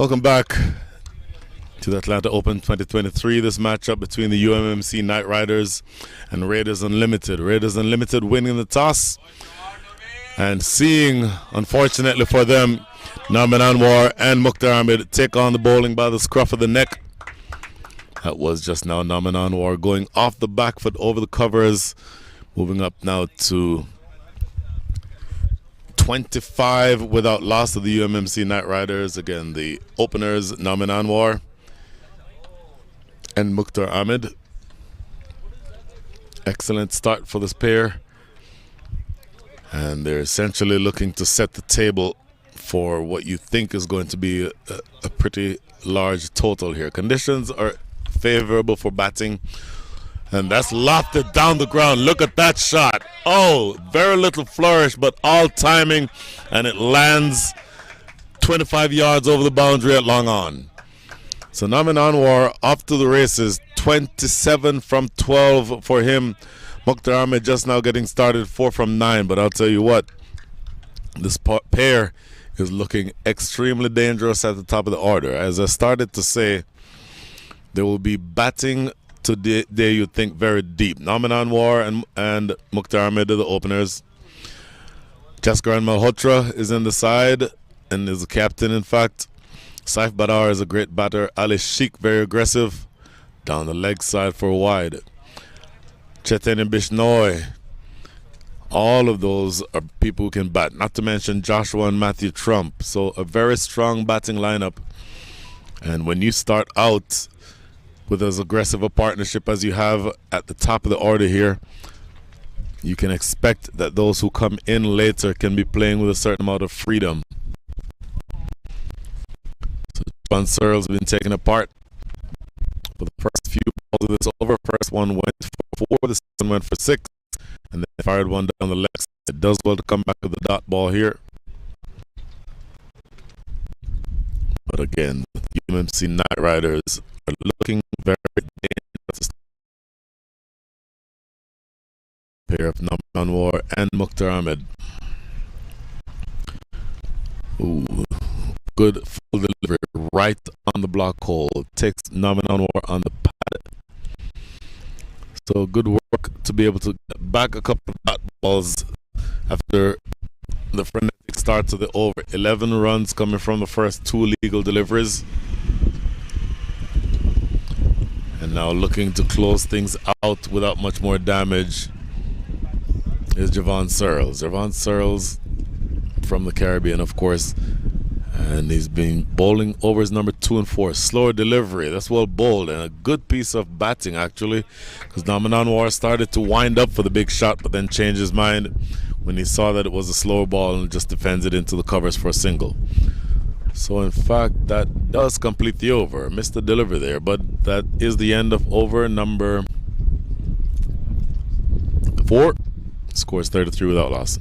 Welcome back to the Atlanta Open 2023. This matchup between the UMMC Knight Riders and Raiders Unlimited. Raiders Unlimited winning the toss and seeing, unfortunately for them, Naman Anwar and Mukhtar Ahmed take on the bowling by the scruff of the neck. That was just now Naman Anwar going off the back foot over the covers, moving up now to 25 without loss of the UMMC Knight Riders. Again, the openers, Naman Anwar and Mukhtar Ahmed. Excellent start for this pair. And they're essentially looking to set the table for what you think is going to be a pretty large total here. Conditions are favorable for batting. And that's lofted down the ground. Look at that shot. Oh, very little flourish, but all timing. And it lands 25 yards over the boundary at long on. So Naman Anwar off to the races. 27 from 12 for him. Mukhtar Ahmed just now getting started, 4 from 9. But I'll tell you what, this pair is looking extremely dangerous at the top of the order. As I started to say, there will be batting today you think very deep. Naman Anwar and Mukhtar Ahmed are the openers. Jaskaran Malhotra is in the side and is the captain, in fact. Saif Badar is a great batter. Ali Sheikh, very aggressive. Down the leg side for a wide. Chetan Bishnoi. All of those are people who can bat. Not to mention Joshua and Matthew Trump. So a very strong batting lineup. And when you start out with as aggressive a partnership as you have at the top of the order here, you can expect that those who come in later can be playing with a certain amount of freedom. So John Searle's been taken apart for the first few balls of this over. First one went for 4, the second went for 6, and then fired one down the left. It does well to come back with the dot ball here. But again, the UMMC Knight Riders are looking very dangerous. Pair of Naman Anwar and Mukhtar Ahmed. Ooh, good full delivery right on the block hole. Takes Naman Anwar on the pad. So good work to be able to get back a couple of dot balls after the frenetic start to the over. 11 runs coming from the first 2 legal deliveries. And now looking to close things out without much more damage is Javon Searles. Javon Searles from the Caribbean, of course. And he's been bowling overs number 2 and 4. Slower delivery. That's well bowled. And a good piece of batting, actually. Because Naman Anwar started to wind up for the big shot, but then changed his mind when he saw that it was a slower ball and just defends it into the covers for a single. So, in fact, that does complete the over. Missed the delivery there, but that is the end of over number 4. Scores 33 without loss.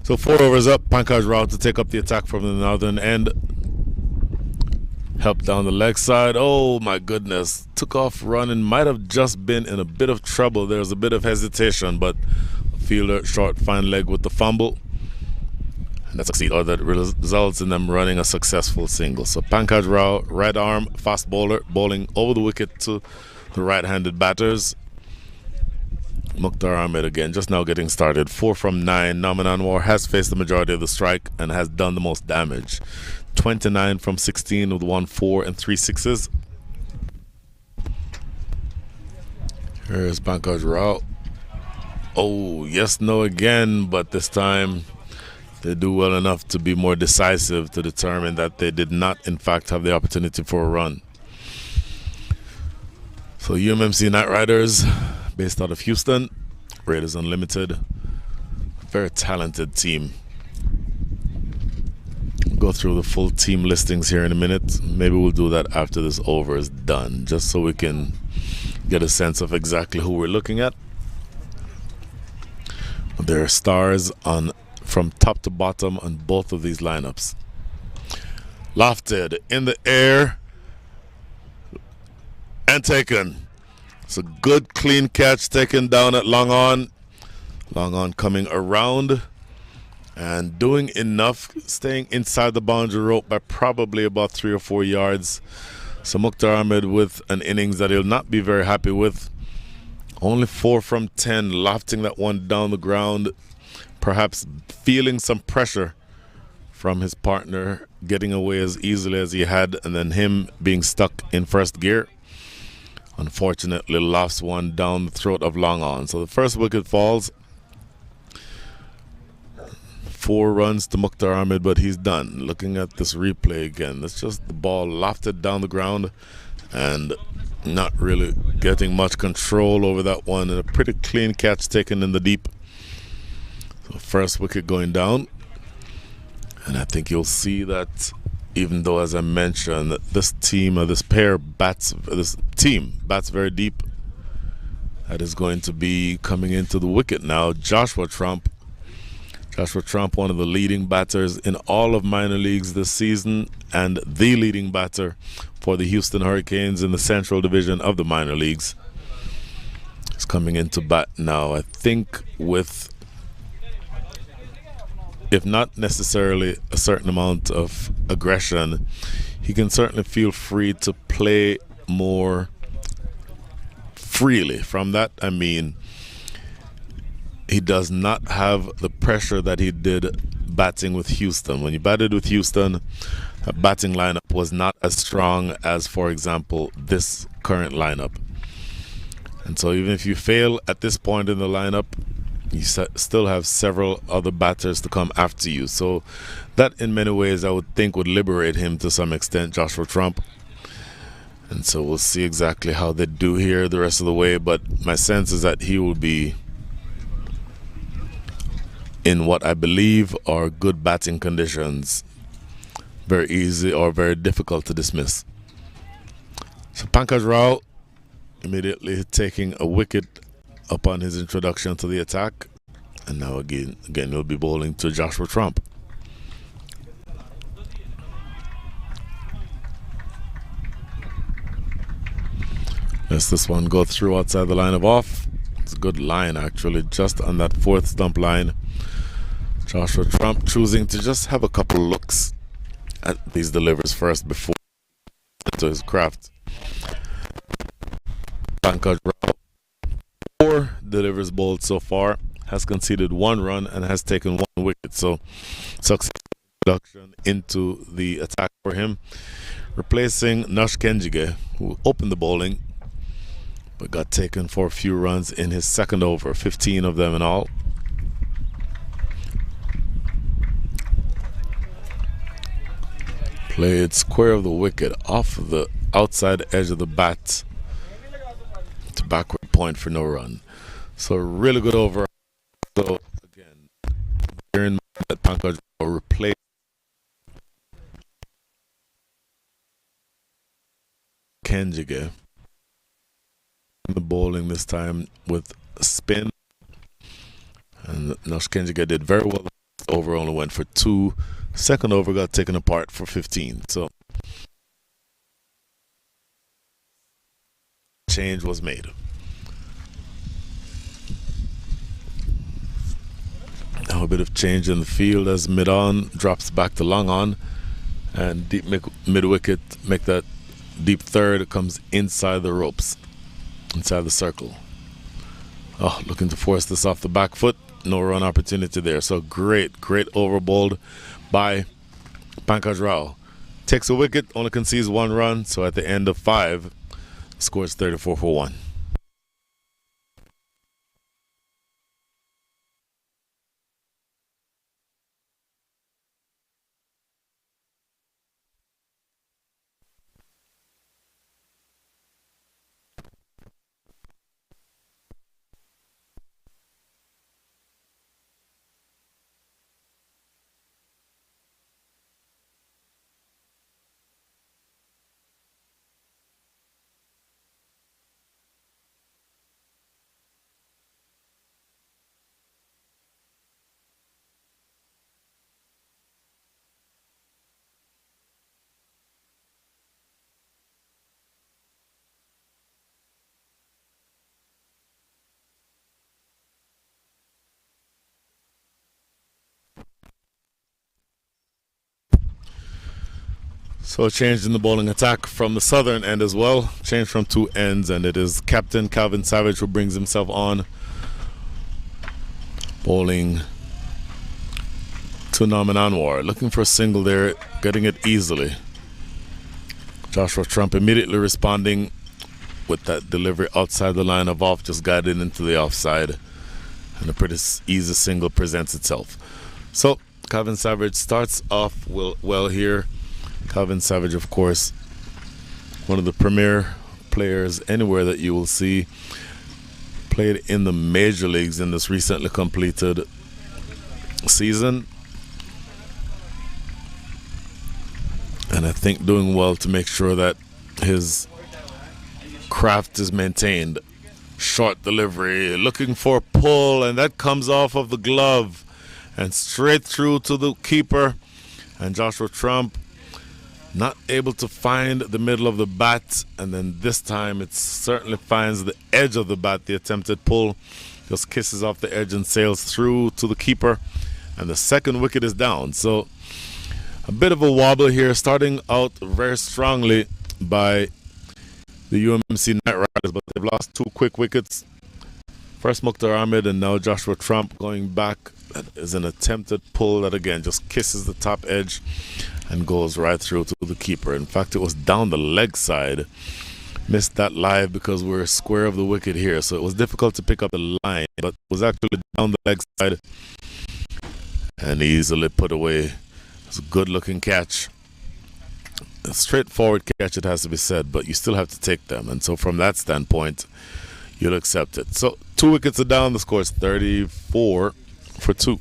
So 4 overs up. Pankaj Rao to take up the attack from the northern end. Help down the leg side. Oh my goodness. Took off running. Might have just been in a bit of trouble. There was a bit of hesitation, but fielder short fine leg with the fumble. And that results in them running a successful single. So Pankaj Rao, right arm, fast bowler, bowling over the wicket to the right-handed batters. Mukhtar Ahmed again, just now getting started. 4 from 9. Naman Anwar has faced the majority of the strike and has done the most damage. 29 from 16 with 1-4 and 3 sixes. Here's Pankaj Rao. Oh, yes, no again, but this time they do well enough to be more decisive to determine that they did not, in fact, have the opportunity for a run. So UMMC Night Riders, based out of Houston, Raiders Unlimited, very talented team. We'll go through the full team listings here in a minute. Maybe we'll do that after this over is done, just so we can get a sense of exactly who we're looking at. There are stars on from top to bottom on both of these lineups. Lofted in the air and taken. It's a good clean catch taken down at long on. Long on coming around and doing enough, staying inside the boundary rope by probably about 3 or 4 yards. So Mukhtar Ahmed with an innings that he'll not be very happy with. Only 4 from 10, lofting that one down the ground, perhaps feeling some pressure from his partner getting away as easily as he had, and then him being stuck in first gear. Unfortunately, lofts one down the throat of long on. So the first wicket falls. 4 runs to Mukhtar Ahmed, but he's done. Looking at this replay again, that's just the ball lofted down the ground and not really getting much control over that one, and a pretty clean catch taken in the deep. So first wicket going down, and I think you'll see that even though, as I mentioned, this team or this team bats very deep, that is going to be coming into the wicket now. Joshua Trump, one of the leading batters in all of minor leagues this season and the leading batter for the Houston Hurricanes in the Central Division of the minor leagues, is coming into bat now. I think with, if not necessarily a certain amount of aggression, he can certainly feel free to play more freely. From that, I mean, he does not have the pressure that he did batting with Houston. When he batted with Houston, a batting lineup was not as strong as, for example, this current lineup. And so even if you fail at this point in the lineup, you still have several other batters to come after you. So that, in many ways, I would think would liberate him to some extent, Joshua Trump. And so we'll see exactly how they do here the rest of the way. But my sense is that he will be in what I believe are good batting conditions. Very easy or very difficult to dismiss. So Pankaj Rao immediately taking a wicket upon his introduction to the attack. And now again he'll be bowling to Joshua Trump. Let's this one go through outside the line of off. It's a good line actually, just on that 4th stump line. Joshua Trump choosing to just have a couple looks at these delivers first before to his craft. Pankaj Rao, 4 delivers bowled so far, has conceded 1 run and has taken 1 wicket. So successful introduction into the attack for him, replacing Nash Kenjige, who opened the bowling but got taken for a few runs in his second over, 15 of them in all. Played square of the wicket off the outside edge of the bat to backward point for no run. So really good over. So again, bear in mind that Pankaj replaced Kenjige in the bowling this time with a spin, and Nash Kenjige did very well. The over only went for 2. Second over got taken apart for 15. So change was made. Now a bit of change in the field as mid-on drops back to long on, and deep mid-wicket make that deep third, comes inside the ropes, inside the circle. Oh, looking to force this off the back foot. No run opportunity there. So great overbowled by Pankaj Rao. Takes a wicket, only concedes one run. So at the end of 5, scores 34 for 1. So a change in the bowling attack from the southern end as well. Change from 2 ends, and it is Captain Calvin Savage who brings himself on. Bowling to Norman Anwar. Looking for a single there, getting it easily. Joshua Trump immediately responding with that delivery outside the line of off, just guided into the offside. And a pretty easy single presents itself. So Calvin Savage starts off well here. Calvin Savage, of course, one of the premier players anywhere that you will see. Played in the major leagues in this recently completed season. And I think doing well to make sure that his craft is maintained. Short delivery, looking for a pull, and that comes off of the glove and straight through to the keeper. And Joshua Trump not able to find the middle of the bat, and then this time it certainly finds the edge of the bat. The attempted pull just kisses off the edge and sails through to the keeper, and the second wicket is down. So a bit of a wobble here, starting out very strongly by the UMMC Night Riders, but they've lost 2 quick wickets. First Mukhtar Ahmed and now Joshua Trump going back. That is an attempted pull that again just kisses the top edge and goes right through to the keeper. In fact, it was down the leg side. Missed that live because we're square of the wicket here, so it was difficult to pick up the line, but it was actually down the leg side and easily put away. It's a good looking catch. A straightforward catch, it has to be said, but you still have to take them, and so from that standpoint you'll accept it. So 2 wickets are down. The score is 34 for 2.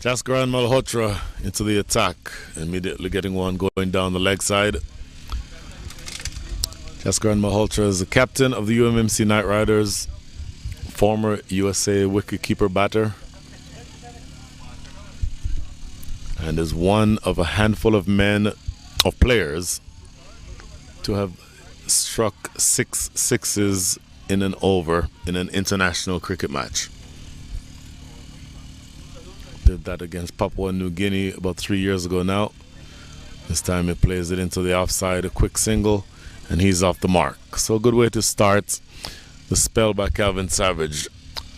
Jaskaran Malhotra into the attack, immediately getting one going down the leg side. Jaskaran Malhotra is the captain of the UMMC Night Riders, former USA wicketkeeper batter, and is one of a handful of players to have struck 6 sixes in an over in an international cricket match. Did that against Papua New Guinea about 3 years ago now. This time he plays it into the offside, a quick single, and he's off the mark. So a good way to start the spell by Calvin Savage.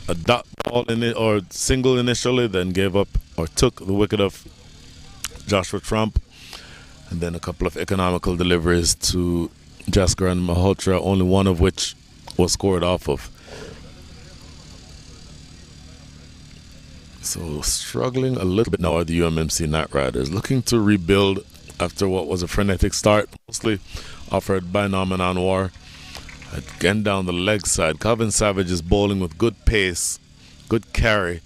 A dot ball or single initially, then gave up or took the wicket of Joshua Trump, and then a couple of economical deliveries to Jaskaran Malhotra, only one of which was scored off of. So struggling a little bit now are the UMMC Night Riders, looking to rebuild after what was a frenetic start, mostly offered by Norman Anwar. Again down the leg side, Calvin Savage is bowling with good pace, good carry,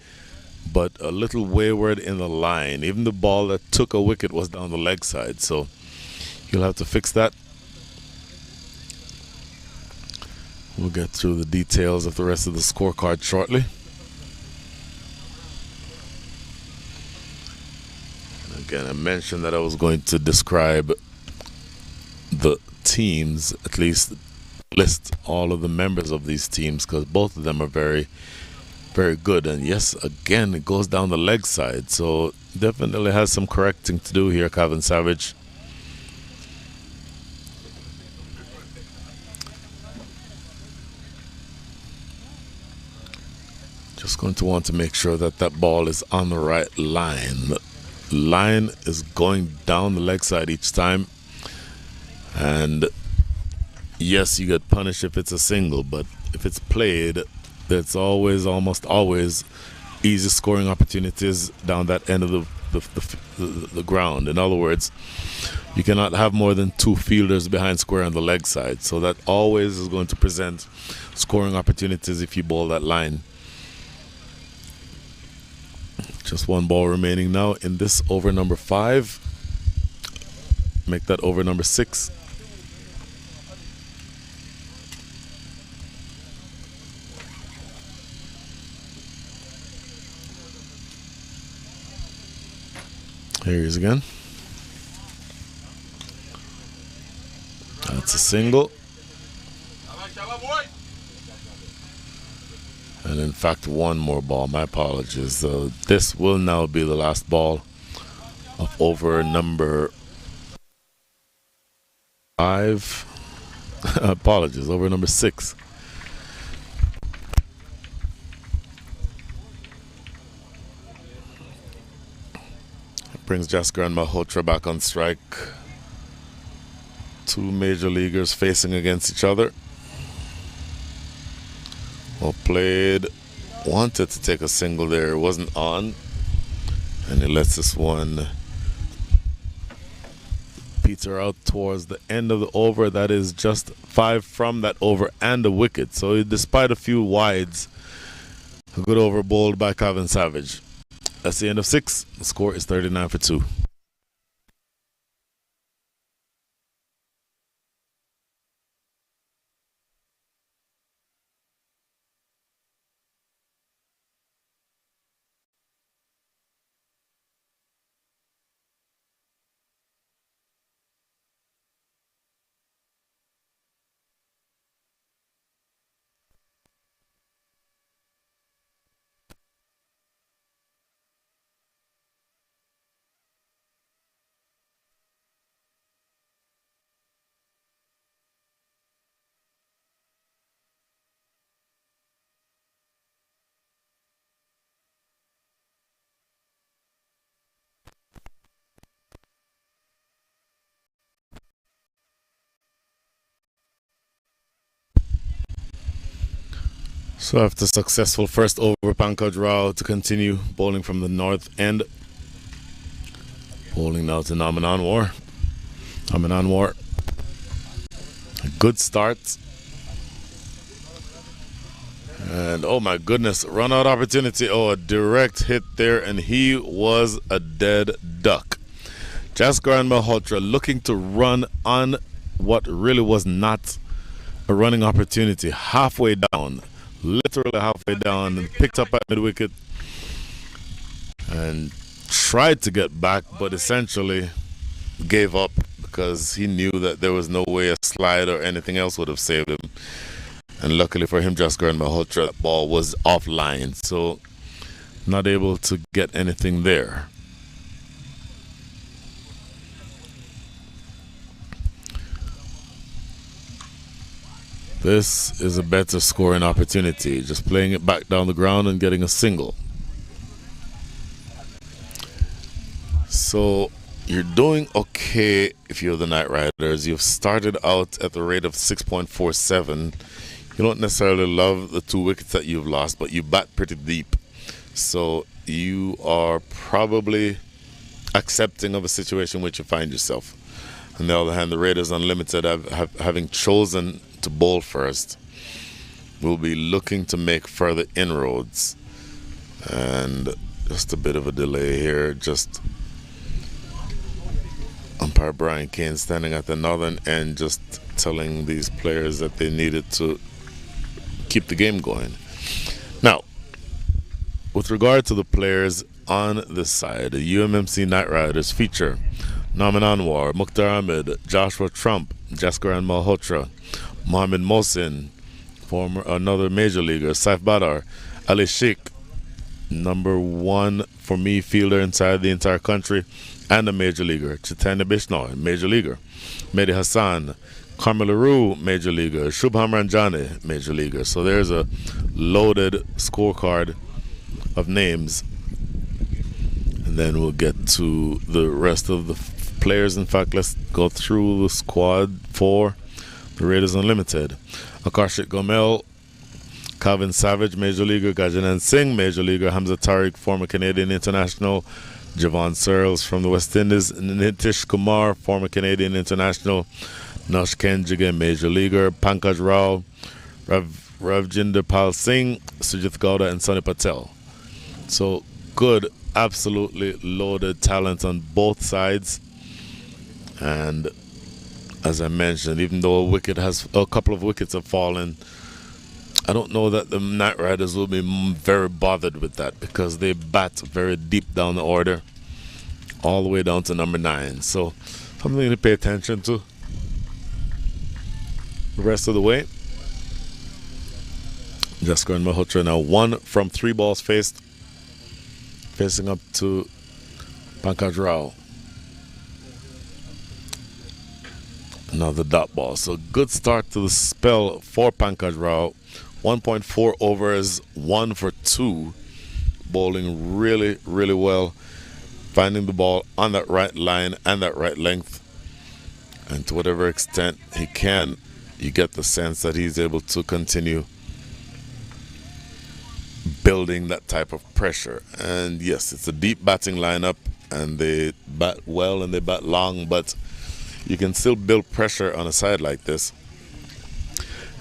but a little wayward in the line. Even the ball that took a wicket was down the leg side, so you'll have to fix that We'll get through the details of the rest of the scorecard shortly. Again, I mentioned that I was going to describe the teams, at least list all of the members of these teams, because both of them are very, very good. And yes, again, it goes down the leg side, so definitely has some correcting to do here, Calvin Savage. Just going to want to make sure that that ball is on the right line. The line is going down the leg side each time, and yes, you get punished if it's a single, but if it's played, that's always, almost always, easy scoring opportunities down that end of the ground. In other words, you cannot have more than two fielders behind square on the leg side, so that always is going to present scoring opportunities if you bowl that line. Just one ball remaining now in this over number 5. Make that over number 6. Here he is again. That's a single. And in fact, one more ball. My apologies. This will now be the last ball of over number 5. Apologies, over number 6. Brings Jasker Malhotra back on strike. Two major leaguers facing against each other. Well played. Wanted to take a single there. It wasn't on. And he lets this one peter out towards the end of the over. That is just 5 from that over and a wicket. So despite a few wides, a good over bowled by Calvin Savage. That's the end of 6. The score is 39 for 2. So after successful first over, Pankaj Rao to continue bowling from the north end. Bowling now to Naman Anwar. Naman Anwar. A good start. And oh my goodness, run out opportunity. Oh, a direct hit there, and he was a dead duck. Jasker Malhotra looking to run on what really was not a running opportunity. Halfway down. Literally halfway down, and picked up at mid-wicket and tried to get back, but essentially gave up because he knew that there was no way a slide or anything else would have saved him. And luckily for him, Jasker Malhotra, that ball was offline, so not able to get anything there. This is a better scoring opportunity. Just playing it back down the ground and getting a single. So you're doing okay if you're the Knight Riders. You've started out at the rate of 6.47. You don't necessarily love the 2 wickets that you've lost, but you bat pretty deep. So you are probably accepting of a situation in which you find yourself. On the other hand, the Raiders Unlimited, having chosen to bowl first, will be looking to make further inroads. And just a bit of a delay here. Just umpire Brian Kane standing at the northern end, just telling these players that they needed to keep the game going. Now, with regard to the players on this side, the UMMC Night Riders feature Naman Anwar, Mukhtar Ahmed, Joshua Trump, Jaskaran Malhotra, Mohamed Mohsin, former another major leaguer, Saif Badar, Ali Sheikh, number one for me fielder inside the entire country, and a major leaguer, Chaitanya Bishnoi, major leaguer, Mehdi Hassan, Carmel Rue, major leaguer, Shubham Ranjani, major leaguer. So there's a loaded scorecard of names. And then we'll get to the rest of the players. In fact, let's go through the squad for the Raiders Unlimited. Akarshit Gomel, Calvin Savage, major leaguer, Gajanan Singh, major leaguer, Hamza Tariq, former Canadian international, Javon Searles from the West Indies, Nitish Kumar, former Canadian international, Nosh Kenjige, major leaguer, Pankaj Rao, Ravjinder Pal Singh, Sujit Gowda, and Sunny Patel. So good, absolutely loaded talent on both sides. And as I mentioned, even though a couple of wickets have fallen, I don't know that the Night Riders will be very bothered with that because they bat very deep down the order, all the way down to number 9. So something to pay attention to the rest of the way. Jaskar and Malhotra now 1 from 3 balls facing up to Pankaj Rao. Another dot ball. So good start to the spell for Pankaj Rao. 1.4 overs, 1 for 2. Bowling really, really well. Finding the ball on that right line and that right length. And to whatever extent he can, you get the sense that he's able to continue building that type of pressure. And yes, it's a deep batting lineup, and they bat well and they bat long, but you can still build pressure on a side like this.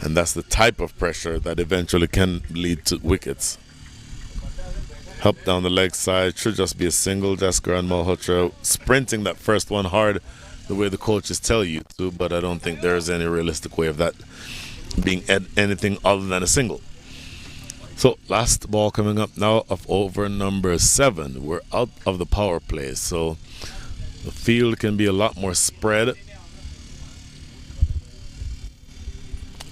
And that's the type of pressure that eventually can lead to wickets. Help down the leg side, should just be a single. Jaskar and Malhotra sprinting that first one hard the way the coaches tell you to, but I don't think there's any realistic way of that being anything other than a single. So last ball coming up now of over number 7. We're out of the power play, so the field can be a lot more spread.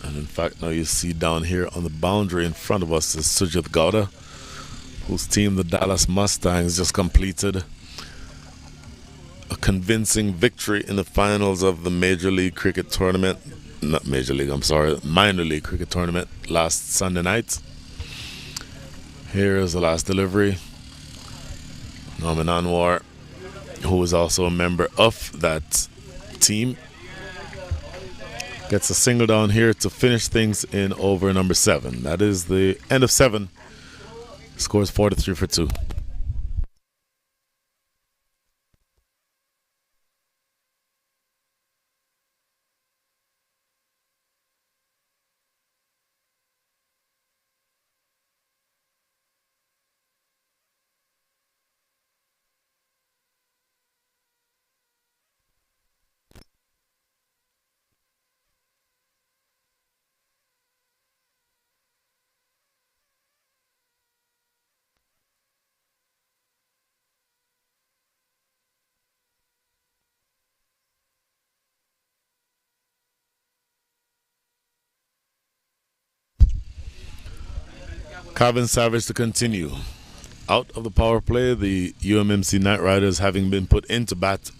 And in fact, now you see down here on the boundary in front of us is Sujit Gowda, whose team, the Dallas Mustangs, just completed a convincing victory in the finals of the Major League Cricket Tournament. Not Major League, I'm sorry, Minor League Cricket Tournament last Sunday night. Here is the last delivery. Norman Anwar, who is also a member of that team, gets a single down here to finish things in over number 7. That is the end of 7. Scores 4-3 for 2. Calvin Savage to continue. Out of the power play, the UMMC Night Riders, having been put into bat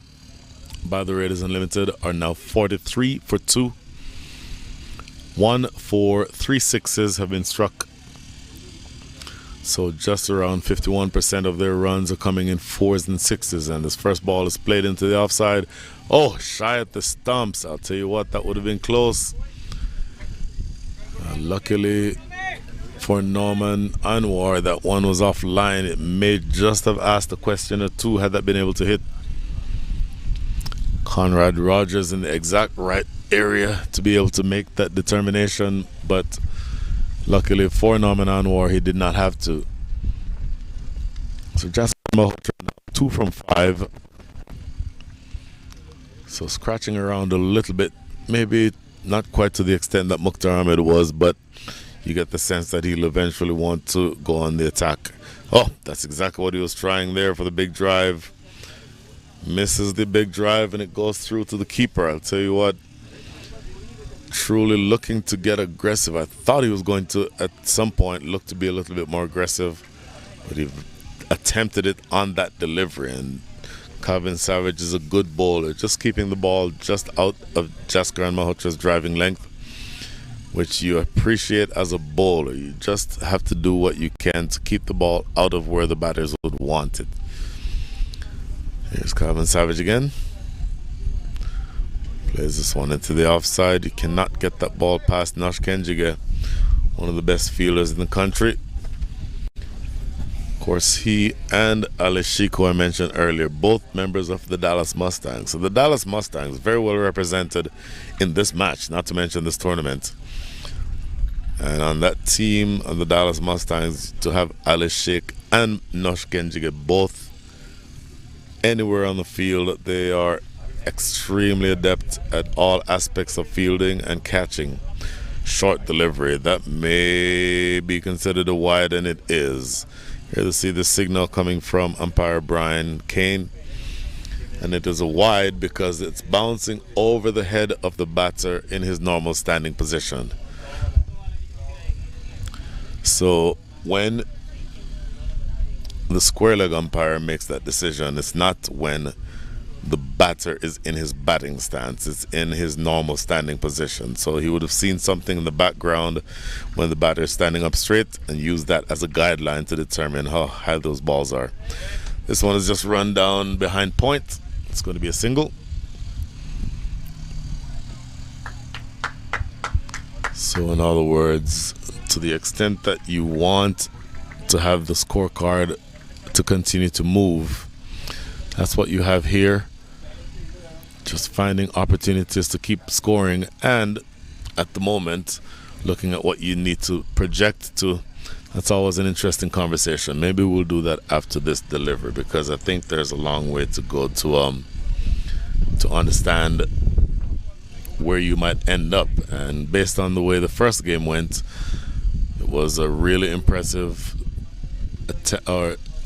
by the Raiders Unlimited, are now 43 for 2. 1 for 3 sixes have been struck. So just around 51% of their runs are coming in 4s and 6s. And this first ball is played into the offside. Oh, shy at the stumps. I'll tell you what, that would have been close. Luckily for Norman Anwar, that one was offline. It may just have asked a question or two had that been able to hit Conrad Rogers in the exact right area to be able to make that determination, but luckily for Norman Anwar, he did not have to. So Jasper Malhotra, 2 from 5. So scratching around a little bit, maybe not quite to the extent that Mukhtar Ahmed was, but you get the sense that he'll eventually want to go on the attack. Oh, that's exactly what he was trying there for the big drive. Misses the big drive and it goes through to the keeper. I'll tell you what, truly looking to get aggressive. I thought he was going to, at some point, look to be a little bit more aggressive, but he attempted it on that delivery. And Calvin Savage is a good bowler, just keeping the ball just out of Jasker and Malhotra's driving length, which you appreciate as a bowler. You just have to do what you can to keep the ball out of where the batters would want it. Here's Calvin Savage again. Plays this one into the offside. You cannot get that ball past Nosh Kenjige, one of the best fielders in the country. Of course, he and Aleshiko I mentioned earlier, both members of the Dallas Mustangs. So the Dallas Mustangs very well represented in this match, not to mention this tournament. And on that team of the Dallas Mustangs, to have Aleshik and Nosh Kenjige both anywhere on the field, they are extremely adept at all aspects of fielding and catching. Short delivery, that may be considered a wide, and it is. Here to see the signal coming from umpire Brian Kane, and it is a wide because it's bouncing over the head of the batter in his normal standing position. So when the square leg umpire makes that decision, it's not when the batter is in his batting stance, it's in his normal standing position. So he would have seen something in the background when the batter is standing up straight and use that as a guideline to determine how high those balls are. This one is just run down behind point. It's going to be a single. So in other words, to the extent that you want to have the scorecard to continue to move, that's what you have here. Just finding opportunities to keep scoring, and at the moment looking at what you need to project to. That's always an interesting conversation. Maybe we'll do that after this delivery, because I think there's a long way to go to understand where you might end up. And based on the way the first game went, it was a really impressive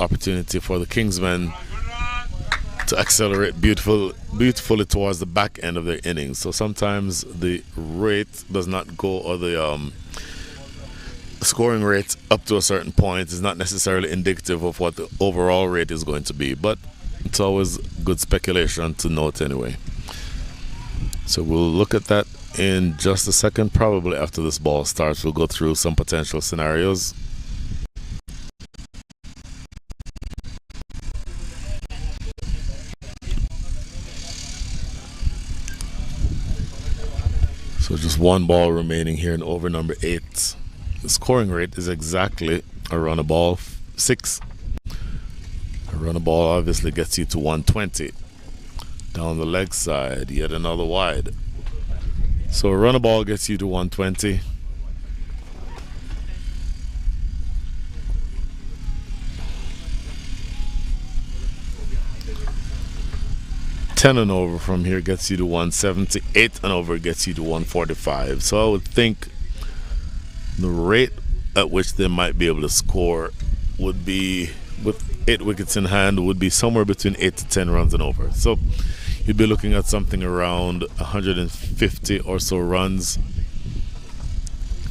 opportunity for the Kingsmen to accelerate beautifully towards the back end of their innings. So sometimes the rate does not go, or the scoring rate up to a certain point is not necessarily indicative of what the overall rate is going to be, but it's always good speculation to note anyway. So we'll look at that in just a second. Probably after this ball starts, we'll go through some potential scenarios. So just one ball remaining here in over number 8. The scoring rate is exactly a run a ball 6. A run a ball obviously gets you to 120. Down the leg side, yet another wide. So a run a ball gets you to 120. Ten and over from here gets you to 170. 8 and over gets you to 145. So I would think the rate at which they might be able to score would be, with 8 wickets in hand, would be somewhere between 8 to 10 runs and over. So you'd be looking at something around 150 or so runs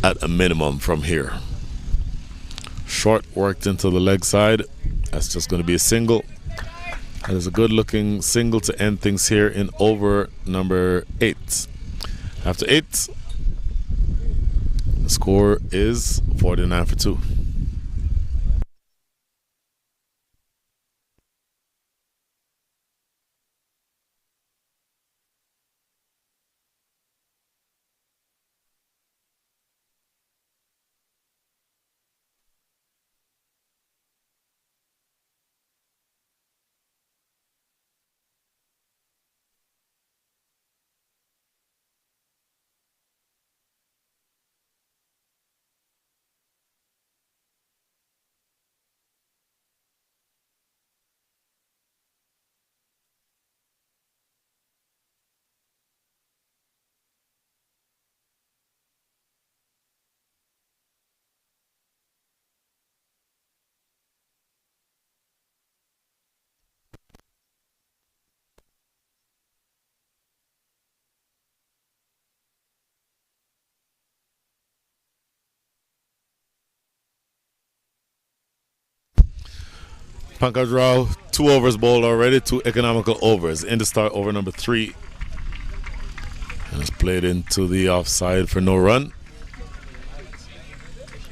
at a minimum from here. Short worked into the leg side. That's just going to be a single. That is a good looking single to end things here in over number 8. After 8, the score is 49 for 2. Pankaj Rao, 2 overs bowled already, 2 economical overs. In the start, over number 3. And it's played into the offside for no run.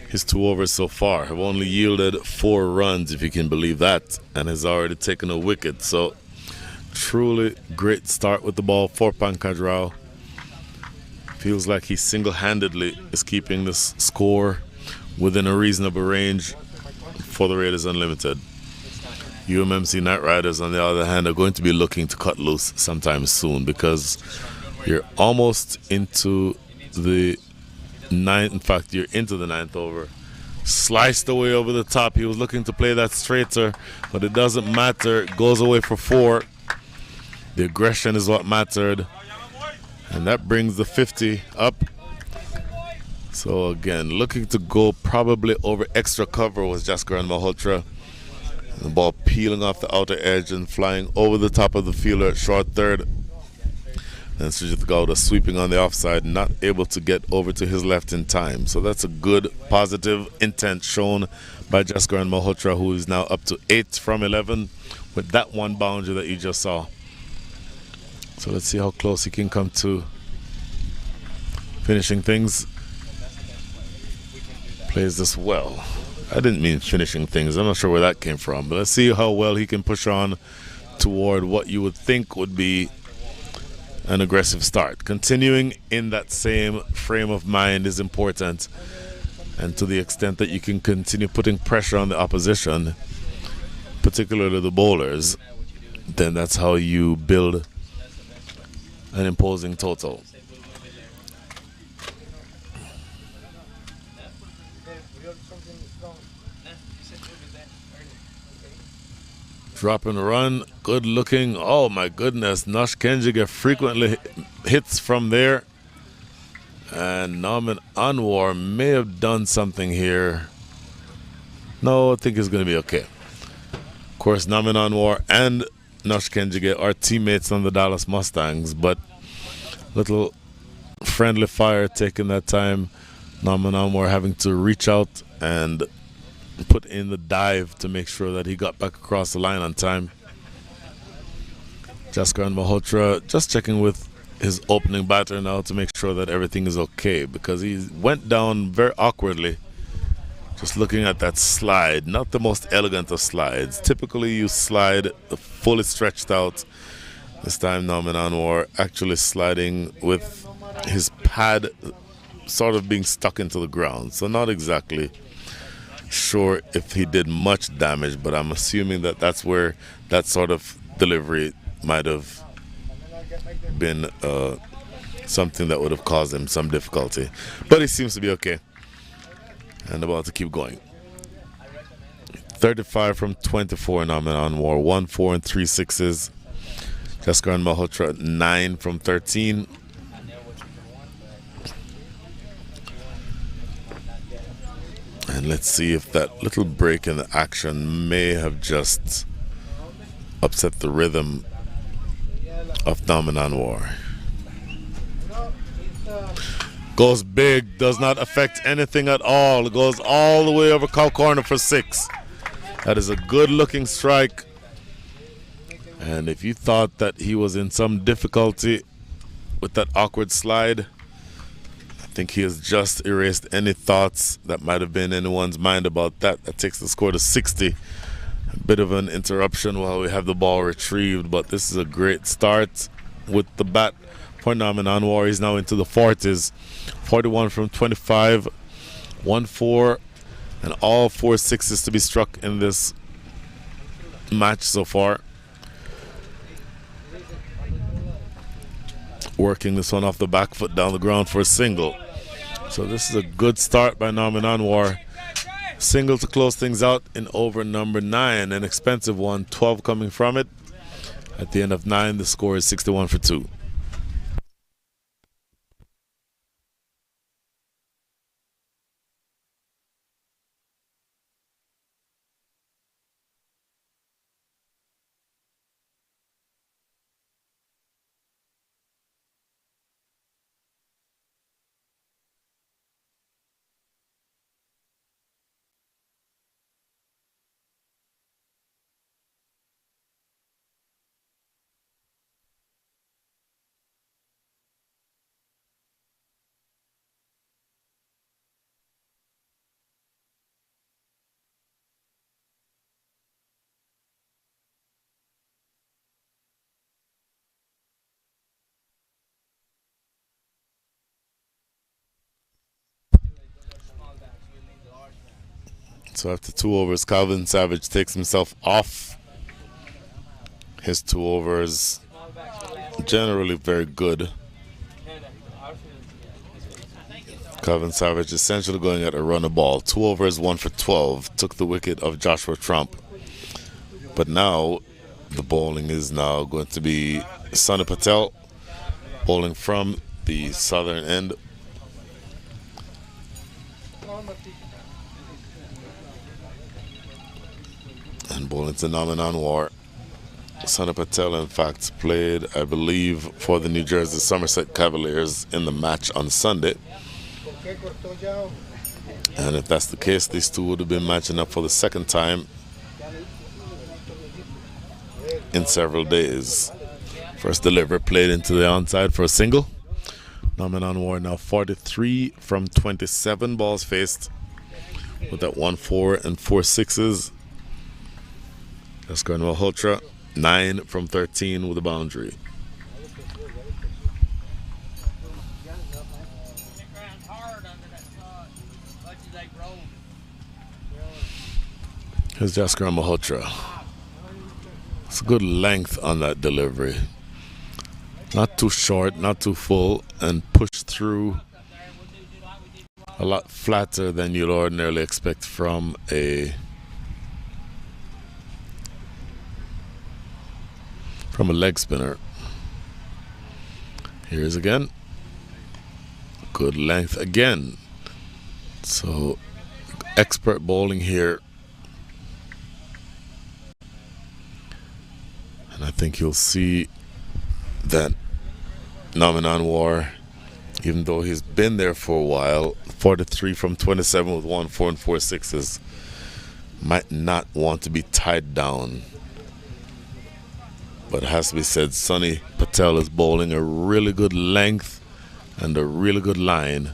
His 2 overs so far have only yielded 4 runs, if you can believe that, and has already taken a wicket. So, truly great start with the ball for Pankaj Rao. Feels like he single-handedly is keeping this score within a reasonable range for the Raiders Unlimited. UMMC Knight Riders, on the other hand, are going to be looking to cut loose sometime soon because you're almost into the ninth. In fact, you're into the ninth over. Sliced away over the top. He was looking to play that straighter, but it doesn't matter. It goes away for 4. The aggression is what mattered. And that brings the 50 up. So again, looking to go probably over extra cover was Jaskaran Malhotra. The ball peeling off the outer edge and flying over the top of the fielder at short third. And Sujit Gowda sweeping on the offside, not able to get over to his left in time. So that's a good, positive intent shown by Jaskaran Malhotra, who is now up to 8 from 11 with that one boundary that you just saw. So let's see how close he can come to finishing things. Plays this well. I didn't mean finishing things. I'm not sure where that came from. But let's see how well he can push on toward what you would think would be an aggressive start. Continuing in that same frame of mind is important. And to the extent that you can continue putting pressure on the opposition, particularly the bowlers, then that's how you build an imposing total. Dropping a run, good looking. Oh my goodness, Nash Kenjiga frequently hits from there. And Norman Anwar may have done something here. No, I think it's going to be okay. Of course, Norman Anwar and Nash Kenjiga are teammates on the Dallas Mustangs, but little friendly fire taking that time. Norman Anwar having to reach out and put in the dive to make sure that he got back across the line on time. Jaskaran Malhotra just checking with his opening batter now to make sure that everything is okay, because he went down very awkwardly. Just looking at that slide, not the most elegant of slides. Typically you slide fully stretched out. This time Norman Anwar actually sliding with his pad sort of being stuck into the ground. So not exactly sure if he did much damage, but I'm assuming that that's where that sort of delivery might have been something that would have caused him some difficulty. But he seems to be okay and about to keep going. 35 from 24 Norman Anwar, 1 4 and 3 sixes. Jaskaran Malhotra 9 from 13. And let's see if that little break in the action may have just upset the rhythm of Norman Anwar. Goes big, does not affect anything at all. It goes all the way over cow corner for 6. That is a good looking strike. And if you thought that he was in some difficulty with that awkward slide, I think he has just erased any thoughts that might have been in anyone's mind about that. That takes the score to 60. A bit of an interruption while we have the ball retrieved, but this is a great start with the bat for Norman Anwar. He's now into the 40s. 41 from 25, 1 4, and all 4 sixes to be struck in this match so far. Working this one off the back foot down the ground for a single. So this is a good start by Norman Anwar. Single to close things out in over number 9, an expensive one, 12 coming from it. At the end of 9, the score is 61 for 2. So after 2 overs, Calvin Savage takes himself off. His 2 overs generally very good. Calvin Savage essentially going at a run of ball. 2 overs, 1 for 12. Took the wicket of Joshua Trump. But now the bowling is now going to be Sunny Patel bowling from the southern end. And bowling to Naman Anwar. Sunny Patel, in fact, played, I believe, for the New Jersey Somerset Cavaliers in the match on Sunday. And if that's the case, these two would have been matching up for the second time in several days. First delivery played into the onside for a single. Naman Anwar now 43 from 27 balls faced with that 1-4 and 4 sixes. Jaskar Malhotra 9 from 13 with a boundary. Here's Jaskar Malhotra. It's a good length on that delivery. Not too short, not too full, and pushed through a lot flatter than you'd ordinarily expect from a leg spinner. Here's again. Good length again. So expert bowling here. And I think you'll see that Naman Anwar, even though he's been there for a while, 43 from 27 with 1-4 and 4 sixes, might not want to be tied down. But it has to be said, Sunny Patel is bowling a really good length and a really good line.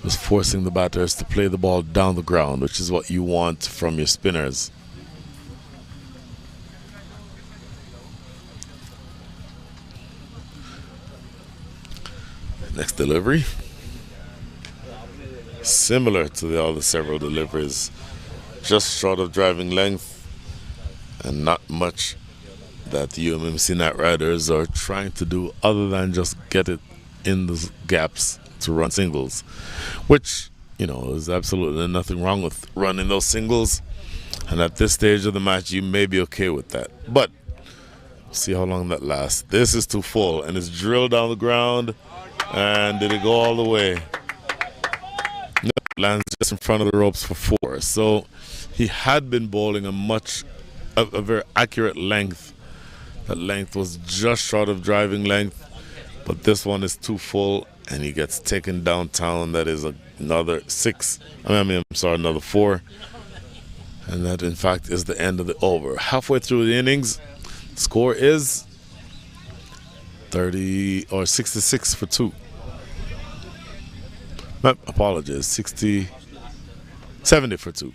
Just forcing the batters to play the ball down the ground, which is what you want from your spinners. Next delivery. Similar to the other several deliveries. Just short of driving length and not much that the UMMC Night Riders are trying to do other than just get it in the gaps to run singles, which, you know, is absolutely nothing wrong with running those singles. And at this stage of the match, you may be okay with that. But see how long that lasts. This is too full, and it's drilled down the ground. And did it go all the way? No, lands just in front of the ropes for 4. So he had been bowling a very accurate length. That length was just short of driving length, but this one is too full, and he gets taken downtown. That is another 6. Another 4. And that, in fact, is the end of the over. Halfway through the innings, score is 66 for 2. Apologies, 70 for 2.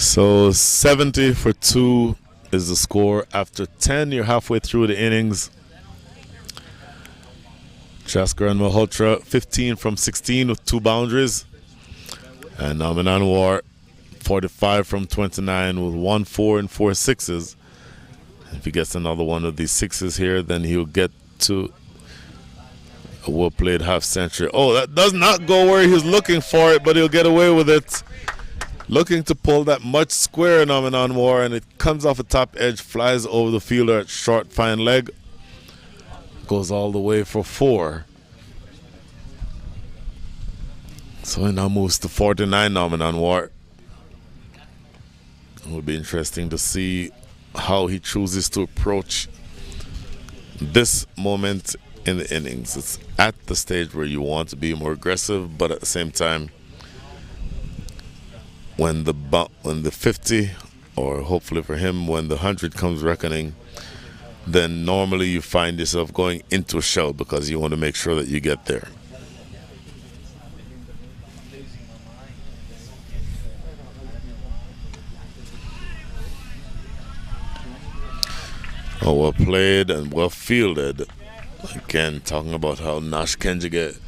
So 70 for 2 is the score. After 10, you're halfway through the innings. Jaskar and Malhotra 15 from 16 with 2 boundaries. And Naman Anwar 45 from 29 with 1-4 and 4 sixes. If he gets another one of these sixes here, then he'll get to a well-played half century. Oh, that does not go where he's looking for it, but he'll get away with it. Looking to pull that much square Naman Anwar, and it comes off the top edge, flies over the fielder at short, fine leg. Goes all the way for 4. So he now moves to 49, Naman Anwar. It will be interesting to see how he chooses to approach this moment in the innings. It's at the stage where you want to be more aggressive, but at the same time, when the 50 or hopefully for him, when the 100 comes reckoning, then normally you find yourself going into a shell because you want to make sure that you get there. Oh, well played and well fielded. Again, talking about how Nash Kenjige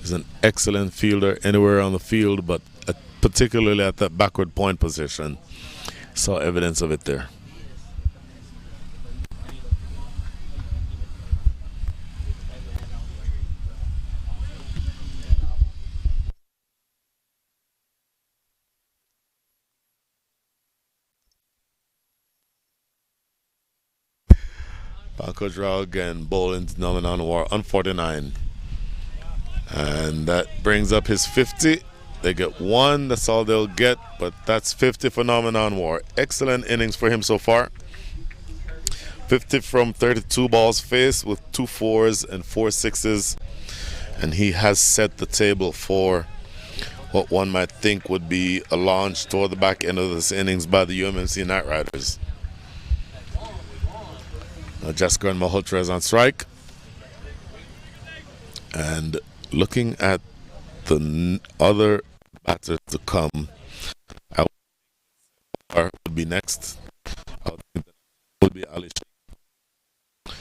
is an excellent fielder anywhere on the field, but particularly at that backward point position. Saw evidence of it there. Pankaj Rao again bowling to Nominal War on 49. And that brings up his 50. They get one, that's all they'll get, but that's 50 for Nominal War. Excellent innings for him so far. 50 from 32 balls faced with 2 fours and 4 sixes. And he has set the table for what one might think would be a launch toward the back end of this innings by the UMMC Knight Riders. Now Jaskaran Malhotra is on strike. And looking at the other batters to come, would be next. I think that would be Ali Sheikh.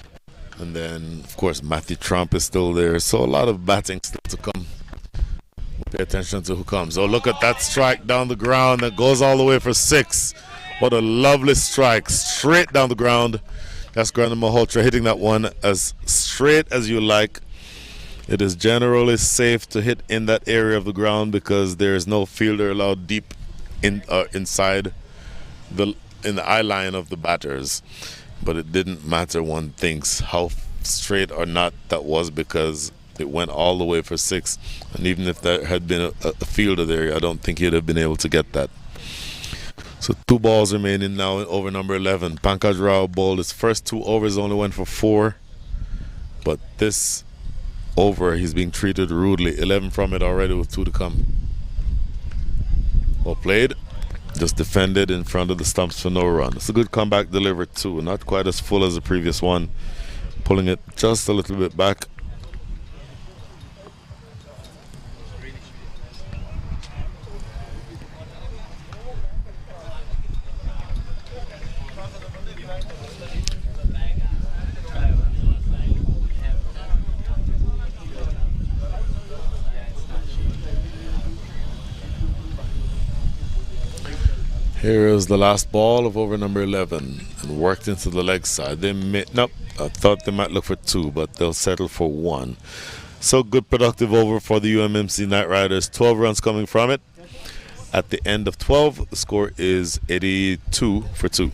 And then, of course, Matthew Trump is still there. So a lot of batting still to come. Pay attention to who comes. Oh, look at that strike down the ground that goes all the way for 6. What a lovely strike. Straight down the ground. That's Grandin Malhotra hitting that one as straight as you like. It is generally safe to hit in that area of the ground because there is no fielder allowed deep inside in the eye line of the batters. But it didn't matter, one thinks, how straight or not that was because it went all the way for 6. And even if there had been a fielder there, I don't think he'd have been able to get that. So 2 balls remaining now in over number 11. Pankaj Rao bowled his first 2 overs, only went for 4. But this over, he's being treated rudely. 11 from it already with 2 to come. Well played. Just defended in front of the stumps for no run. It's a good comeback delivered too. Not quite as full as the previous one. Pulling it just a little bit back. Here is the last ball of over number 11 and worked into the leg side. Nope, I thought they might look for 2, but they'll settle for 1. So good productive over for the UMMC Knight Riders. 12 runs coming from it. At the end of 12, the score is 82 for 2.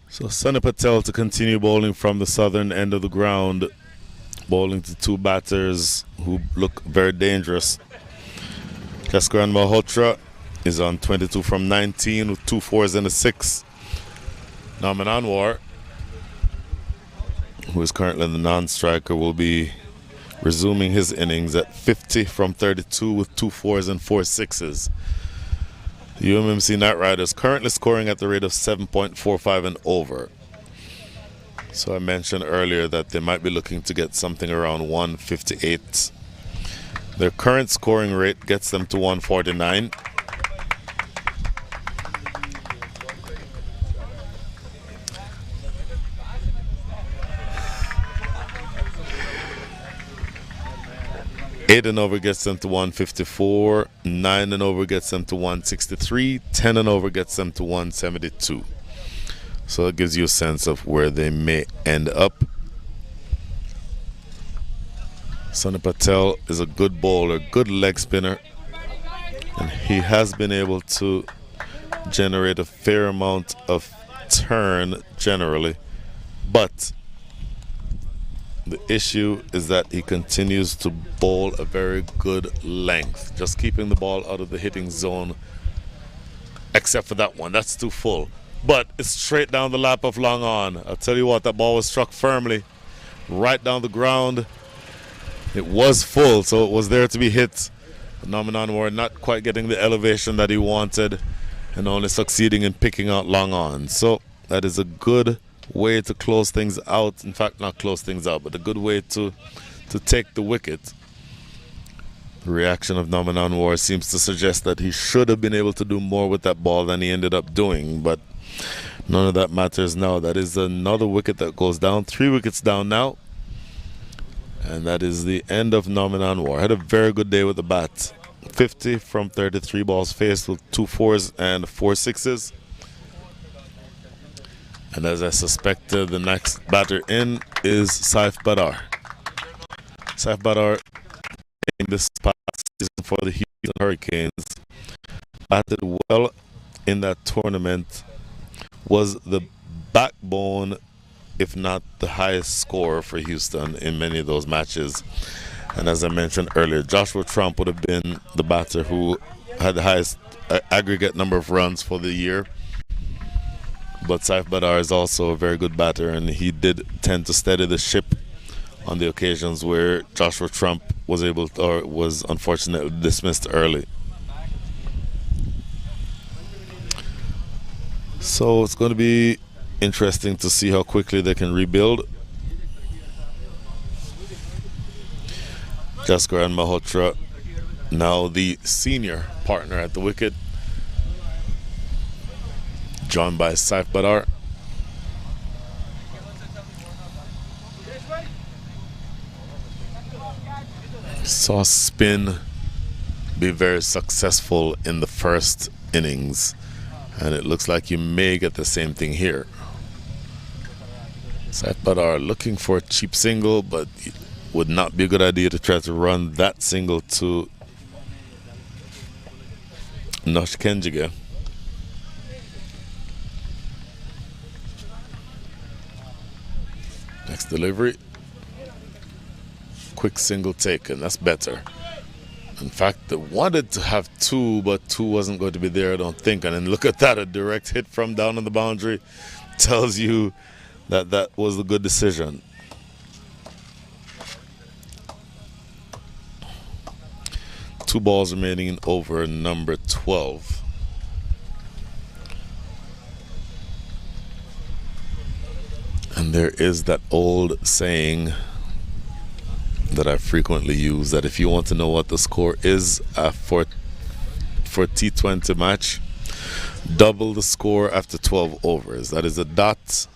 So Sunny Patel to continue bowling from the southern end of the ground, bowling to 2 batters who look very dangerous. Jaskaran Malhotra is on 22 from 19 with 2 fours and a 6. Naman Anwar, who is currently the non-striker, will be resuming his innings at 50 from 32 with 2 fours and 4 sixes. The UMMC Knight Riders currently scoring at the rate of 7.45 and over. So I mentioned earlier that they might be looking to get something around 158 Their current scoring rate gets them to 149. Eight and over gets them to 154. 9 and over gets them to 163. 10 and over gets them to 172. So it gives you a sense of where they may end up. Sonny Patel is a good bowler, good leg spinner, and he has been able to generate a fair amount of turn generally. But the issue is that he continues to bowl a very good length, just keeping the ball out of the hitting zone, except for that one. That's too full. But it's straight down the lap of Long On. I'll tell you what, that ball was struck firmly, right down the ground. It was full, so it was there to be hit. Nominan were not quite getting the elevation that he wanted and only succeeding in picking out Long On. So that is a good way to close things out. In fact, not close things out, but a good way to take the wicket. The reaction of Nominan War seems to suggest that he should have been able to do more with that ball than he ended up doing, but none of that matters now. That is another wicket that goes down. 3 wickets down now. And that is the end of Nominan War. Had a very good day with the bat. 50 from 33 balls faced with 2 fours and 4 sixes. And as I suspected, the next batter in is Saif Badar. Saif Badar, in this past season for the Houston Hurricanes, batted well in that tournament, was the backbone, if not the highest scorer for Houston in many of those matches. And as I mentioned earlier, Joshua Trump would have been the batter who had the highest aggregate number of runs for the year. But Saif Badar is also a very good batter, and he did tend to steady the ship on the occasions where Joshua Trump was able to, or was unfortunately dismissed early. So it's going to be interesting to see how quickly they can rebuild. Jaskaran Malhotra, now the senior partner at the wicket, joined by Saif Badar. Saw spin be very successful in the first innings, and it looks like you may get the same thing here. Saif Badar looking for a cheap single, but it would not be a good idea to try to run that single to Nosh Kenjige. Next delivery. Quick single taken. That's better. In fact, they wanted to have 2, but 2 wasn't going to be there, I don't think. And then look at that, a direct hit from down on the boundary tells you that that was a good decision. Two balls remaining in over number 12. And there is that old saying that I frequently use, that if you want to know what the score is for a T20 match, double the score after 12 overs. That is a dot.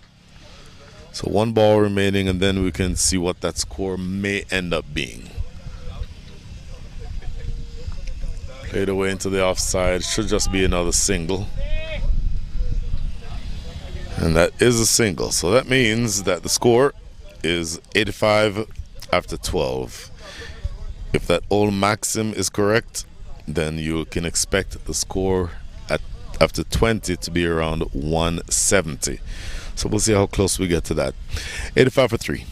So 1 ball remaining, and then we can see what that score may end up being. Played away into the offside. Should just be another single. And that is a single. So that means that the score is 85 after 12. If that old maxim is correct, then you can expect the score after 20 to be around 170. So we'll see how close we get to that. 85 for 3.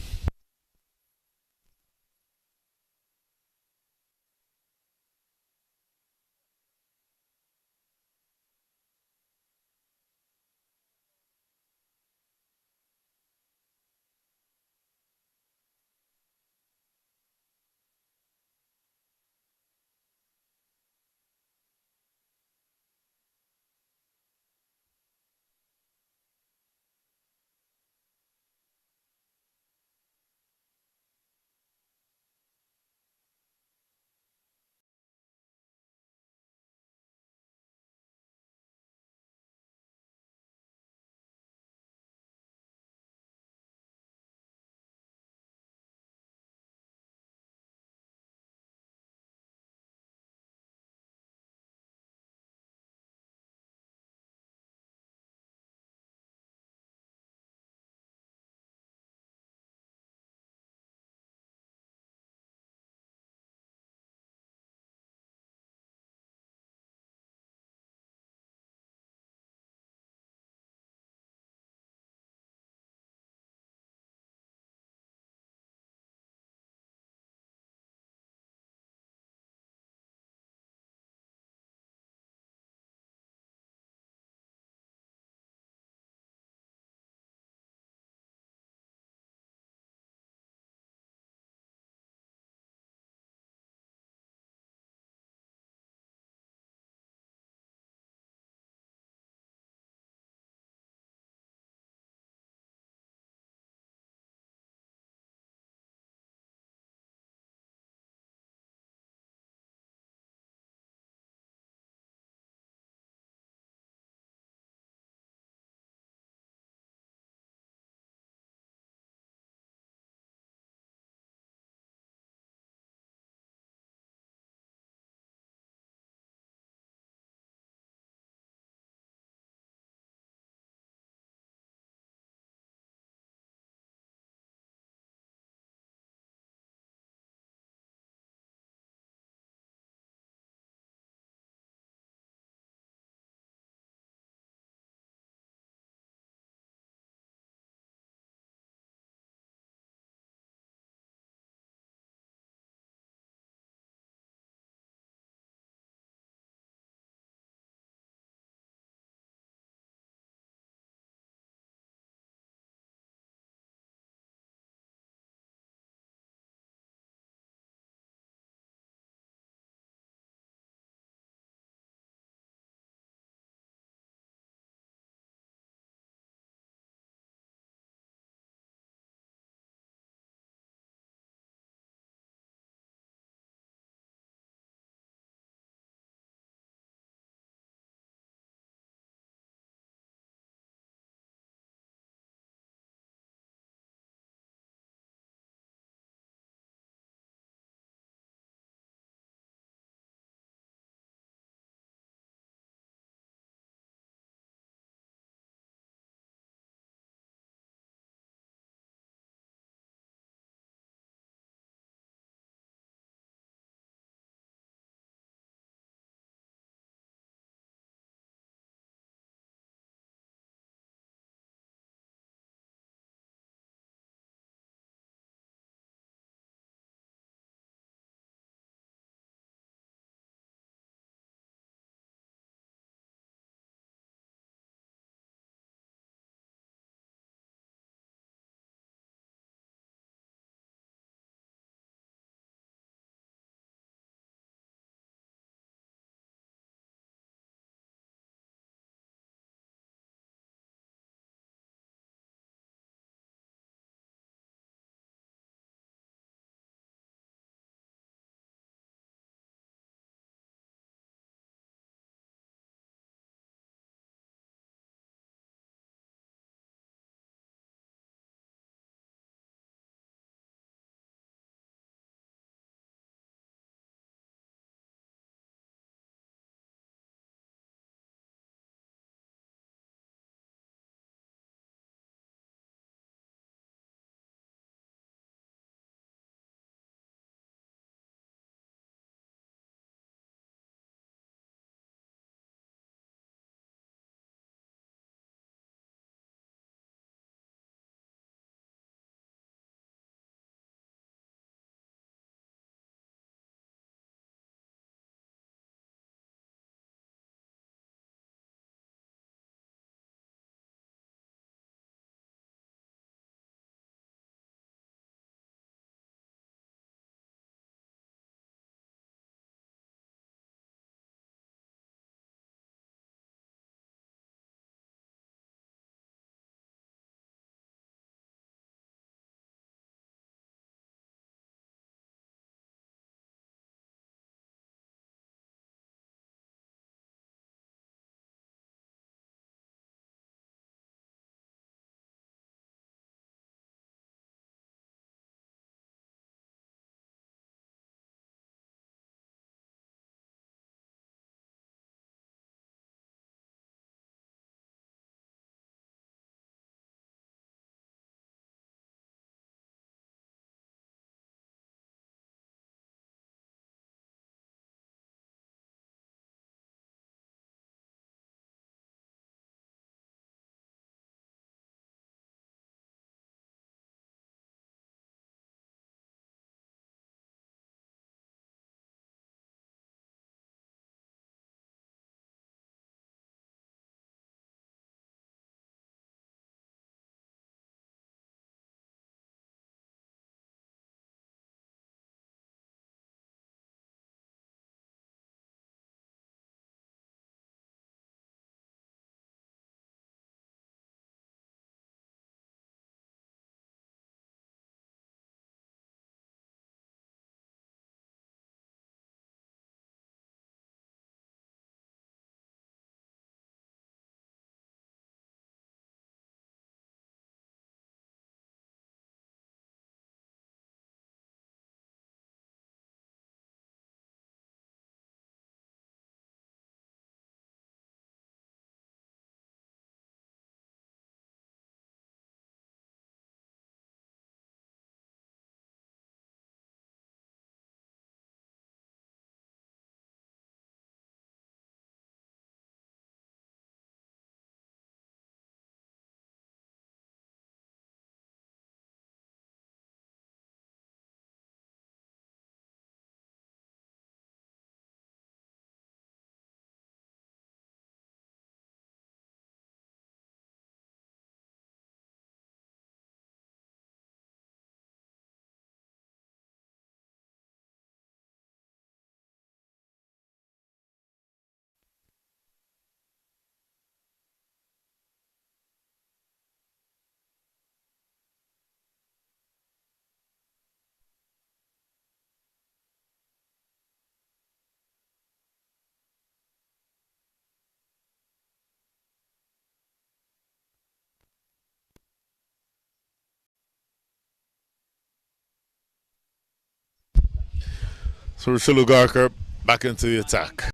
So Rushilu Garker back into the attack.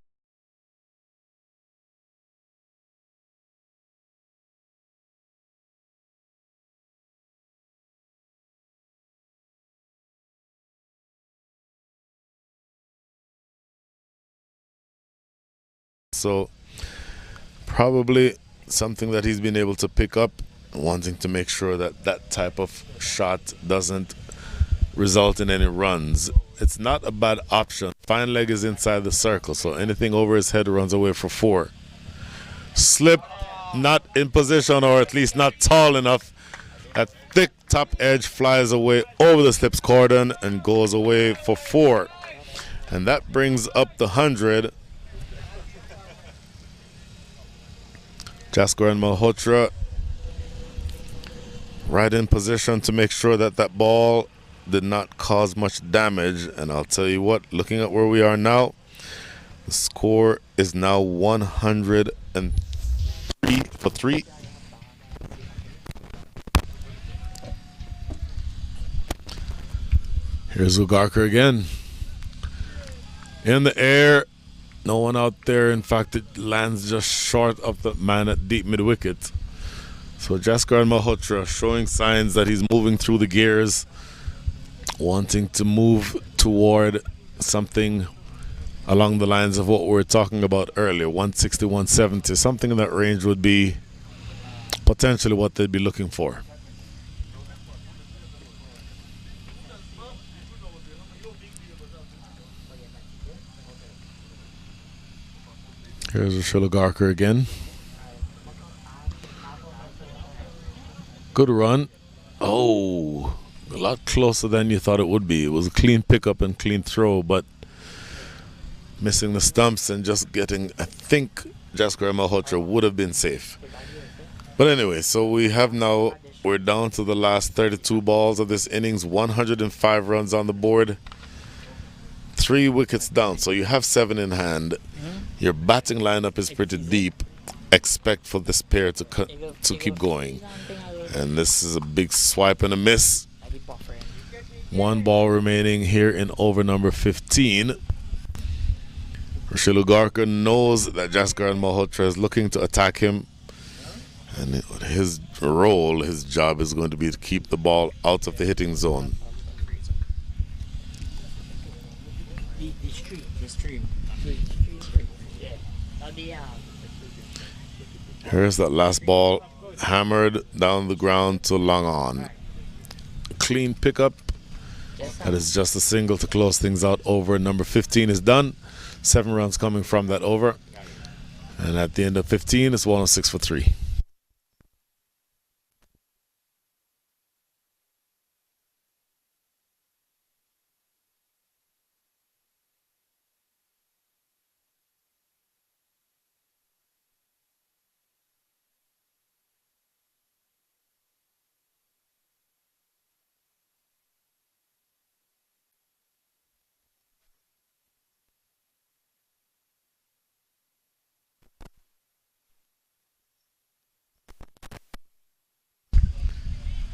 So probably something that he's been able to pick up, wanting to make sure that that type of shot doesn't result in any runs. It's not a bad option. Fine leg is inside the circle, so anything over his head runs away for 4. Slip, not in position, or at least not tall enough. That thick top edge flies away over the slip's cordon and goes away for 4. And that brings up the 100. Jaskar and Malhotra right in position to make sure that that ball did not cause much damage. And I'll tell you what, looking at where we are now, the score is now 103 for 3. Here's Ugarker again. In the air, no one out there. In fact, it lands just short of the man at deep mid-wicket. So Jaskar and Malhotra showing signs that he's moving through the gears, wanting to move toward something along the lines of what we were talking about earlier, 160, 170. Something in that range would be potentially what they'd be looking for. Here's Rushilu Garker again. Good run. Oh, a lot closer than you thought it would be. It was a clean pickup and clean throw, but missing the stumps and just getting, I think Jaskar Malhotra would have been safe. But anyway, so we're down to the last 32 balls of this innings, 105 runs on the board, 3 wickets down, so you have 7 in hand. Your batting lineup is pretty deep. Expect for this pair to keep going. And this is a big swipe and a miss. 1 ball remaining here in over number 15. Rushilu Garker knows that Jaskar and Malhotra is looking to attack him. And his role, his job is going to be to keep the ball out of the hitting zone. Here's that last ball, hammered down the ground to long on. Clean pickup. That is just a single to close things out. Over number 15 is done. 7 runs coming from that over. And at the end of 15, it's 106 for 3.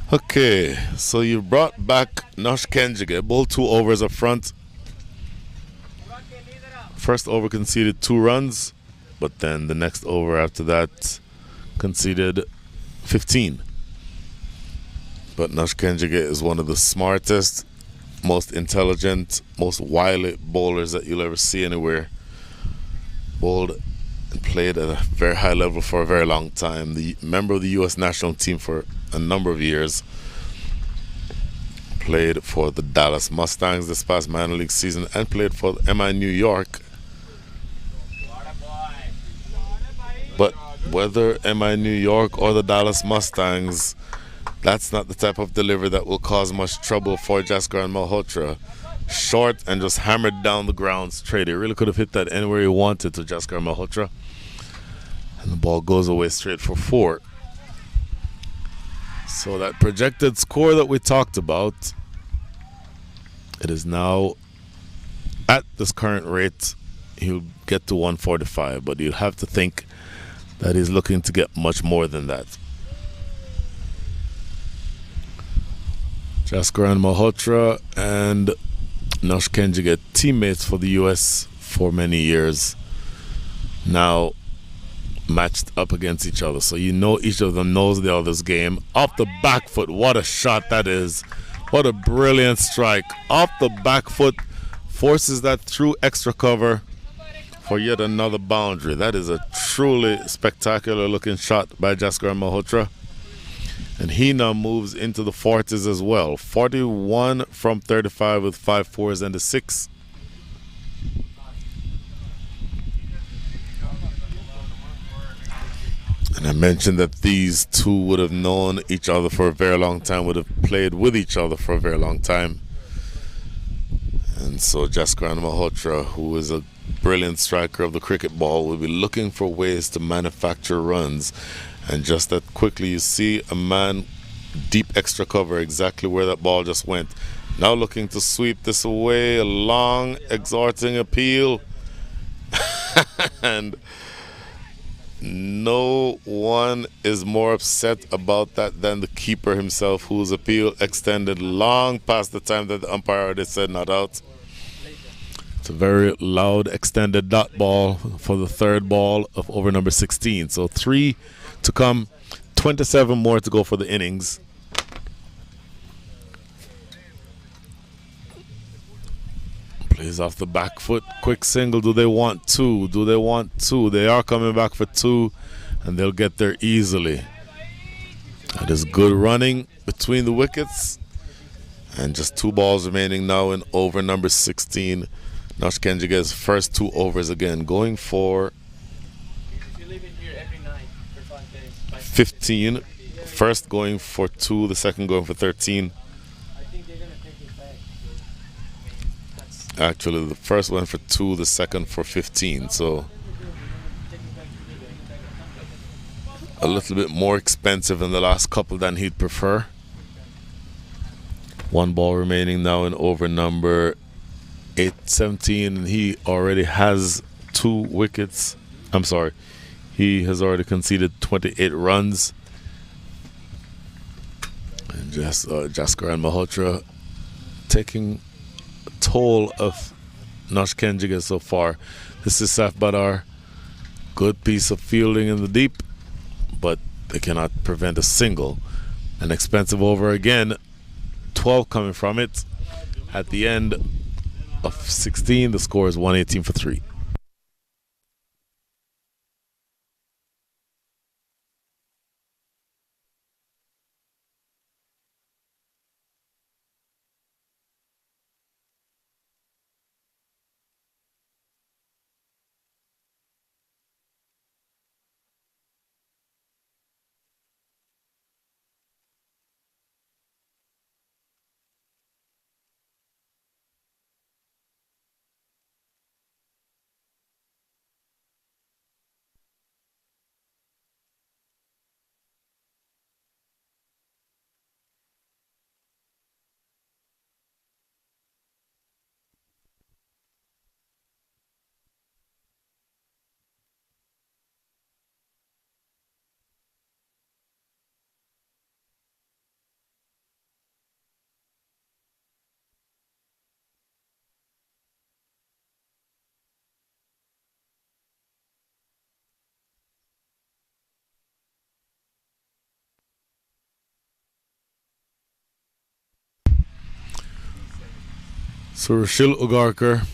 Okay, so you brought back Nosh Kenjige, bowled 2 overs up front. First over conceded 2 runs, but then the next over after that conceded 15. But Nosh Kenjige is one of the smartest, most intelligent, most wily bowlers that you'll ever see anywhere. Bowled and played at a very high level for a very long time. The member of the U.S. national team for a number of years. Played for the Dallas Mustangs this past minor league season and played for MI New York. But whether MI New York or the Dallas Mustangs, that's not the type of delivery that will cause much trouble for Jaskar and Malhotra. Short and just hammered down the ground straight. He really could have hit that anywhere he wanted to Jaskar Malhotra. And the ball goes away straight for 4. So that projected score that we talked about, it is now at this current rate, he'll get to 145, but you'll have to think that he's looking to get much more than that. Jaskar and Malhotra, and Nosh Kenjige, teammates for the US for many years, now matched up against each other. So you know each of them knows the other's game. Off the back foot, what a shot that is. What a brilliant strike. Off the back foot, forces that through extra cover for yet another boundary. That is a truly spectacular looking shot by Jaskaran Malhotra. And he now moves into the 40s as well. 41 from 35 with 5 fours and a 6. And I mentioned that these two would have known each other for a very long time, would have played with each other for a very long time. And so Jaskaran Malhotra, who is a brilliant striker of the cricket ball, will be looking for ways to manufacture runs. And just that quickly you see a man deep extra cover exactly where that ball just went. Now looking to sweep this away, a long exhorting appeal. And no one is more upset about that than the keeper himself, whose appeal extended long past the time that the umpire already said not out. It's a very loud extended dot ball for the third ball of over number 16. So 3 to come, 27 more to go for the innings. Plays off the back foot, quick single. Do they want 2? Do they want 2? They are coming back for 2, and they'll get there easily. That is good running between the wickets. And just 2 balls remaining now in over number 16. Nosh Kenjige's first 2 overs again, going for 15. First going for 2, the second going for 13. Actually, the first went for 2, the second for 15. So a little bit more expensive in the last couple than he'd prefer. 1 ball remaining now in over number 8-17, and he already has 2 wickets. I'm sorry, he has already conceded 28 runs. And Jaskaran Malhotra taking a toll of Nosh Kenjige so far. This is Saf Badar. Good piece of fielding in the deep, but they cannot prevent a single. An expensive over again. 12 coming from it. At the end of 16, the score is 118 for 3. So Rashil Ugarkar,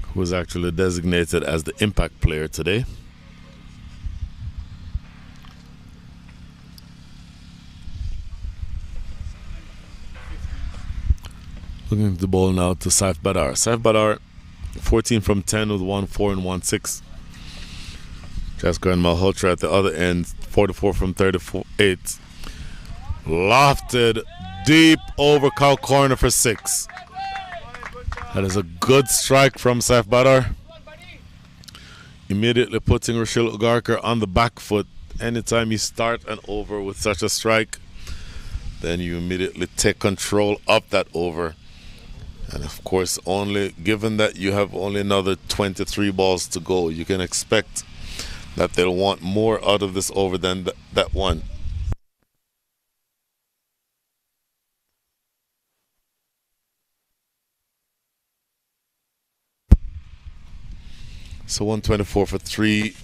who was actually designated as the impact player today, looking at the ball now to Saif Badar. Saif Badar, 14 from 10 with 1 4 and 1 6. Jaskaran Malhotra at the other end, 44 from 38. Lofted deep over cow corner for 6. That is a good strike from Saif Badar. Immediately putting Rashil Ugarkar on the back foot. Anytime you start an over with such a strike, then you immediately take control of that over. And of course, only given that you have only another 23 balls to go, you can expect that they'll want more out of this over than that one. So 124 for 3,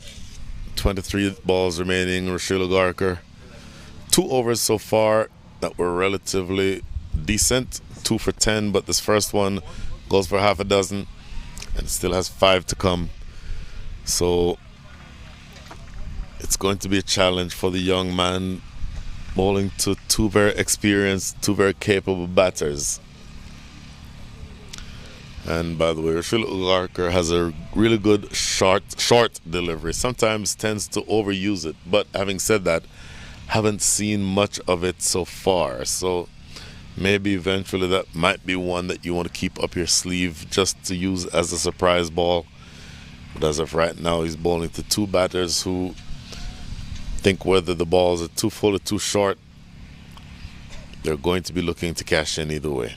23 balls remaining. Rochelle Garker, 2 overs so far that were relatively decent. 2 for 10, but this first one goes for half a dozen and still has 5 to come. So it's going to be a challenge for the young man, bowling to 2 very experienced, 2 very capable batters. And by the way, Rochelle Garker has a really good short delivery. Sometimes tends to overuse it, but having said that, haven't seen much of it so far. So maybe eventually that might be one that you want to keep up your sleeve just to use as a surprise ball. But as of right now, he's bowling to 2 batters who think whether the balls are too full or too short, they're going to be looking to cash in either way.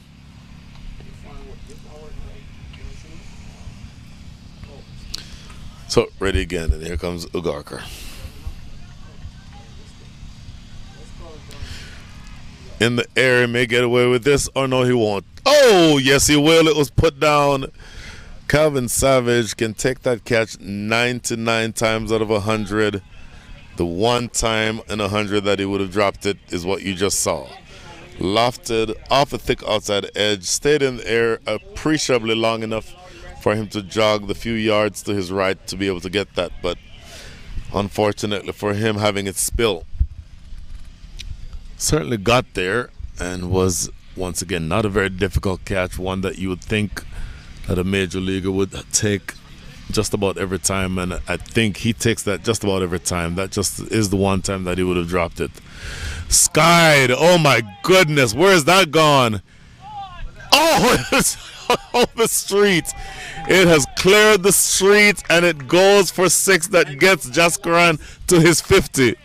So ready again, and here comes Ugarkar. In the air, he may get away with this, or no, he won't. Oh, yes, he will. It was put down. Calvin Savage can take that catch 99 times out of 100. The one time in 100 that he would have dropped it is what you just saw. Lofted off a thick outside edge, stayed in the air appreciably long enough for him to jog the few yards to his right to be able to get that. But unfortunately for him, having it spill, certainly got there and was once again not a very difficult catch, one that you would think that a major leaguer would take just about every time, and I think he takes that just about every time. That just is the one time that he would have dropped it. Skied, oh my goodness, where is that gone? Oh, it's on the street. It has cleared the street and it goes for 6. That gets Jaskaran to his 50.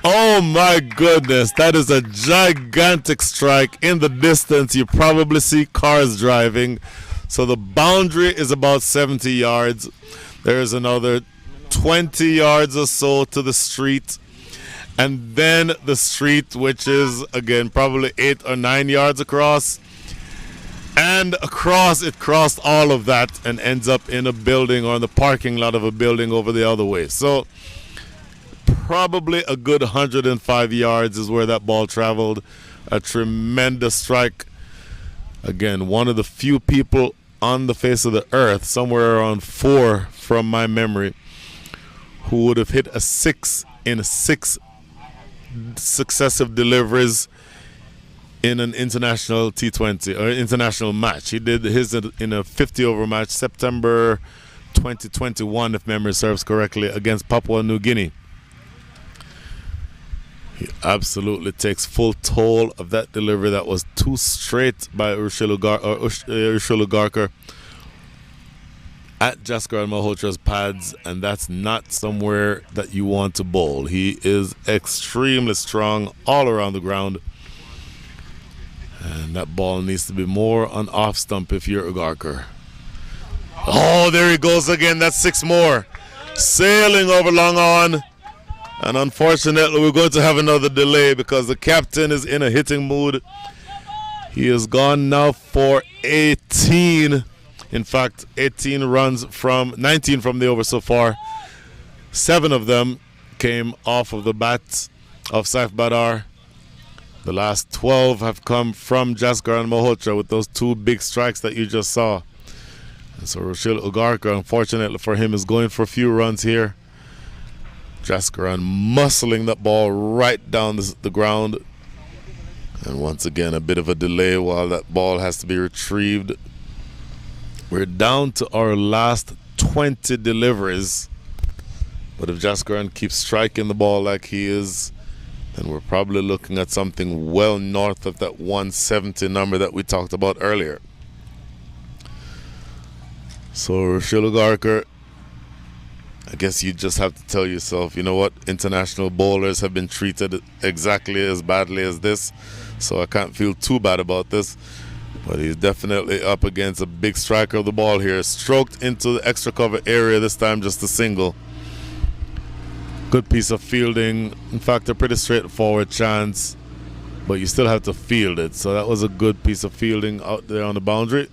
Oh my goodness, that is a gigantic strike. In the distance, you probably see cars driving. So the boundary is about 70 yards. There's another 20 yards or so to the street. And then the street, which is, again, probably 8 or 9 yards across. And across, it crossed all of that and ends up in a building or in the parking lot of a building over the other way. So probably a good 105 yards is where that ball traveled. A tremendous strike. Again, one of the few people on the face of the earth, somewhere around 4 from my memory, who would have hit a 6 in 6 successive deliveries in an international T20 or international match. He did his in a 50-over match, September 2021, if memory serves correctly, against Papua New Guinea. He absolutely takes full toll of that delivery. That was 2 straight by Rochelle Garker at Jaskaran Malhotra's pads, and that's not somewhere that you want to bowl. He is extremely strong all around the ground, and that ball needs to be more on off stump if you're Ugarkar. Oh, there he goes again. That's 6 more. Sailing over long on. And unfortunately, we're going to have another delay because the captain is in a hitting mood. He has gone now for 18. In fact, 18 runs from 19 from the over so far. 7 of them came off of the bat of Saif Badar. The last 12 have come from Jaskaran Malhotra with those 2 big strikes that you just saw. And so Rochelle Ugarkar, unfortunately for him, is going for a few runs here. Jaskaran muscling that ball right down the ground. And once again, a bit of a delay while that ball has to be retrieved. We're down to our last 20 deliveries. But if Jaskaran keeps striking the ball like he is, then we're probably looking at something well north of that 170 number that we talked about earlier. So Rochelle Ugarkar, I guess you just have to tell yourself, you know what, international bowlers have been treated exactly as badly as this, so I can't feel too bad about this. But he's definitely up against a big striker of the ball here. Stroked into the extra cover area, this time just a single. Good piece of fielding. In fact, a pretty straightforward chance, but you still have to field it. So that was a good piece of fielding out there on the boundary.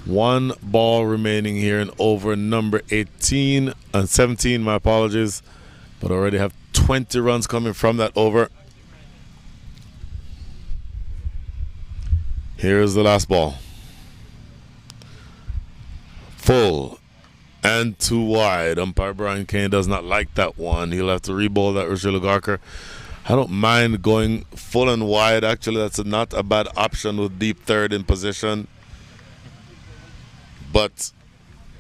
One ball remaining here in over number 18 and 17, my apologies, but already have 20 runs coming from that over. Here's the last ball. Full and too wide. Umpire Brian Kane does not like that one. He'll have to re-bowl that Rashid Garker. I don't mind going full and wide. Actually, that's not a bad option with deep third in position. But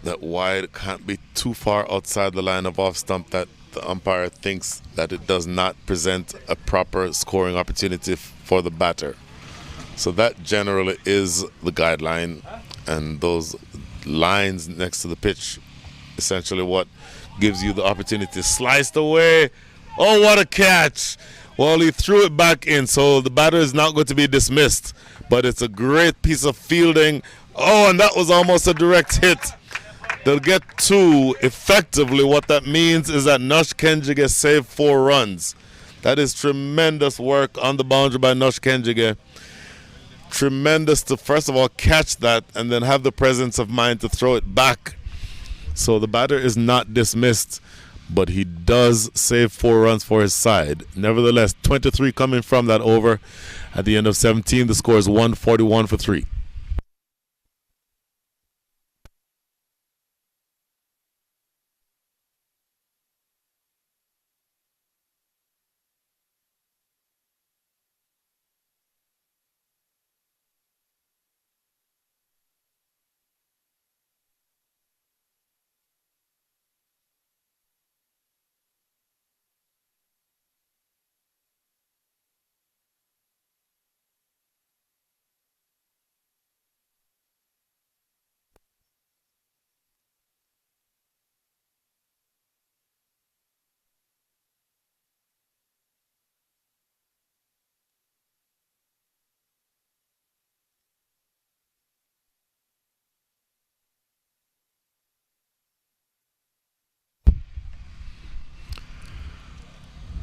that wide can't be too far outside the line of off stump that the umpire thinks that it does not present a proper scoring opportunity for the batter. So that generally is the guideline, and those lines next to the pitch essentially what gives you the opportunity. Sliced away. Oh, what a catch. Well, he threw it back in, so the batter is not going to be dismissed, but it's a great piece of fielding. Oh, and that was almost a direct hit. They'll get two. Effectively, what that means is that Nush Kenjige saved 4 runs. That is tremendous work on the boundary by Nush Kenjige. Tremendous to, first of all, catch that and then have the presence of mind to throw it back. So the batter is not dismissed, but he does save 4 runs for his side. Nevertheless, 23 coming from that over. At the end of 17, the score is 141 for 3.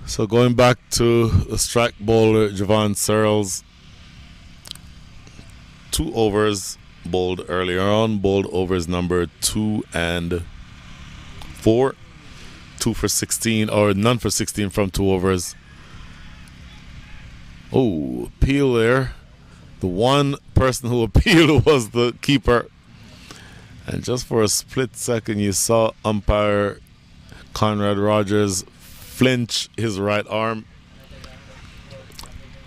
So going back to the strike bowler, Javon Searles, 2 overs bowled earlier on, bowled overs number 2 and 4, 2 for 16, or none for 16 from 2 overs. Oh, appeal there. The one person who appealed was the keeper. And just for a split second, you saw umpire Conrad Rogers flinch his right arm,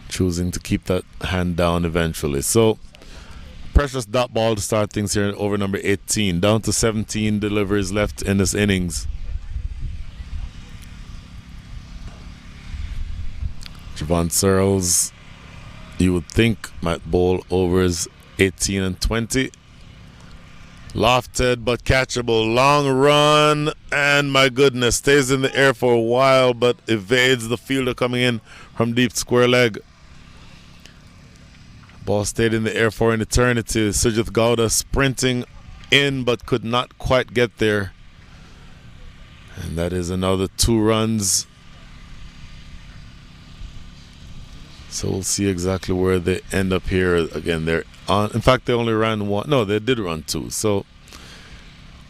choosing to keep that hand down eventually. So precious dot ball to start things here over number 18. Down to 17 deliveries left in this innings. Javon Searles, you would think, might bowl overs 18 and 20. Lofted but catchable, long run, and my goodness, stays in the air for a while but evades the fielder coming in from deep square leg. Ball stayed in the air for an eternity. Sujith Gowda sprinting in but could not quite get there. And that is another 2 runs. So we'll see exactly where they end up here. Again, they're on. In fact, they only ran 1. No, they did run 2. So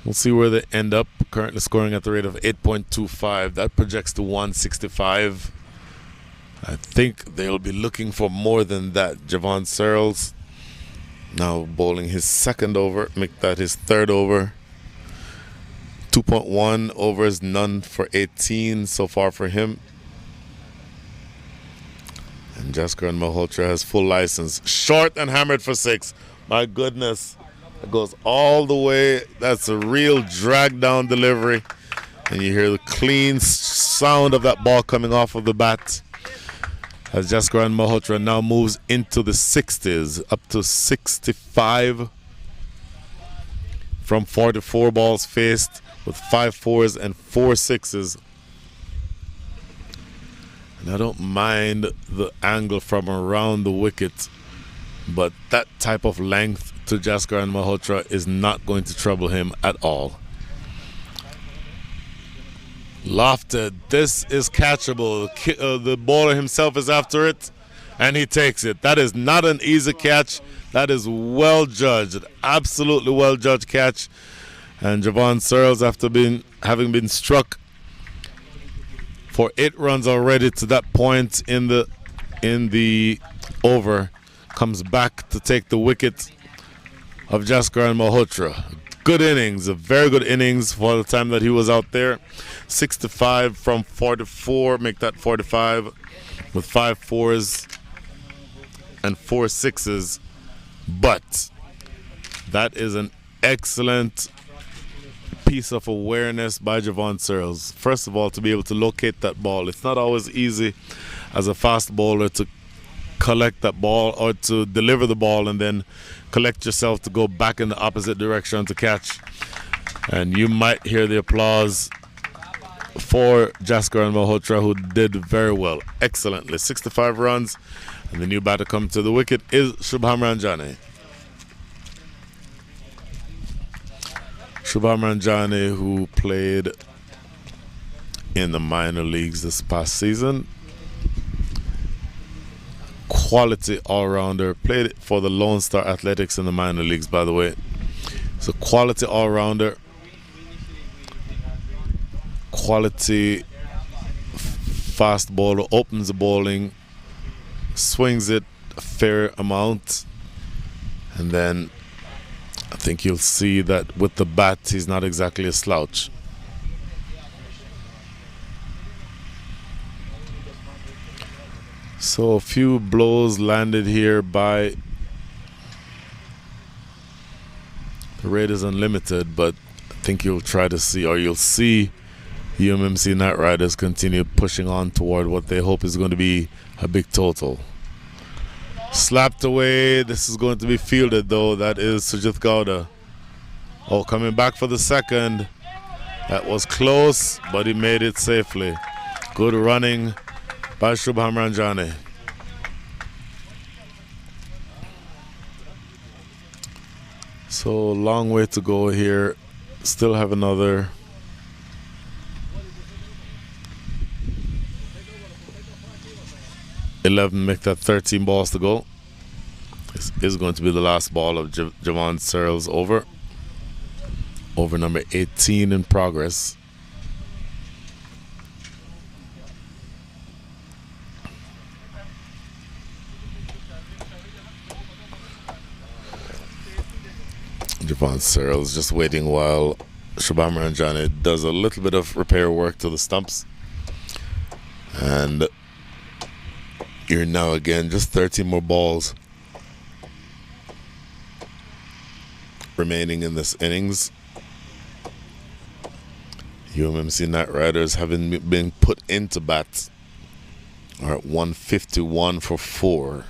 we'll see where they end up. Currently scoring at the rate of 8.25. That projects to 165. I think they'll be looking for more than that. Javon Searles now bowling his 2nd over. Make that his 3rd over. 2.1 overs, none for 18 so far for him. And Jaskaran Malhotra has full license. Short and hammered for 6. My goodness. It goes all the way. That's a real drag down delivery. And you hear the clean sound of that ball coming off of the bat. As Jaskaran Malhotra now moves into the 60s, up to 65 from 44 balls faced with 5 4s and 4 6s. And I don't mind the angle from around the wicket, but that type of length to Jaskaran Malhotra is not going to trouble him at all. Lofted. This is catchable. The bowler himself is after it, and he takes it. That is not an easy catch. That is well judged. Absolutely well judged catch. And Javon Searles, after having been struck for 8 runs already to that point in the over, comes back to take the wicket of Jaskaran Malhotra. Good innings, a very good innings for the time that he was out there. 65 from 44, make that 45 with 5 fours and 4 sixes. But that is an excellent piece of awareness by Javon Searles. First of all, to be able to locate that ball. It's not always easy as a fast bowler to collect that ball or to deliver the ball and then collect yourself to go back in the opposite direction to catch. And you might hear the applause for Jaskaran Malhotra, who did very well, excellently. 65 runs, and the new batter come to the wicket is Shubham Ranjani. Shubham Ranjani, who played in the minor leagues this past season. Quality all-rounder. Played for the Lone Star Athletics in the minor leagues, by the way. So quality all-rounder. Quality fast bowler. Opens the bowling. Swings it a fair amount. And then I think you'll see that with the bat, he's not exactly a slouch. So a few blows landed here by the Raiders Unlimited, but I think you'll see UMMC Night Riders continue pushing on toward what they hope is going to be a big total. Slapped away. This is going to be fielded, though. That is Sujith Gowda. Oh, coming back for the second. That was close, but he made it safely. Good running by Shubham Ranjani. So long way to go here. Still have another 11, make that 13 balls to go. This is going to be the last ball of Javon Searles over. Over number 18 in progress. Javon Searles just waiting while Shubham Ranjani does a little bit of repair work to the stumps. And here now again, just 13 more balls remaining in this innings. UMMC Night Riders, having been put into bat, are at 151 for 4.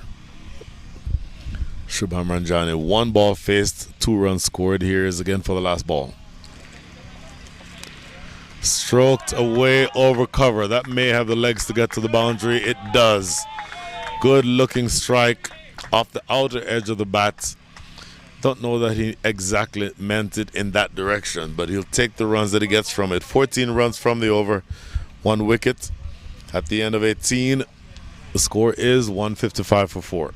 Shubham Ranjani, 1 ball faced, 2 runs scored. Here is again for the last ball. Stroked away over cover. That may have the legs to get to the boundary. It does. Good looking strike off the outer edge of the bat. Don't know that he exactly meant it in that direction, but he'll take the runs that he gets from it. 14 runs from the over, 1 wicket. At the end of 18, the score is 155 for 4.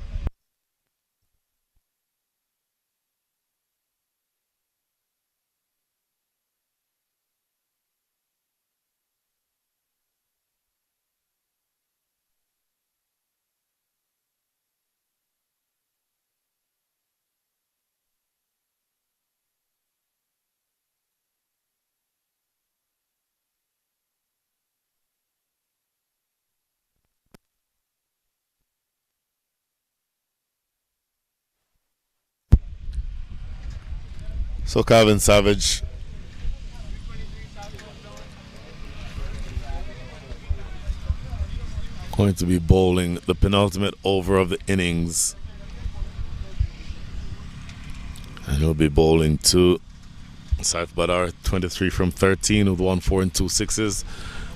So Calvin Savage going to be bowling the penultimate over of the innings. And he'll be bowling to Saif Badar, 23 from 13 with 1 4 and 2 sixes.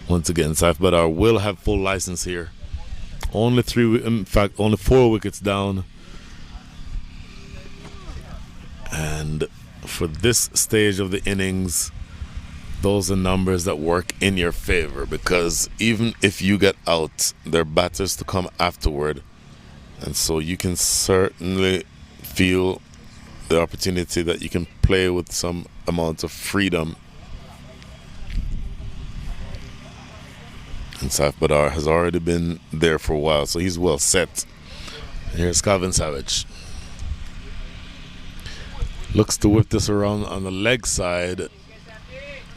Once again, Saif Badar will have full license here. Only 4 wickets down. And for this stage of the innings, those are numbers that work in your favor, because even if you get out, there are batters to come afterward, and so you can certainly feel the opportunity that you can play with some amount of freedom. And Saif Badar has already been there for a while, so he's well set. And here's Calvin Savage. Looks to whip this around on the leg side.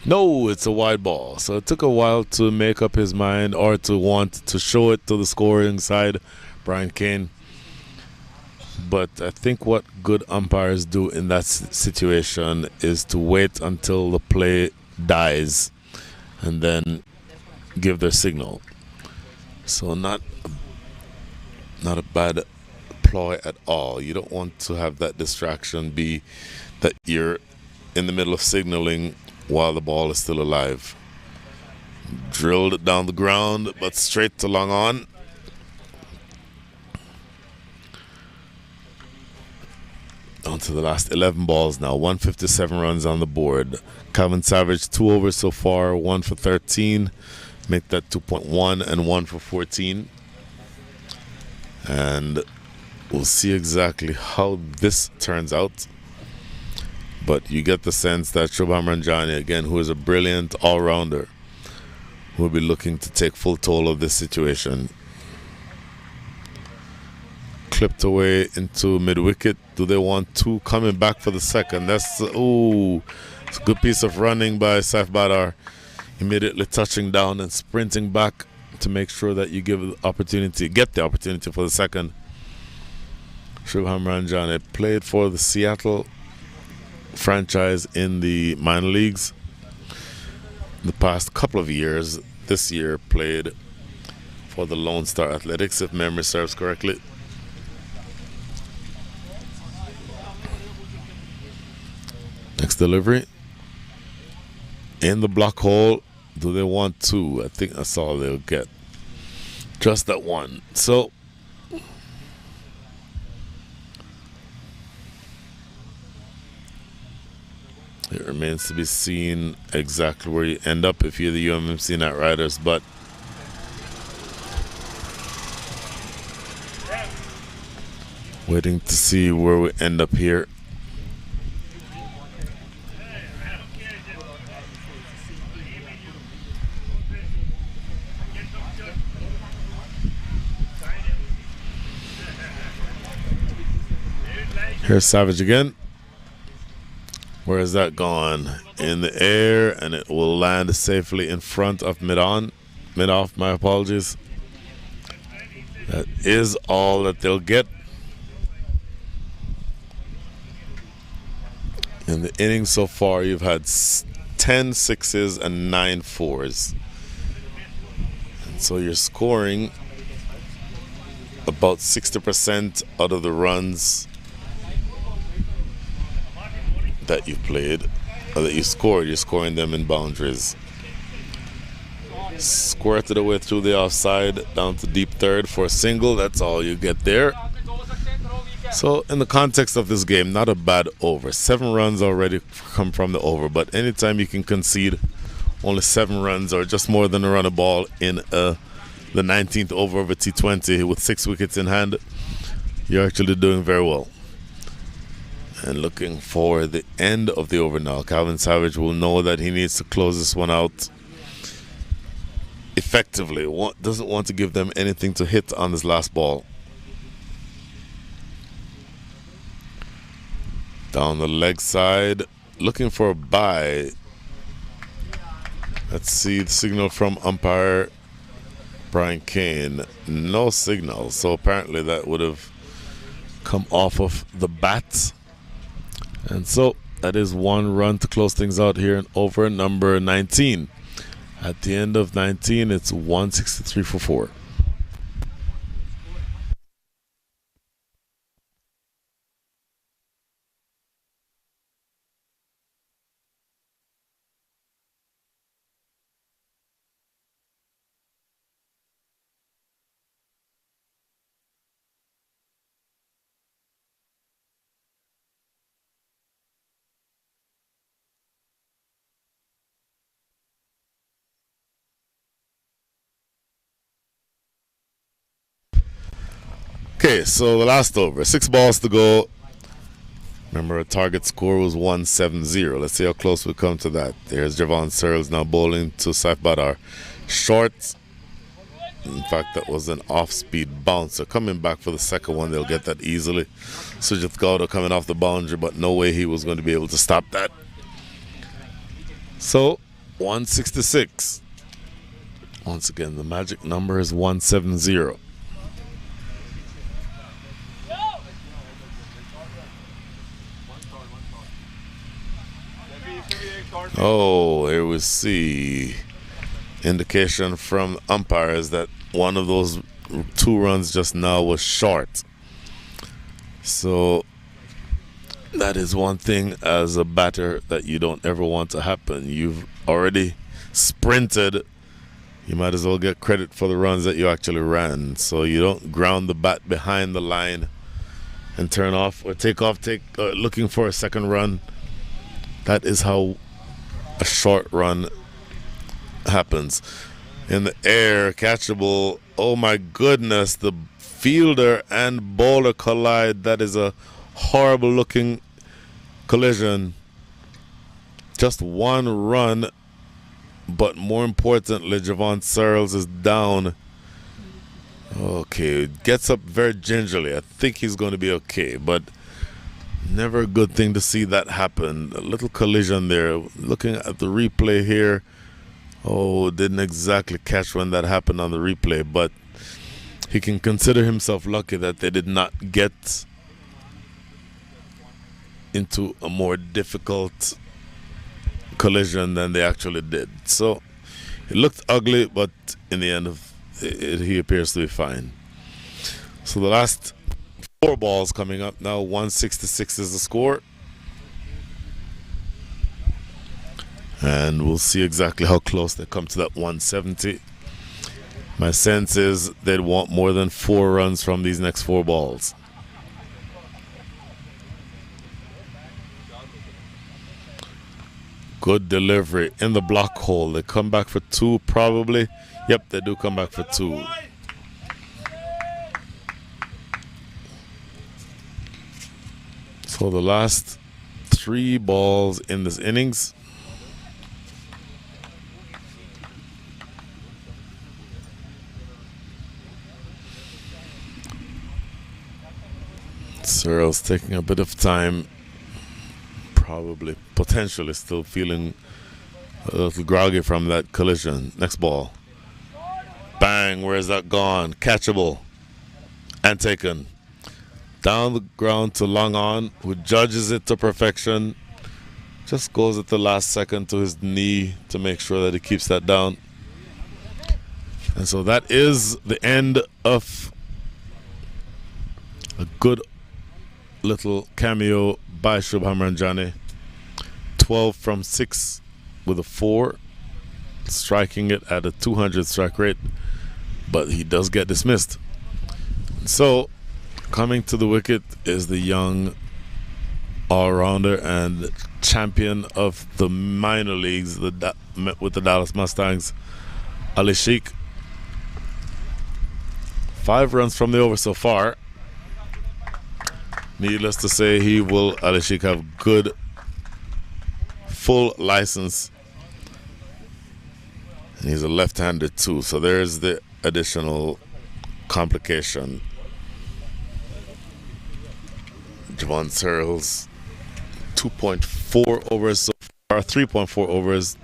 No, it's a wide ball. So it took a while to make up his mind or to want to show it to the scoring side, Brian Kane. But I think what good umpires do in that situation is to wait until the play dies and then give their signal. So not a bad ploy at all. You don't want to have that distraction be that you're in the middle of signaling while the ball is still alive. Drilled it down the ground, but straight to long on. On to the last 11 balls now. 157 runs on the board. Calvin Savage, 2 overs so far, 1 for 13. Make that 2.1 and 1 for 14. And we'll see exactly how this turns out. But you get the sense that Shubham Ranjani, again, who is a brilliant all-rounder, will be looking to take full toll of this situation. Clipped away into mid-wicket. Do they want 2 coming back for the second? That's, it's a good piece of running by Saif Badar. Immediately touching down and sprinting back to make sure that you get the opportunity for the second. Shubham Ranjani played for the Seattle franchise in the minor leagues the past couple of years. This year played for the Lone Star Athletics, if memory serves correctly. Next delivery in the block hole. Do they want 2? I think that's all they'll get. Just that one. So it remains to be seen exactly where you end up if you're the UMMC Night Riders, but waiting to see where we end up here. Here's Savage again. Where has that gone? In the air, and it will land safely in front of mid-off, my apologies. That is all that they'll get. In the innings so far, you've had 10 sixes and 9 fours. And so you're scoring about 60% out of the runs that you've played, or that you scored. You're scoring them in boundaries. Squirted away through the offside, down to deep third for a single. That's all you get there. So in the context of this game, not a bad over. 7 runs already come from the over, but anytime you can concede only 7 runs or just more than a run a ball in the 19th over of a T20 with 6 wickets in hand, you're actually doing very well. And looking for the end of the over now. Calvin Savage will know that he needs to close this one out effectively. Doesn't want to give them anything to hit on this last ball. Down the leg side, looking for a bye. Let's see the signal from umpire Brian Kane. No signal, so apparently that would have come off of the bat. And so that is 1 run to close things out here in over number 19. At the end of 19, it's 163 for 4. Okay, so the last over, 6 balls to go. Remember, our target score was 170. Let's see how close we come to that. There's Javon Searles now bowling to Saif Badar. Short. In fact, that was an off-speed bouncer. Coming back for the second one, they'll get that easily. Sujit Gowda coming off the boundary, but no way he was going to be able to stop that. So, 166. Once again, the magic number is 170. Oh, here we see indication from umpires that one of those 2 runs just now was short. So that is one thing as a batter that you don't ever want to happen. You've already sprinted. You might as well get credit for the runs that you actually ran. So you don't ground the bat behind the line and turn off or take off, looking for a second run. That is how a short run happens. In the air, catchable. Oh my goodness, the fielder and bowler collide. That is a horrible looking collision. Just 1 run, but more importantly, Javon Searles is down. Okay, gets up very gingerly. I think he's going to be okay, but never a good thing to see that happen. A little collision there. Looking at the replay here. Oh, didn't exactly catch when that happened on the replay, but he can consider himself lucky that they did not get into a more difficult collision than they actually did. So it looked ugly, but in the end of it, he appears to be fine. So the last 4 balls coming up now. 166 is the score. And we'll see exactly how close they come to that 170. My sense is they'd want more than 4 runs from these next 4 balls. Good delivery in the block hole. They come back for 2 probably. Yep, they do come back for 2. So the last 3 balls in this innings. Searles taking a bit of time, probably, potentially still feeling a little groggy from that collision. Next ball. Bang, where's that gone? Catchable and taken. Down the ground to Long On, who judges it to perfection. Just goes at the last second to his knee to make sure that he keeps that down. And so that is the end of a good little cameo by Shubham Ranjani. 12 from 6 with a 4, striking it at a 200 strike rate, but he does get dismissed. So coming to the wicket is the young all-rounder and champion of the minor leagues with the Dallas Mustangs, Ali Sheikh. 5 runs from the over so far. Needless to say, Ali Sheikh have good full license. And he's a left-hander too, so there's the additional complication. Javon Searles, 2.4 overs so far, 3.4 overs,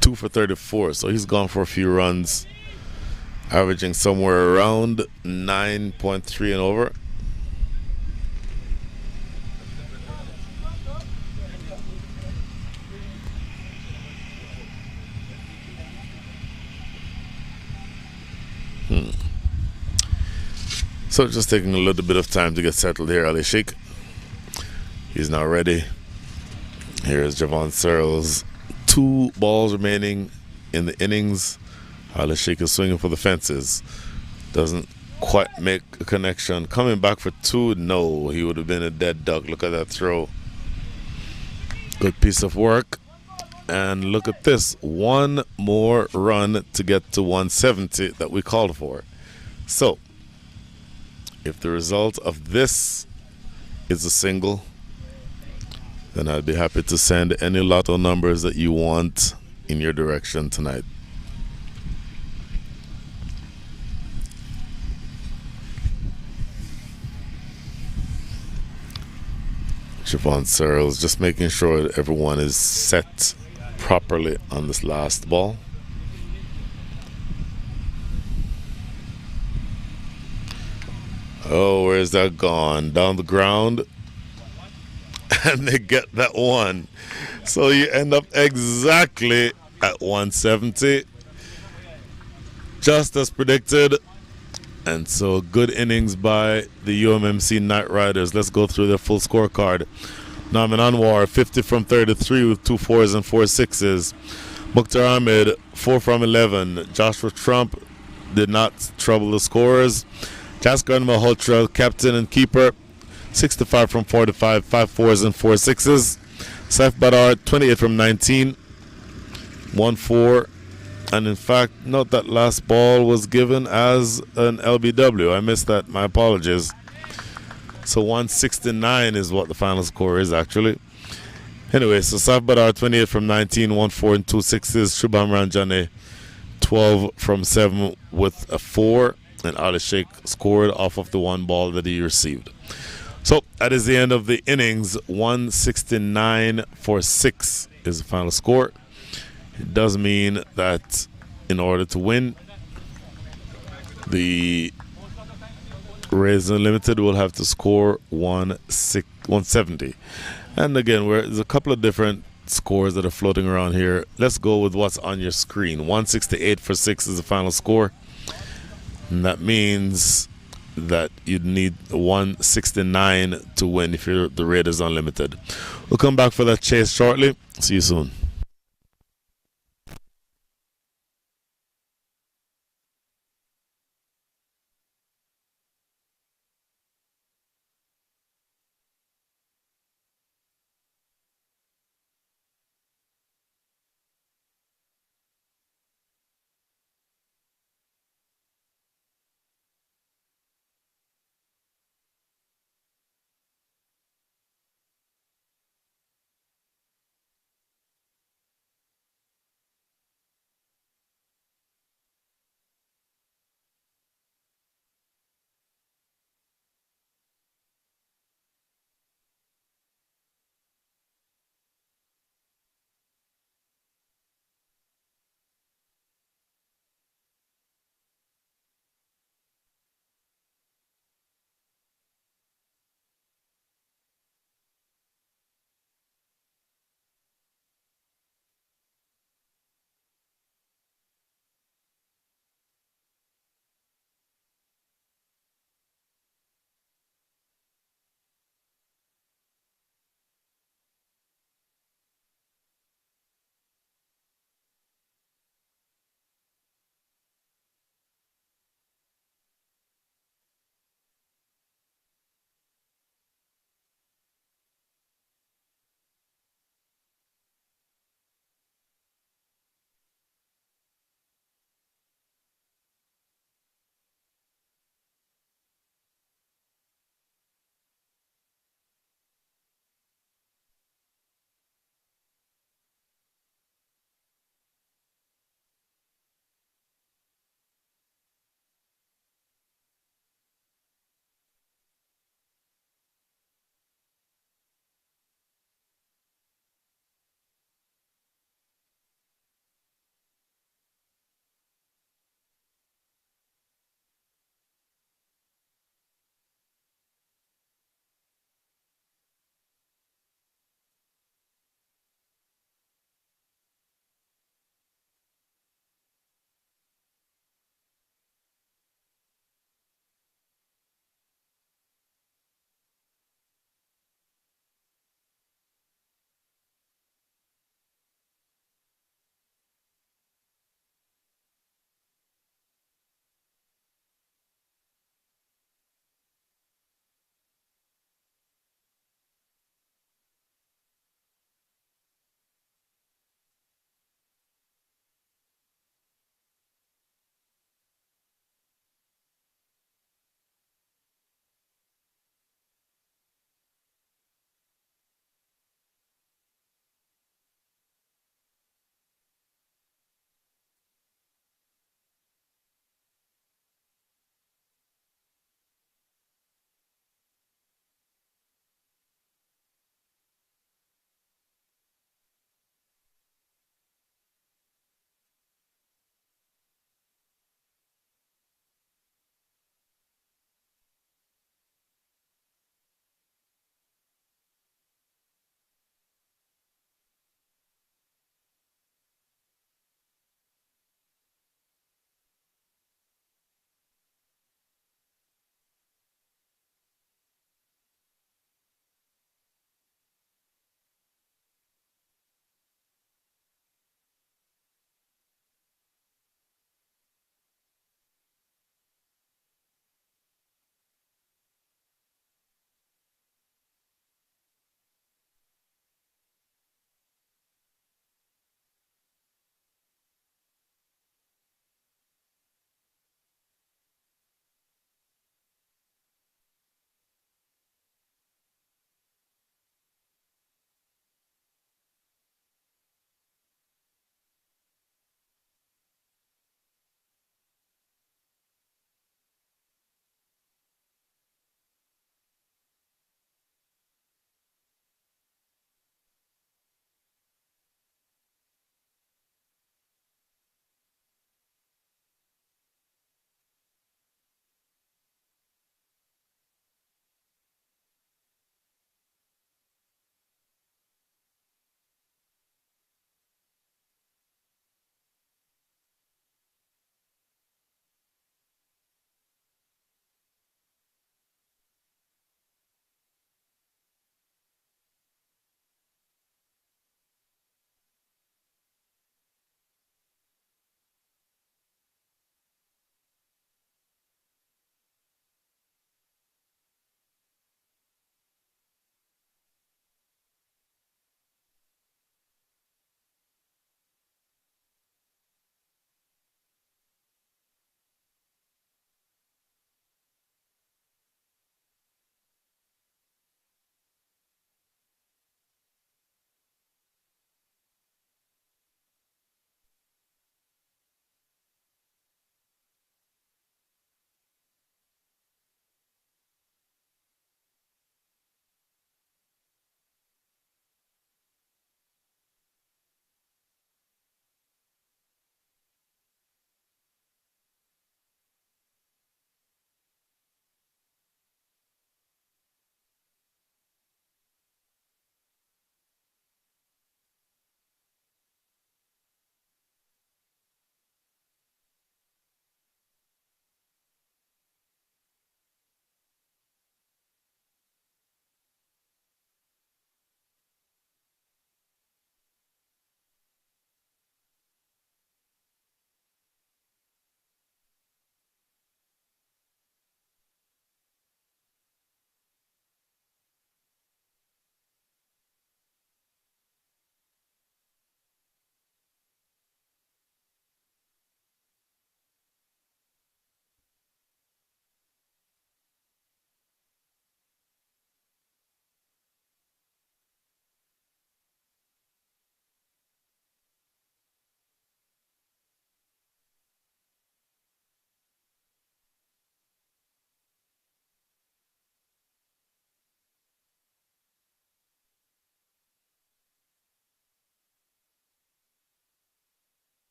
2 for 34. So he's gone for a few runs, averaging somewhere around 9.3 and over. So just taking a little bit of time to get settled here, Ali Sheikh. He's now ready. Here's Javon Searles. 2 balls remaining in the innings. Ali Sheikh is swinging for the fences. Doesn't quite make a connection. Coming back for 2, no. He would have been a dead duck. Look at that throw. Good piece of work. And look at this. 1 more run to get to 170 that we called for. So, if the result of this is a single, then I'd be happy to send any lotto numbers that you want in your direction tonight. Siobhan Searles just making sure that everyone is set properly on this last ball. Oh, where's that gone? Down the ground. And they get that one. So you end up exactly at 170. Just as predicted. And so good innings by the UMMC Knight Riders. Let's go through their full scorecard. Naman Anwar, 50 from 33 with 2 fours and 4 sixes. Mukhtar Ahmed, 4 from 11. Joshua Trump did not trouble the scorers. Jaskar Malhotra, captain and keeper, 65 from 45, 5 fours and 4 sixes. Saif Badar, 28 from 19, 1 4. And in fact, note that last ball was given as an LBW. I missed that. My apologies. So 169 is what the final score is actually. Anyway, so Saif Badar, 28 from 19, 1 4 and 2 sixes. Shubham Ranjane, 12 from 7 with a 4. And Ali Sheikh scored off of the one ball that he received. So that is the end of the innings. 169 for 6 is the final score. It does mean that in order to win, the Rays Unlimited will have to score 170. And again, there's a couple of different scores that are floating around here. Let's go with what's on your screen. 168 for 6 is the final score. And that means that you'd need 169 to win if you're the Raiders Unlimited. We'll come back for that chase shortly. See you soon.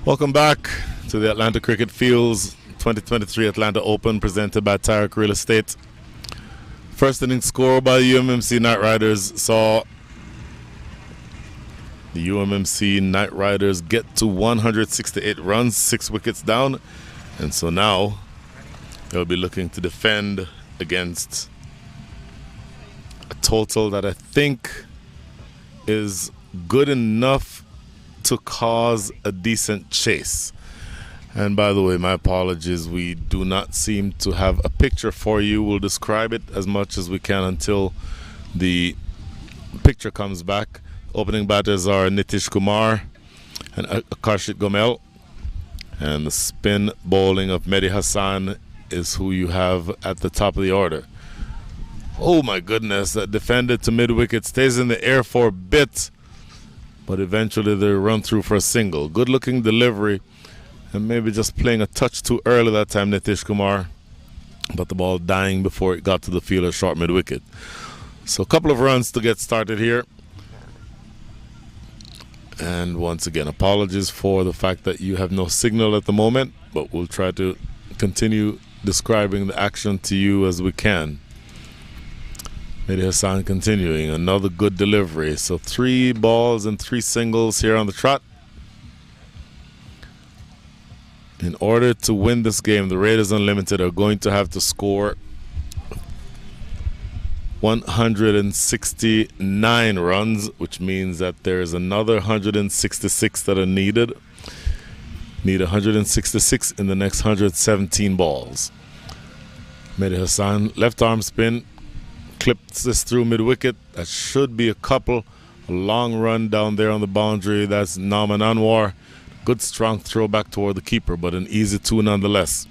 Welcome back to the Atlanta Cricket Fields 2023 Atlanta Open presented by Tyrek Real Estate. First inning score by the UMMC Knight Riders saw the UMMC Knight Riders get to 168 runs, 6 wickets down, and so now they'll be looking to defend against a total that I think is good enough to cause a decent chase. And by the way, my apologies, we do not seem to have a picture for you. We'll describe it as much as we can until the picture comes back. Opening batters are Nitish Kumar and Akarshit Gomel, and the spin bowling of Mehdi Hassan is who you have at the top of the order. Oh my goodness, that defended to mid-wicket, stays in the air for a bit, but eventually they run through for a single. Good looking delivery, and maybe just playing a touch too early that time, Nitish Kumar, but the ball dying before it got to the fielder, short mid-wicket. So a couple of runs to get started here. And once again, apologies for the fact that you have no signal at the moment, but we'll try to continue describing the action to you as we can. Mehdi Hassan continuing, another good delivery. So 3 balls and 3 singles here on the trot. In order to win this game, the Raiders Unlimited are going to have to score 169 runs, which means that there's another 166 that are needed. Need 166 in the next 117 balls. Mehdi Hassan, left arm spin, clips this through mid-wicket. That should be a couple. A long run down there on the boundary. That's Naman Anwar. Good strong throw back toward the keeper, but an easy 2 nonetheless.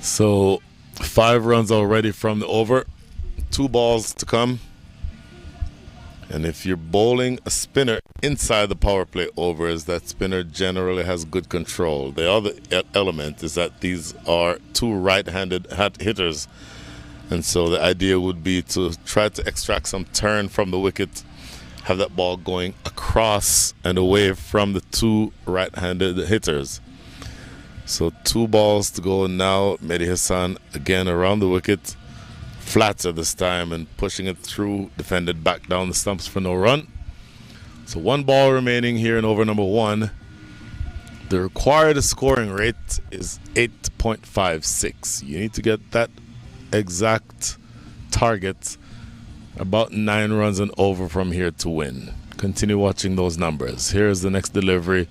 So 5 runs already from the over. 2 balls to come. And if you're bowling a spinner inside the power play overs, that spinner generally has good control. The other element is that these are 2 right-handed hitters. And so the idea would be to try to extract some turn from the wicket, have that ball going across and away from the 2 right-handed hitters. So 2 balls to go now. Mehdi Hassan again around the wicket. Flatter this time and pushing it through. Defended back down the stumps for no run. So 1 ball remaining here in over number 1. The required scoring rate is 8.56. You need to get that exact target, about 9 runs and over from here to win. Continue watching those numbers. Here's the next delivery.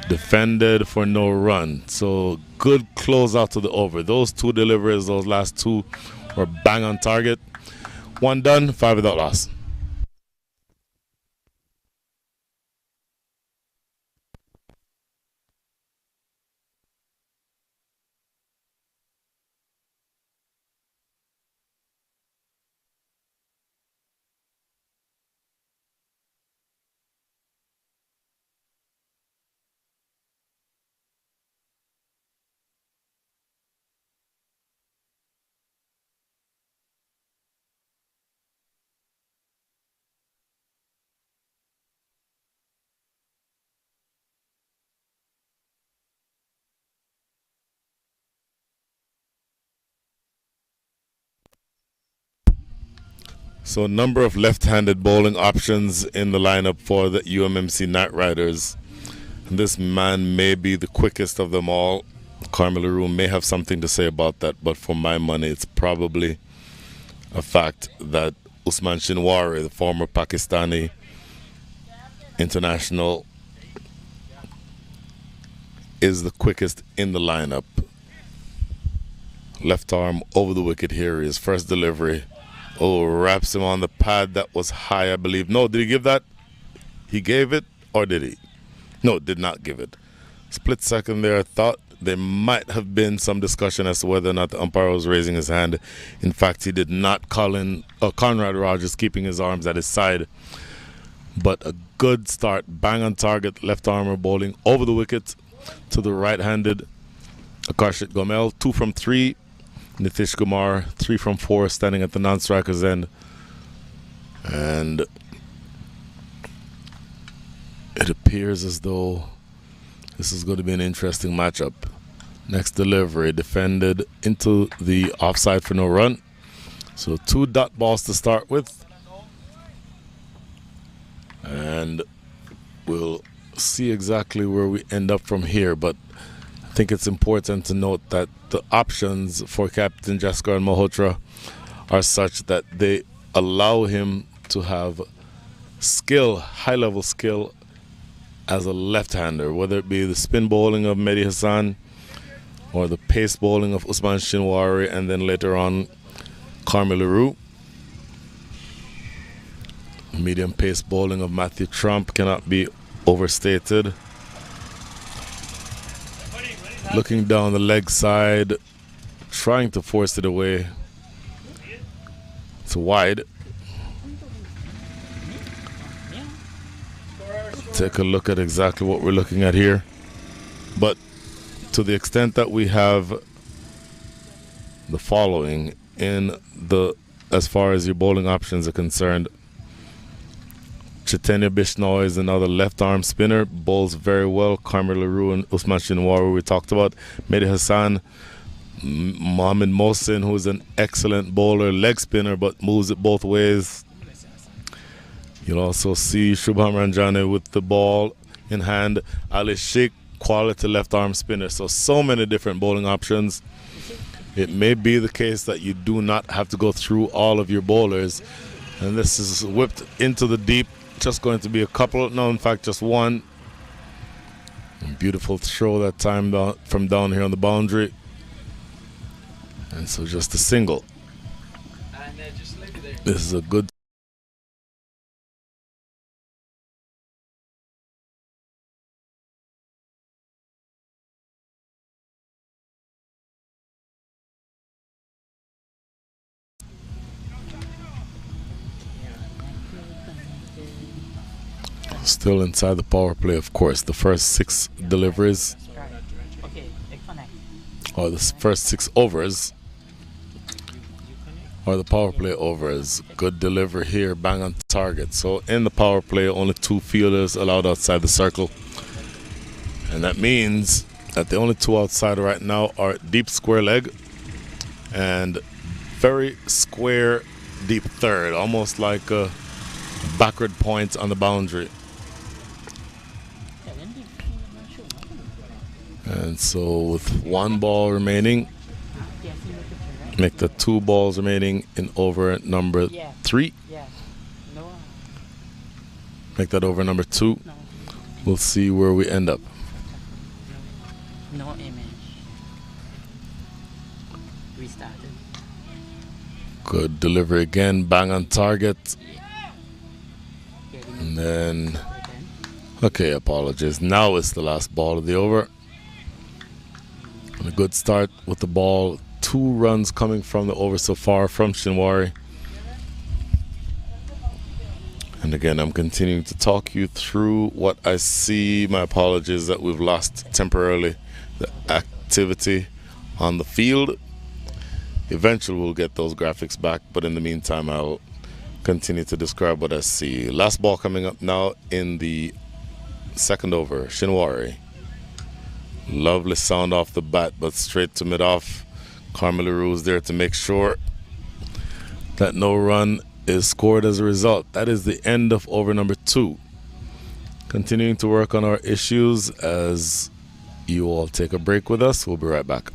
Defended for no run. So good close out to the over. Those 2 deliveries, those last 2 were bang on target. 1 done, 5 without loss. So a number of left-handed bowling options in the lineup for the UMMC Knight Riders. And this man may be the quickest of them all. Carmela Room may have something to say about that, but for my money, it's probably a fact that Usman Shinwari, the former Pakistani international, is the quickest in the lineup. Left arm over the wicket here. His first delivery. Oh, wraps him on the pad. That was high, I believe. No, did he give that? He gave it, or did he? No, did not give it. Split second there. I thought there might have been some discussion as to whether or not the umpire was raising his hand. In fact, he did not call in Conrad Rogers keeping his arms at his side. But a good start. Bang on target. Left armer bowling over the wicket to the right-handed Akarshit Gomel. 2 from 3. Nitish Kumar, 3 from 4, standing at the non-striker's end. And It appears as though this is going to be an interesting matchup. Next delivery defended into the offside for no run. So 2 dot balls to start with. And we'll see exactly where we end up from here. But I think it's important to note that the options for Captain Jaskar and Malhotra are such that they allow him to have skill, high level skill as a left-hander, whether it be the spin bowling of Mehdi Hassan or the pace bowling of Usman Shinwari, and then later on Carmi LaRue. Medium pace bowling of Matthew Trump cannot be overstated. Looking down the leg side, trying to force it away. It's wide. Take a look at exactly what we're looking at here. But to the extent that we have the following in the, as far as your bowling options are concerned, Chaitanya Bishnoi is another left arm spinner, bowls very well. Carmi LaRue and Usman Shinwari we talked about. Mehdi Hassan, Mohamed Mohsin, who is an excellent bowler, leg spinner, but moves it both ways. You'll also see Shubham Ranjane with the ball in hand. Ali Sheikh, quality left arm spinner. So many different bowling options. It may be the case that you do not have to go through all of your bowlers. And this is whipped into the deep. Just going to be a couple. No, in fact, just one. Beautiful throw that time from down here on the boundary. And so just a single. This is a good. Still inside the power play, of course. The first 6 deliveries, or the first 6 overs, or the power play overs. Good delivery here, bang on target. So in the power play, only 2 fielders allowed outside the circle. And that means that the only 2 outside right now are deep square leg and very square deep third, almost like a backward point on the boundary. And so with 1 ball remaining, make the 2 balls remaining in over number 3. Make that over number 2. We'll see where we end up. No image. Restarted. Good delivery again, bang on target. And then, okay, apologies. Now it's the last ball of the over. And a good start with the ball. 2 runs coming from the over so far from Shinwari. And again, I'm continuing to talk you through what I see. My apologies that we've lost temporarily the activity on the field. Eventually we'll get those graphics back, but in the meantime I'll continue to describe what I see. Last ball coming up now in the 2nd over. Shinwari. Lovely sound off the bat, but straight to mid-off. Carmi LaRue is there to make sure that no run is scored as a result. That is the end of over number 2. Continuing to work on our issues as you all take a break with us. We'll be right back.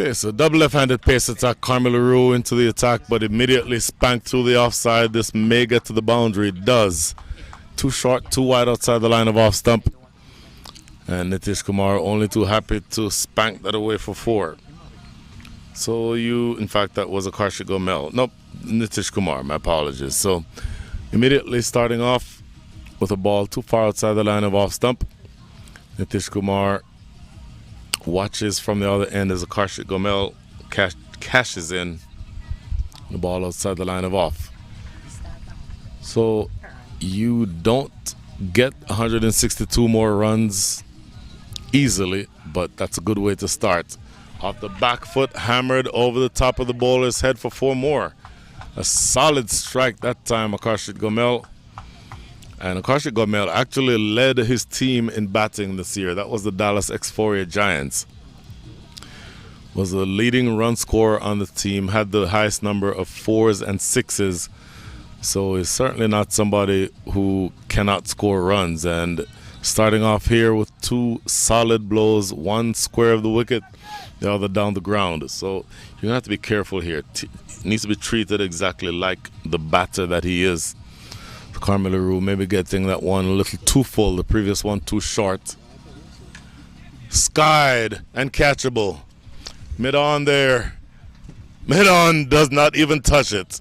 Okay, so double left-handed pace attack. Carmel Leroux into the attack, but immediately spanked through the offside. This may get to the boundary. It does. Too short, too wide outside the line of off stump. And Nitish Kumar only too happy to spank that away for 4. So in fact, that was a Karshik Gomel. Nope, Nitish Kumar, my apologies. So immediately starting off with a ball too far outside the line of off stump. Nitish Kumar watches from the other end as a Karshik Gomel cashes in the ball outside the line of off. So you don't get 162 more runs easily, but that's a good way to start. Off the back foot, hammered over the top of the bowler's head for 4 more. A solid strike that time, Akarshit Gomel. And Akarshit Gomel actually led his team in batting this year. That was the Dallas Euphoria Giants. Was the leading run scorer on the team, had the highest number of 4s and 6s. So he's certainly not somebody who cannot score runs. And starting off here with 2 solid blows, one square of the wicket, the other down the ground. So you're going to have to be careful here. Needs to be treated exactly like the batter that he is. Carmel Leroux maybe getting that one a little too full, the previous one too short. Skied and catchable. Mid-on there. Mid-on does not even touch it.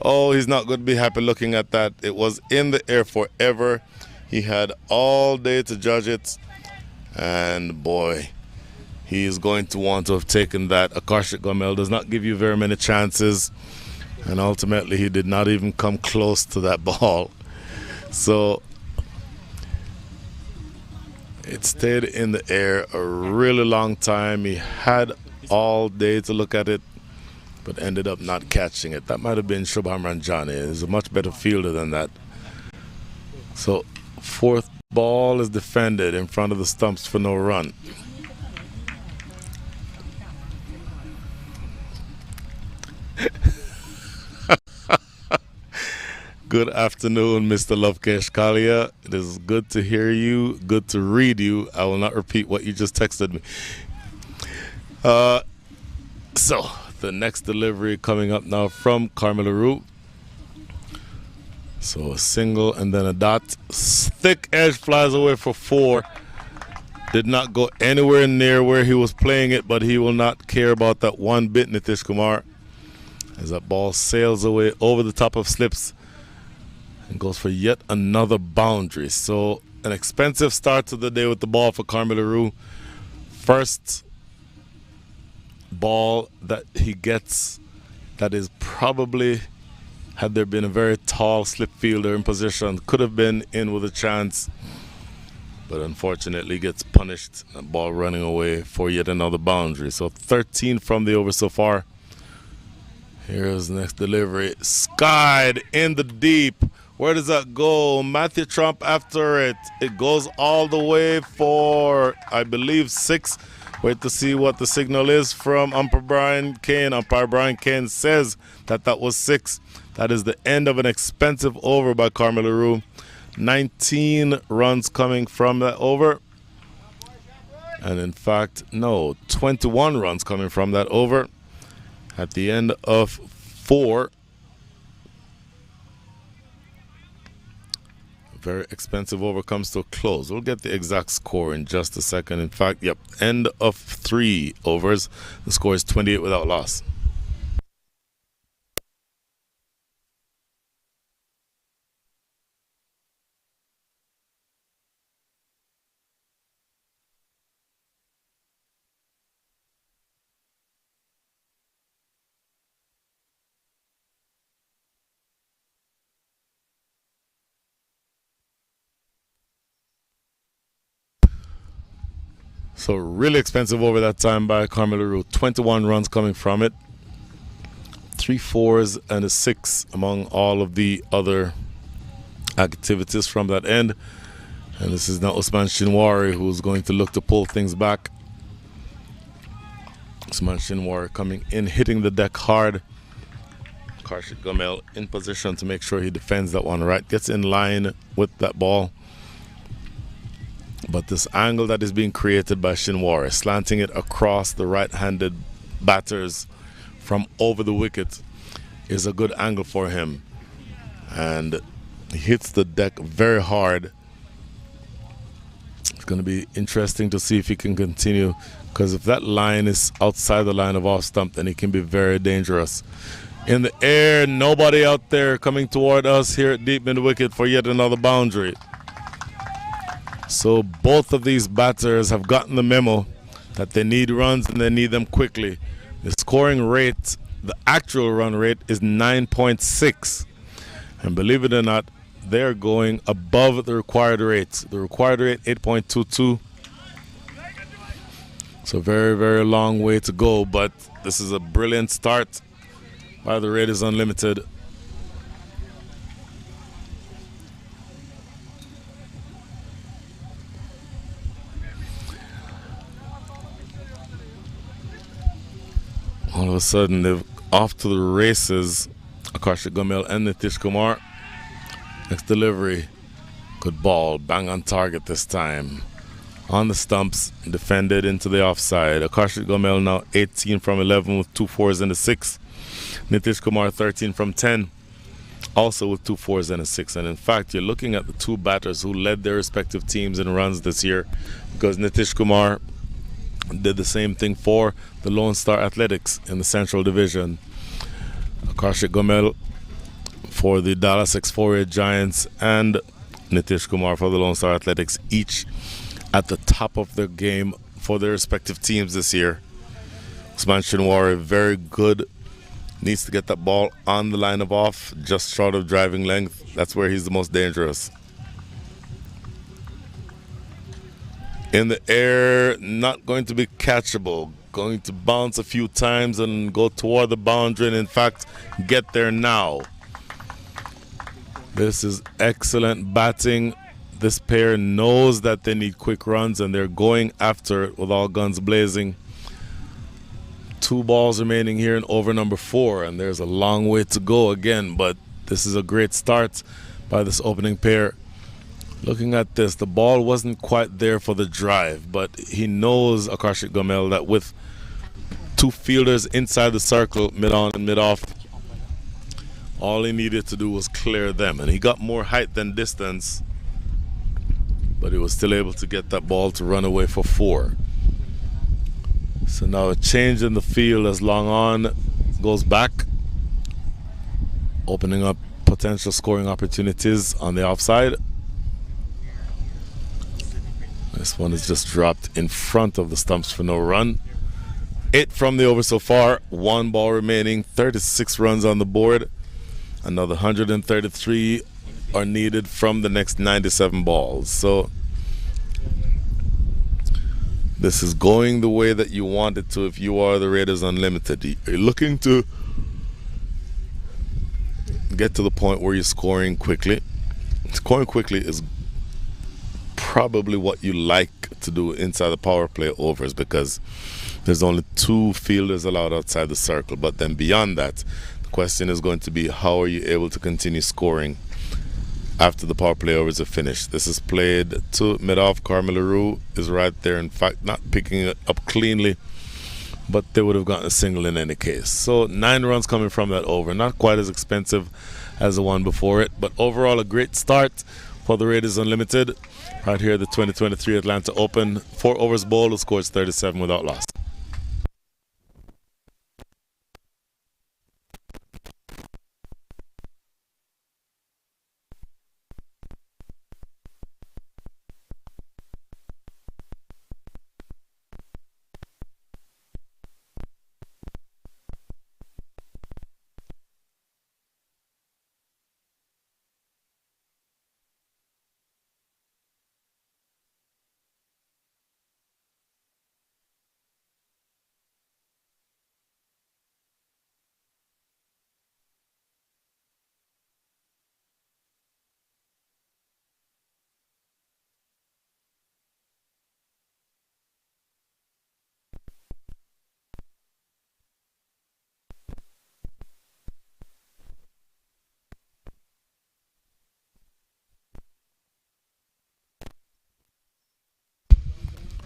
Oh, he's not going to be happy looking at that. It was in the air forever. He had all day to judge it. And boy, he is going to want to have taken that. Akarshik Gomel does not give you very many chances. And ultimately, he did not even come close to that ball. So it stayed in the air a really long time. He had all day to look at it, but ended up not catching it. That might have been Shubham Ranjani. He's a much better fielder than that. So 4th ball is defended in front of the stumps for no run. Good afternoon, Mr. Lovekesh Kalia. It is good to hear you, good to read you. I will not repeat what you just texted me. So, the next delivery coming up now from Carmel Leroux. So, a single and then a dot. Thick edge flies away for 4. Did not go anywhere near where he was playing it, but he will not care about that one bit, Nitish Kumar. As that ball sails away over the top of slips and goes for yet another boundary. So an expensive start to the day with the ball for Carmel Leroux. First ball that he gets that is probably, had there been a very tall slip fielder in position, could have been in with a chance, but unfortunately gets punished. That ball running away for yet another boundary. So 13 from the over so far. Here's the next delivery. Skied in the deep. Where does that go? Matthew Trump after it. It goes all the way for, I believe, 6. Wait to see what the signal is from umpire Brian Kane. Umpire Brian Kane says that that was 6. That is the end of an expensive over by Carmel Leroux. 19 runs coming from that over. And in fact, no, 21 runs coming from that over. At the end of 4. Very expensive over comes to a close. We'll get the exact score in just a second. In fact, yep, end of 3 overs. The score is 28 without loss. So really expensive over that time by Carmel Leroux. 21 runs coming from it. 3 4s and a 6 among all of the other activities from that end. And this is now Usman Shinwari, who's going to look to pull things back. Usman Shinwari coming in, hitting the deck hard. Karshik Gomel in position to make sure he defends that one right. Gets in line with that ball. But this angle that is being created by Shinwari, slanting it across the right-handed batters from over the wicket is a good angle for him. And he hits the deck very hard. It's going to be interesting to see if he can continue, because if that line is outside the line of off stump, then he can be very dangerous. In the air, nobody out there coming toward us here at deep mid wicket for yet another boundary. So both of these batters have gotten the memo that they need runs and they need them quickly. The scoring rate, the actual run rate, is 9.6. And believe it or not, they're going above the required rates. The required rate, 8.22. So very, very long way to go, but this is a brilliant start by the Raiders Unlimited. All of a sudden, they're off to the races. Akarshik Gomel and Nitish Kumar. Next delivery. Good ball. Bang on target this time. On the stumps. Defended into the offside. Akarshik Gomel now 18 from 11 with 2 fours and a 6. Nitish Kumar 13 from 10. Also with 2 fours and a 6. And in fact, you're looking at the two batters who led their respective teams in runs this year, because Nitish Kumar did the same thing for the Lone Star Athletics in the Central Division. Akarshik Gomel for the Dallas Exforia Giants and Nitish Kumar for the Lone Star Athletics, each at the top of their game for their respective teams this year. Usman Shinwari, very good. Needs to get that ball on the line of off, just short of driving length. That's where he's the most dangerous. In the air, not going to be catchable. Going to bounce a few times and go toward the boundary and in fact get there now. This is excellent batting. This pair knows that they need quick runs and they're going after it with all guns blazing. 2 balls remaining here in over number 4, and there's a long way to go again, but this is a great start by this opening pair. Looking at this, the ball wasn't quite there for the drive, but he knows, Akarshik Gomel, that with 2 fielders inside the circle, mid-on and mid-off, all he needed to do was clear them. And he got more height than distance, but he was still able to get that ball to run away for 4. So now a change in the field as Long On goes back, opening up potential scoring opportunities on the offside. This one is just dropped in front of the stumps for no run. 8 from the over so far, 1 ball remaining, 36 runs on the board. Another 133 are needed from the next 97 balls. So this is going the way that you want it to if you are the Raiders Unlimited. You're looking to get to the point where you're scoring quickly. Scoring quickly is probably what you like to do inside the power play overs, because there's only 2 fielders allowed outside the circle. But then beyond that, the question is going to be, how are you able to continue scoring after the power play overs are finished? This is played to mid-off. Carmel LaRue is right there, in fact not picking it up cleanly, but they would have gotten a single in any case. So 9 runs coming from that over. Not quite as expensive as the one before it, but overall a great start for the Raiders Unlimited right here at the 2023 Atlanta Open. 4 overs bowled, who scores 37 without loss.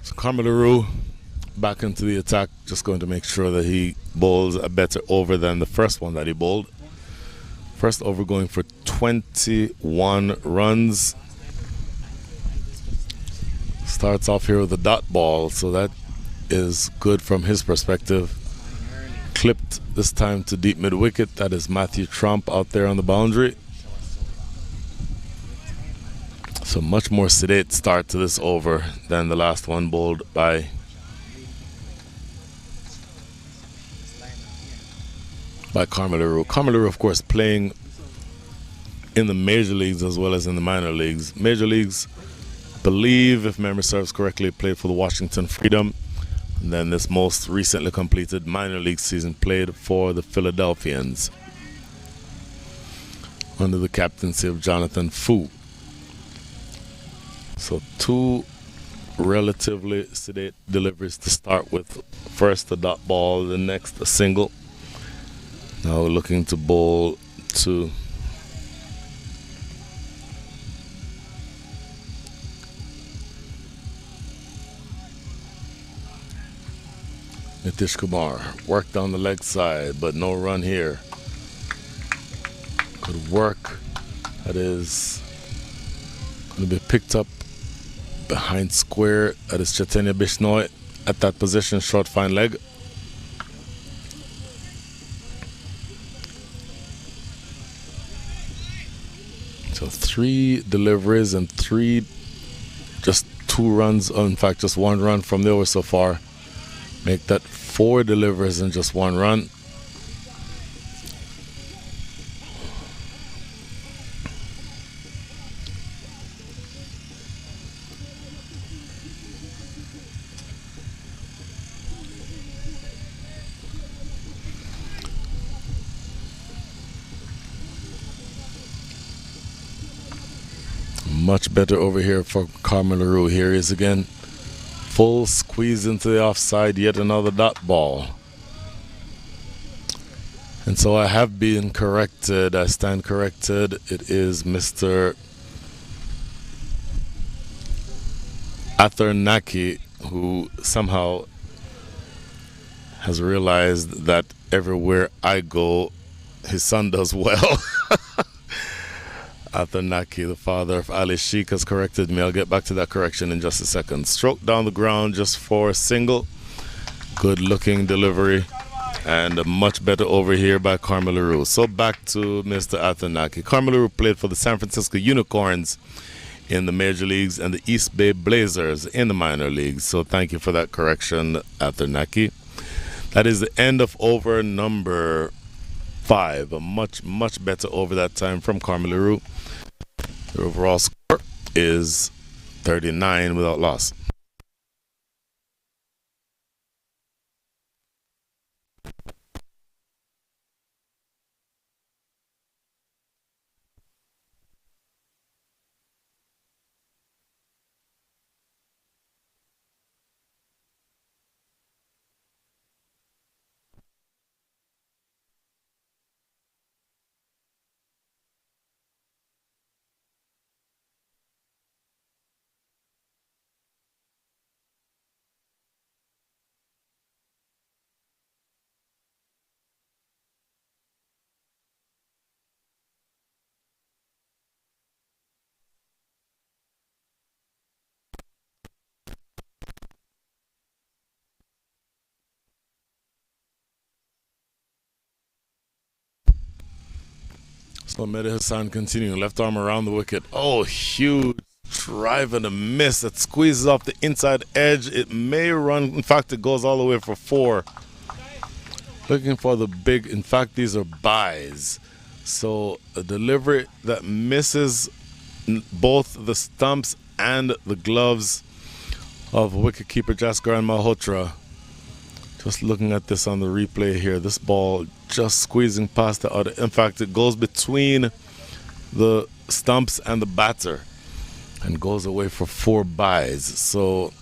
So Carmel LaRue back into the attack, just going to make sure that he bowls a better over than the first one that he bowled. First over going for 21 runs. Starts off here with a dot ball, so that is good from his perspective. Clipped this time to deep mid wicket. That is Matthew Trump out there on the boundary. So much more sedate start to this over than the last one bowled by Carmelaru. Carmelaru, of course, playing in the major leagues as well as in the minor leagues. Major leagues, I believe, if memory serves correctly, played for the Washington Freedom. And then this most recently completed minor league season played for the Philadelphians under the captaincy of Jonathan Fu. So two relatively sedate deliveries to start with. First a dot ball, the next a single. Now looking to bowl to Nitish Kumar. Worked on the leg side, but no run here. Good work. That is going to be picked up behind square. That is Chaitanya Bishnoi at that position, short fine leg. So 3 deliveries and just 2 runs, in fact just 1 run from the over so far. Make that 4 deliveries and just 1 run. Much better over here for Carmelaru. Here he is again. Full squeeze into the offside, yet another dot ball. And so I have been corrected. I stand corrected. It is Mr. Athernaki who somehow has realized that everywhere I go, his son does well. Athernaki, the father of Ali Sheikh, has corrected me. I'll get back to that correction in just a second. Stroke down the ground just for a single. Good looking delivery. And a much better over here by Carmelaru. So back to Mr. Athernaki. Carmelaru played for the San Francisco Unicorns in the major leagues and the East Bay Blazers in the minor leagues. So thank you for that correction, Athernaki. That is the end of over number 5. A much better over that time from Carmelaru. The overall score is 39 without loss. So Mehdi Hassan continuing, left arm around the wicket. Oh, huge drive and a miss that squeezes off the inside edge. It may run, in fact it goes all the way for 4. Looking for the big, in fact these are buys. So a delivery that misses both the stumps and the gloves of wicketkeeper Jaskaran Malhotra. Just looking at this on the replay here, this ball just squeezing past the other. In fact, it goes between the stumps and the batter and goes away for 4 buys. So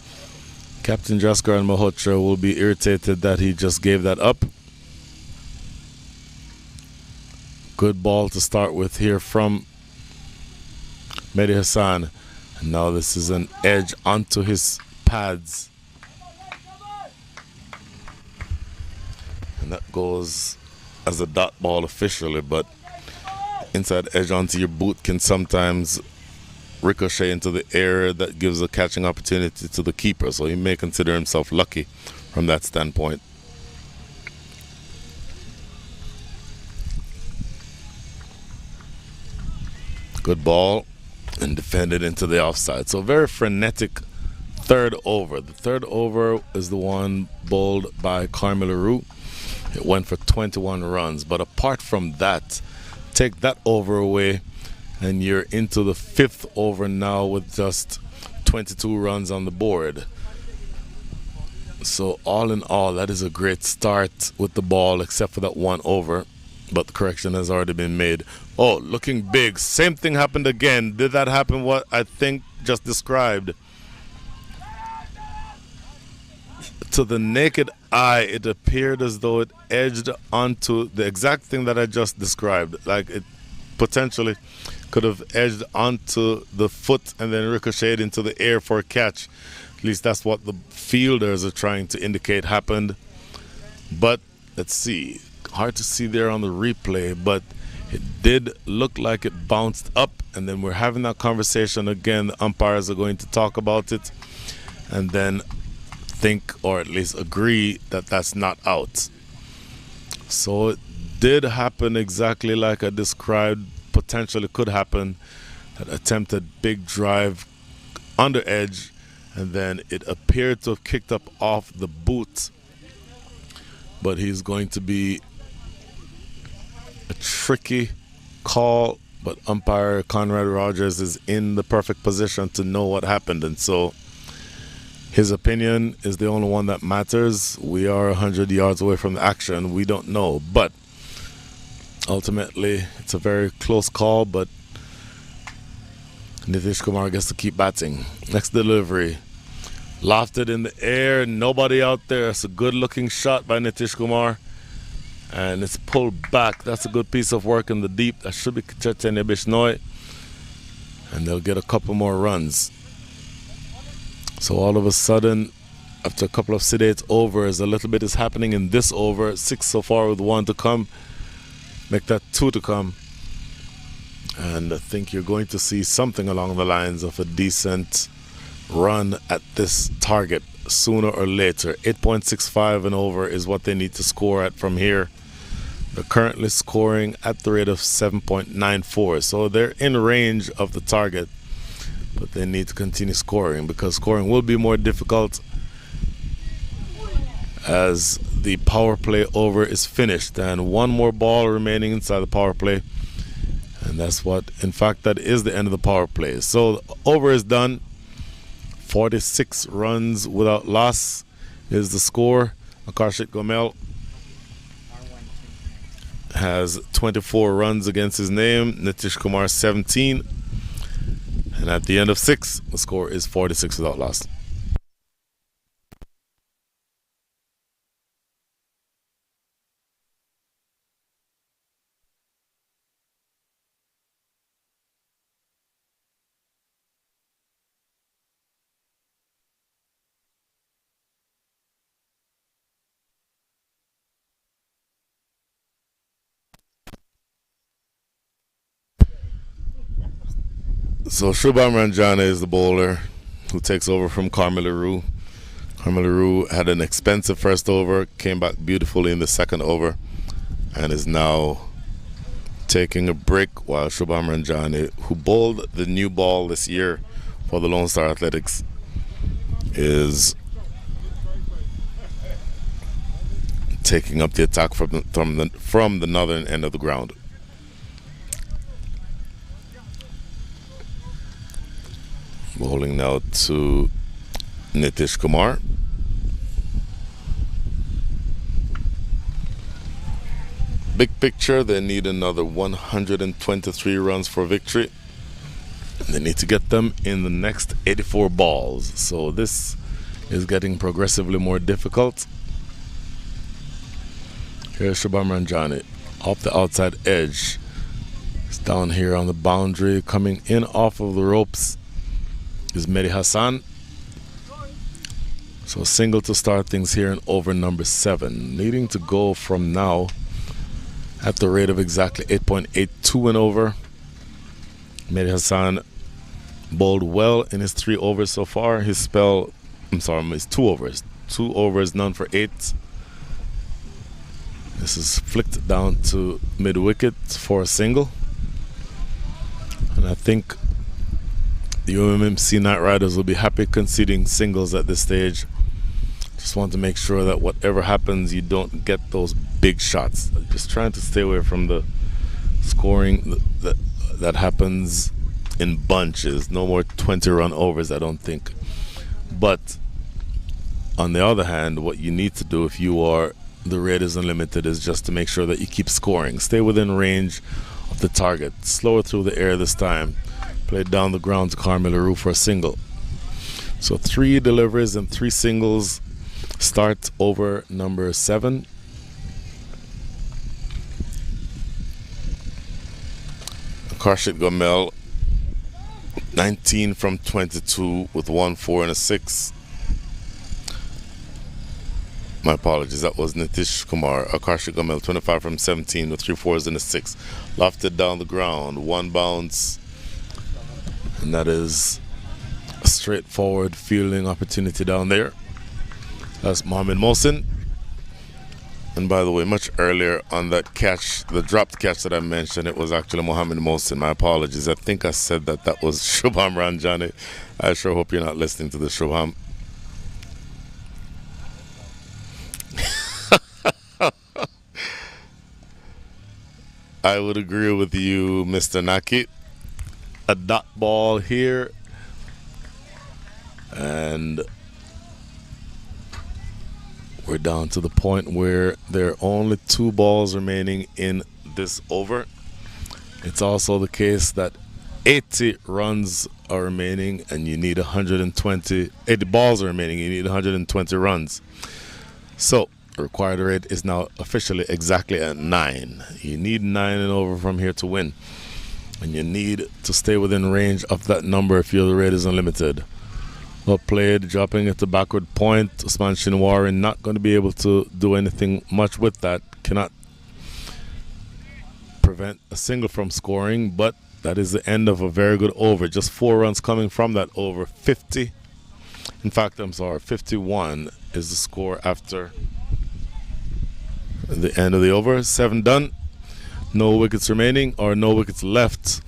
Captain Jaskaran Malhotra will be irritated that he just gave that up. Good ball to start with here from Mehdi Hassan. And now this is an edge onto his pads. And that goes as a dot ball officially, but inside edge onto your boot can sometimes ricochet into the air. That gives a catching opportunity to the keeper, so he may consider himself lucky from that standpoint. Good ball and defended into the offside. So very frenetic third over. The third over is the one bowled by Carmel Leroux. It went for 21 runs, but apart from that, take that over away and you're into the fifth over now with just 22 runs on the board. So all in all, that is a great start with the ball, except for that one over, but the correction has already been made. Oh, looking big. Same thing happened again. Did that happen what I think just described? To the naked eye, it appeared as though it edged onto the exact thing that I just described. Like it potentially could have edged onto the foot and then ricocheted into the air for a catch. At least that's what the fielders are trying to indicate happened. But let's see. Hard to see there on the replay, but it did look like it bounced up, and then we're having that conversation again. The umpires are going to talk about it and then think, or at least agree, that that's not out. So it did happen exactly like I described potentially could happen. That attempted big drive under edge, and then it appeared to have kicked up off the boot, but he's going to be a tricky call. But umpire Conrad Rogers is in the perfect position to know what happened, and so his opinion is the only one that matters. We are 100 yards away from the action. We don't know, but ultimately it's a very close call. But Nitish Kumar gets to keep batting. Next delivery, lofted in the air, nobody out there. It's a good looking shot by Nitish Kumar, and it's pulled back. That's a good piece of work in the deep. That should be Chaitanya Bishnoi, and they'll get a couple more runs. So all of a sudden, after a couple of sedate overs, a little bit is happening in this over. 6 so far with 1 to come. Make that 2 to come. And I think you're going to see something along the lines of a decent run at this target sooner or later. 8.65 and over is what they need to score at from here. They're currently scoring at the rate of 7.94. So they're in range of the target, but they need to continue scoring, because scoring will be more difficult as the power play over is finished and one more ball remaining inside the power play. And that's what, in fact, that is the end of the power play. So the over is done. 46 runs without loss is the score. Akarshit Gomel has 24 runs against his name. Nitish Kumar 17. And at the end of 6, the score is 46 without loss. So Shubham Ranjana is the bowler who takes over from Carmel Leroux. Carmel Leroux had an expensive first over, came back beautifully in the second over, and is now taking a break, while Shubham Ranjana, who bowled the new ball this year for the Lone Star Athletics, is taking up the attack from the northern end of the ground. Bowling now to Nitish Kumar. Big picture, they need another 123 runs for victory. They need to get them in the next 84 balls. So this is getting progressively more difficult. Here's Shubham Ranjani off the outside edge. It's down here on the boundary. Coming in off of the ropes is Mehdi Hassan. So single to start things here in over number 7. Needing to go from now at the rate of exactly 8.82 and over. Mehdi Hassan bowled well in his 3 overs so far. His 2 overs. 2 overs, none for 8. This is flicked down to mid-wicket for a single. And I think the UMMC Knight Riders will be happy conceding singles at this stage. Just want to make sure that whatever happens, you don't get those big shots. Just trying to stay away from the scoring that happens in bunches. No more 20-run overs, I don't think. But on the other hand, what you need to do if you are the Raiders Unlimited is just to make sure that you keep scoring. Stay within range of the target. Slower through the air this time. Played down the ground to Carmelo Rue for a single. So 3 deliveries and 3 singles. Start over number 7. Karshit Gomel, 19 from 22 with 1 4 and a 6. My apologies, that was Nitish Kumar. Karshit Gomel, 25 from 17 with 3 4s and a 6. Lofted down the ground, 1 bounce. And that is a straightforward fielding opportunity down there. That's Mohamed Mohsin. And by the way, much earlier on that catch, the dropped catch that I mentioned, it was actually Mohamed Mohsin. My apologies. I think I said that was Shubham Ranjani. I sure hope you're not listening to this, Shubham. I would agree with you, Mr. Naki. A dot ball here. And we're down to the point where there are only 2 balls remaining in this over. It's also the case that 80 runs are remaining and you need 120. 80 balls are remaining, you need 120 runs. So, required rate is now officially exactly at 9. You need 9 and over from here to win. And you need to stay within range of that number if you're the Raiders Unlimited. Well played, dropping it to backward point. Usman Shinwari not going to be able to do anything much with that. Cannot prevent a single from scoring, but that is the end of a very good over. Just 4 runs coming from that over. 50. In fact, 51 is the score after the end of the over. 7 done. No wickets remaining, or no wickets left.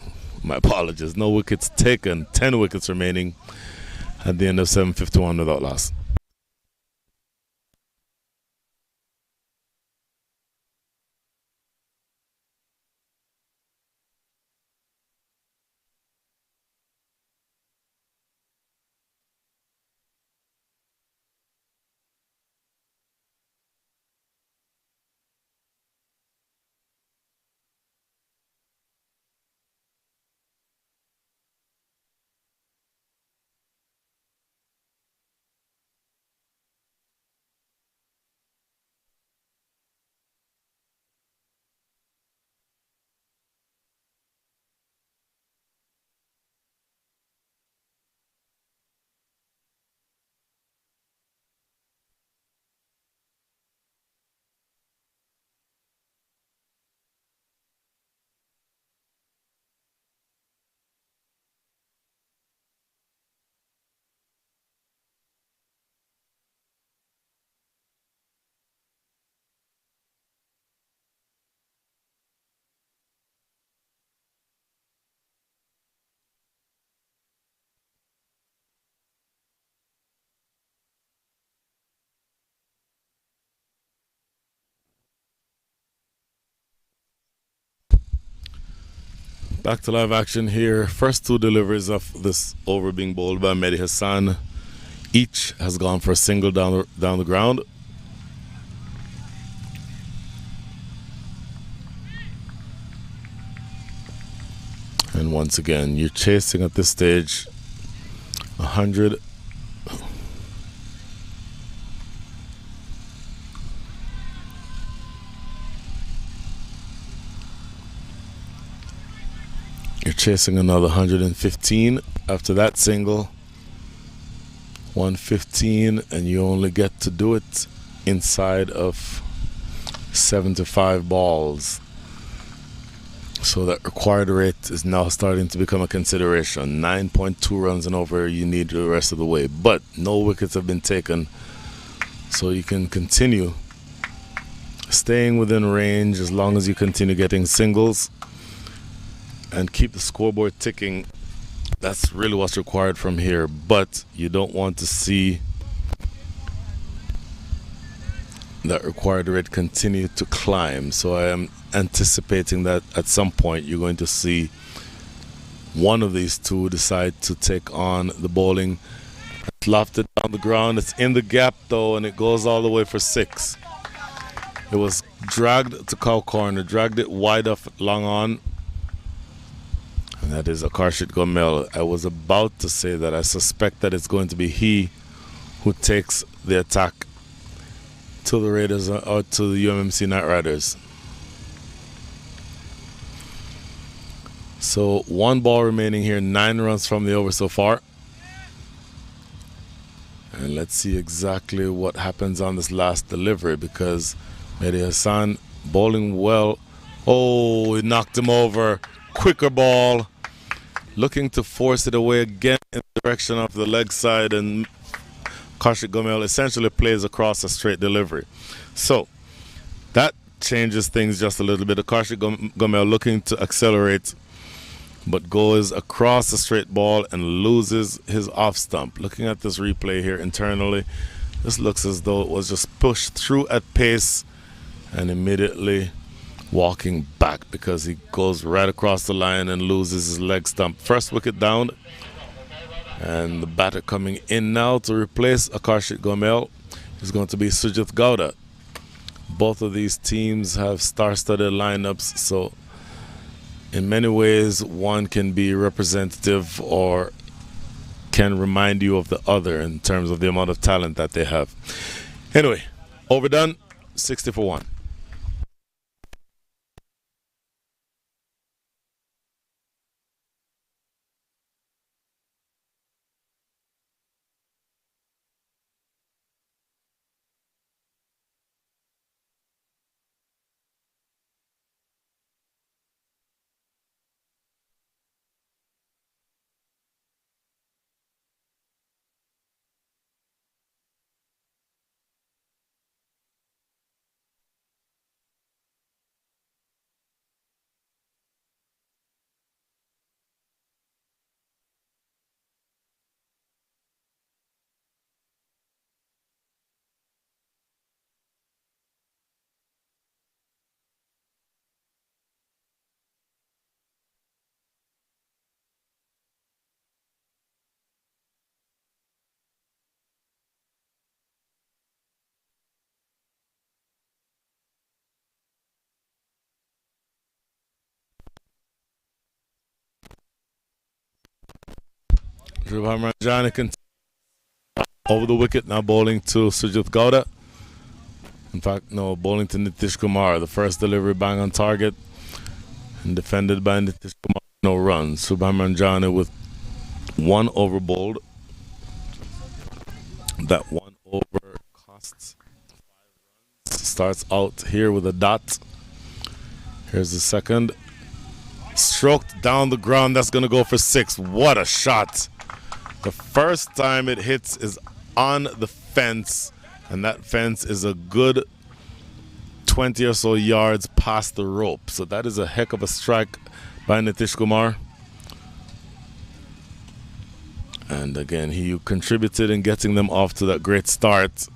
My apologies. No wickets taken. 10 wickets remaining at the end of 7:51 without loss. Back to live action here. First 2 deliveries of this over being bowled by Mehdi Hassan. Each has gone for a single down the ground. And once again, you're chasing at this stage 100. You're chasing another 115 after that single. 115, and you only get to do it inside of 75 balls. So that required rate is now starting to become a consideration. 9.2 runs and over you need the rest of the way. But no wickets have been taken, so you can continue staying within range as long as you continue getting singles and keep the scoreboard ticking. That's really what's required from here. But you don't want to see that required rate continue to climb. So I am anticipating that at some point you're going to see one of these two decide to take on the bowling. It's lofted down the ground. It's in the gap though, and it goes all the way for 6. It was dragged to cow corner, dragged it wide up long on. And that is Akarshit Gomel. I was about to say that I suspect that it's going to be he who takes the attack to the Raiders or to the UMMC Night Riders. So 1 ball remaining here, 9 runs from the over so far. And let's see exactly what happens on this last delivery, because Mehdi Hassan bowling well. Oh, he knocked him over. Quicker ball. Looking to force it away again in the direction of the leg side, and Karshik Gomel essentially plays across a straight delivery. So that changes things just a little bit. Karshik Gomel looking to accelerate, but goes across the straight ball and loses his off stump. Looking at this replay here internally, this looks as though it was just pushed through at pace and immediately walking back, because he goes right across the line and loses his leg stump. First wicket down, and the batter coming in now to replace Akarshit Gomel is going to be Sujit Gowda. Both of these teams have star-studded lineups, so in many ways one can be representative or can remind you of the other in terms of the amount of talent that they have. Anyway, overdone, 60 for 1. Shubham Ranjani over the wicket, now bowling to Sujit Gowda. In fact, no, bowling to Nitish Kumar. The first delivery bang on target and defended by Nitish Kumar. No runs. Shubham Ranjani with 1 over bowled. That 1 over costs 5 runs. Starts out here with a dot. Here's the second. Stroked down the ground. That's going to go for 6. What a shot. The first time it hits is on the fence, and that fence is a good 20 or so yards past the rope. So that is a heck of a strike by Nitish Kumar. And again, he contributed in getting them off to that great start.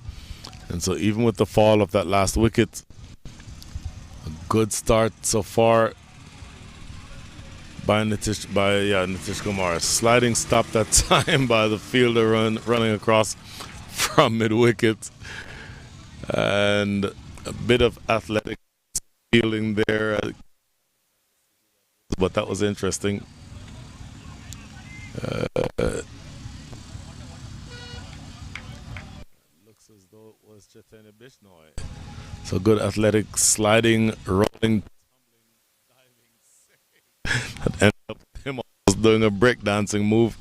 And so even with the fall of that last wicket, a good start so far by Nitish Kumar. Sliding stop that time by the fielder running across from mid-wicket. And a bit of athletic fielding there. But that was interesting. Looks as though it was Chaitanya Bishnoi. So good athletic sliding, rolling, that ended up with him almost doing a breakdancing move.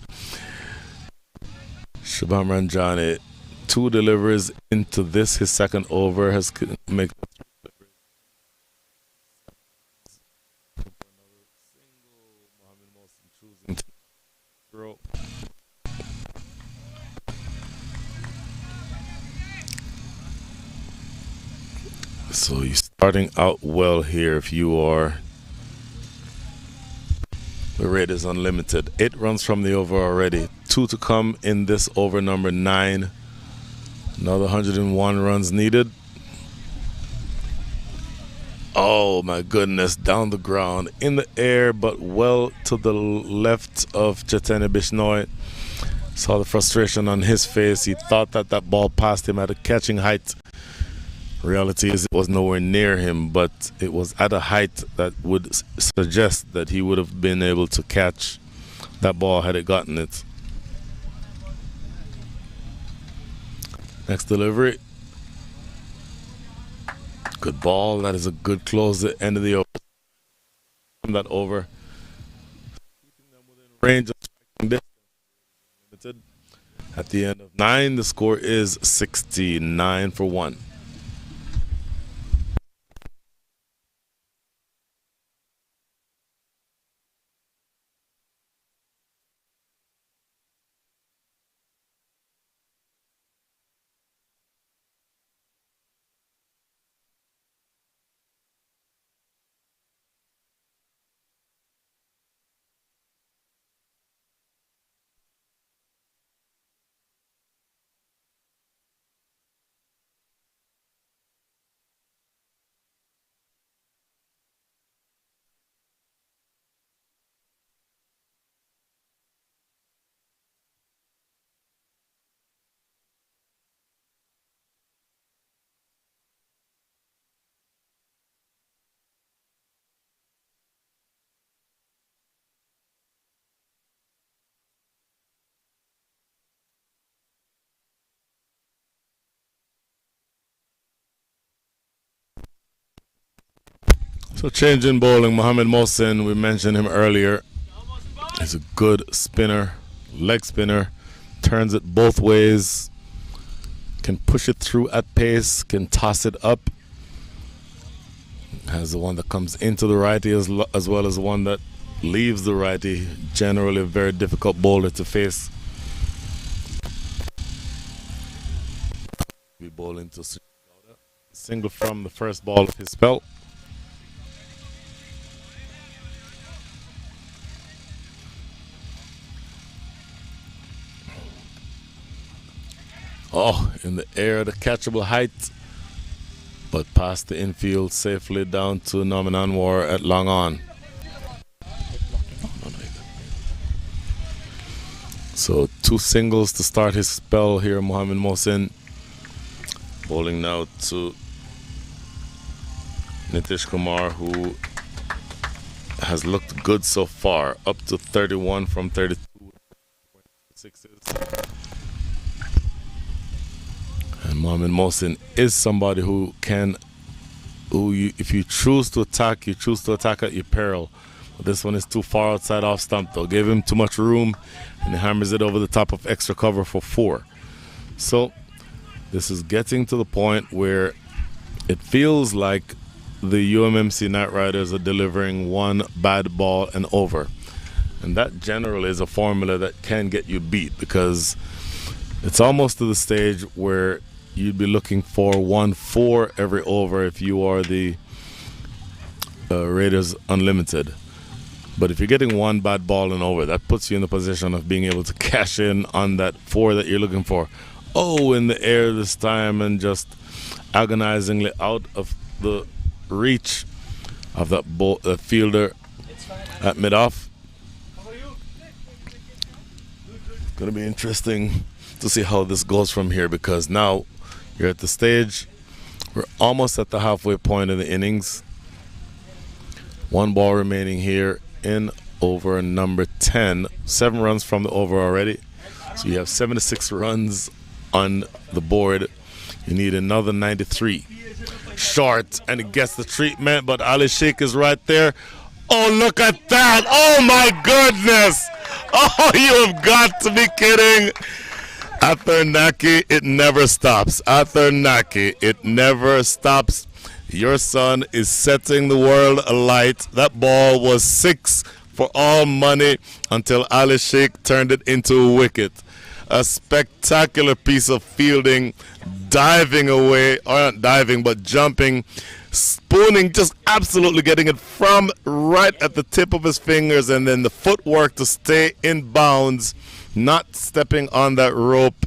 Shabam Ranjani, 2 deliveries into this, his second over, has make Mohammed Mohsen choosing to throw. So you're starting out well here if you are the Raiders Unlimited. 8 runs from the over already. 2 to come in this over number 9. Another 101 runs needed. Oh my goodness, down the ground, in the air, but well to the left of Chetene Bishnoi. Saw the frustration on his face. He thought that that ball passed him at a catching height. Reality is it was nowhere near him, but it was at a height that would suggest that he would have been able to catch that ball had it gotten it. Next delivery. Good ball. That is a good close at the end of the over. From that over. Keeping them within range of striking distance. At the end of 9, the score is 69 for 1. So change in bowling, Mohammed Mohsen, we mentioned him earlier. He's a good spinner, leg spinner, turns it both ways, can push it through at pace, can toss it up. Has the one that comes into the righty as well as the one that leaves the righty. Generally a very difficult bowler to face. Be bowling to single from the first ball of his spell. Oh, in the air, the catchable height, but past the infield safely down to Norman Anwar at long on. So 2 singles to start his spell here, Mohammed Mohsen. Bowling now to Nitish Kumar, who has looked good so far, up to 31 from 32 sixes. And Mohammed Mohsen is somebody who can, if you choose to attack, you choose to attack at your peril. But this one is too far outside off stump though. Gave him too much room and he hammers it over the top of extra cover for 4. So this is getting to the point where it feels like the UMMC Night Riders are delivering 1 bad ball and over. And that generally is a formula that can get you beat, because it's almost to the stage where you'd be looking for 1-4 every over if you are the Raiders Unlimited. But if you're getting 1 bad ball and over, that puts you in the position of being able to cash in on that 4 that you're looking for. Oh, in the air this time, and just agonizingly out of the reach of that fielder at mid-off. It's going to be interesting to see how this goes from here, because now you're at the stage, we're almost at the halfway point of the innings. 1 ball remaining here in over number 10. 7 runs from the over already, so you have 76 runs on the board. You need another 93. Short, and it gets the treatment, but Ali Sheikh is right there. Oh, look at that! Oh my goodness! Oh, you have got to be kidding! Athernaki, it never stops. Athernaki, it never stops. Your son is setting the world alight. That ball was six for all money until Ali Sheikh turned it into a wicket. A spectacular piece of fielding, diving away, or not diving, but jumping, spooning, just absolutely getting it from right at the tip of his fingers, and then the footwork to stay in bounds, not stepping on that rope.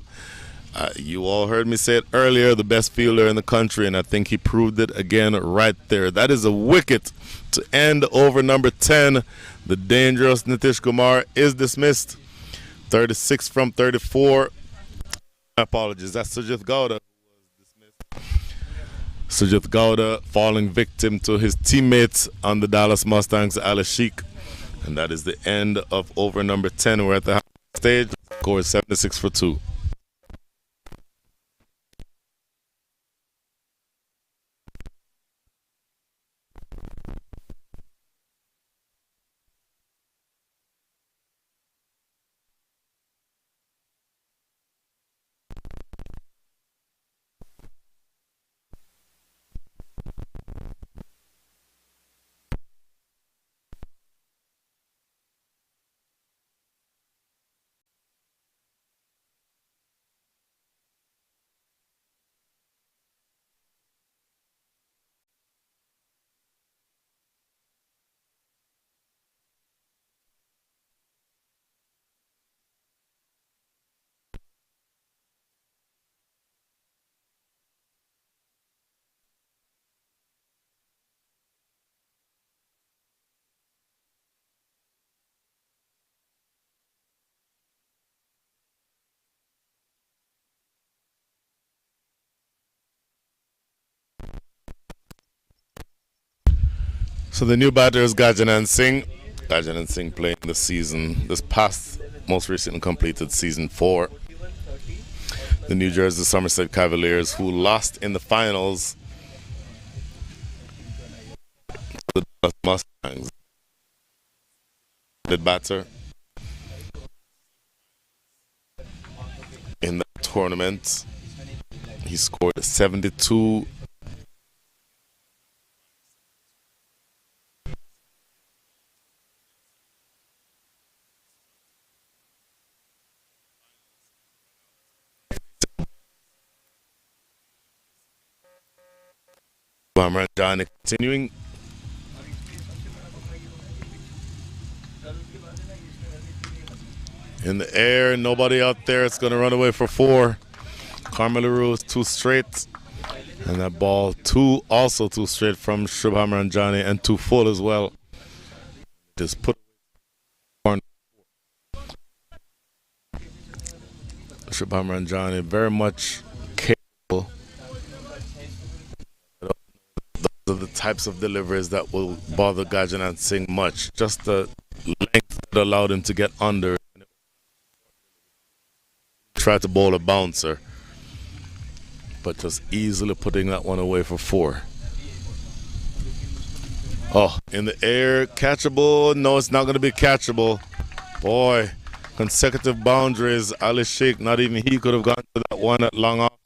You all heard me say it earlier, the best fielder in the country, and I think he proved it again right there. That is a wicket to end over number 10. The dangerous Nitish Kumar is dismissed. 36 from 34. My apologies. That's Sujit Gowda who was dismissed. Sujit Gowda falling victim to his teammates on the Dallas Mustangs, Ali Sheikh. And that is the end of over number 10. We're at the stage. Score is 76 for 2. So the new batter is Gajanan Singh. Gajanan Singh playing this season, this past, most recently completed season 4. The New Jersey Somerset Cavaliers, who lost in the finals to the Dallas Mustangs. The batter in that tournament, he scored 72. Johnny continuing. In the air, nobody out there. It's going to run away for 4. Carmelo Rose 2 straight. And that ball 2, also 2 straight from Shubham Ranjani, and 2 full as well. Just put Shubham Ranjani very much capable. Those are the types of deliveries that will bother Gajanan Singh much. Just the length that allowed him to get under. Try to bowl a bouncer, but just easily putting that one away for 4. Oh, in the air, catchable. No, it's not going to be catchable. Boy, consecutive boundaries. Ali Sheikh, not even he could have gone to that one at long off.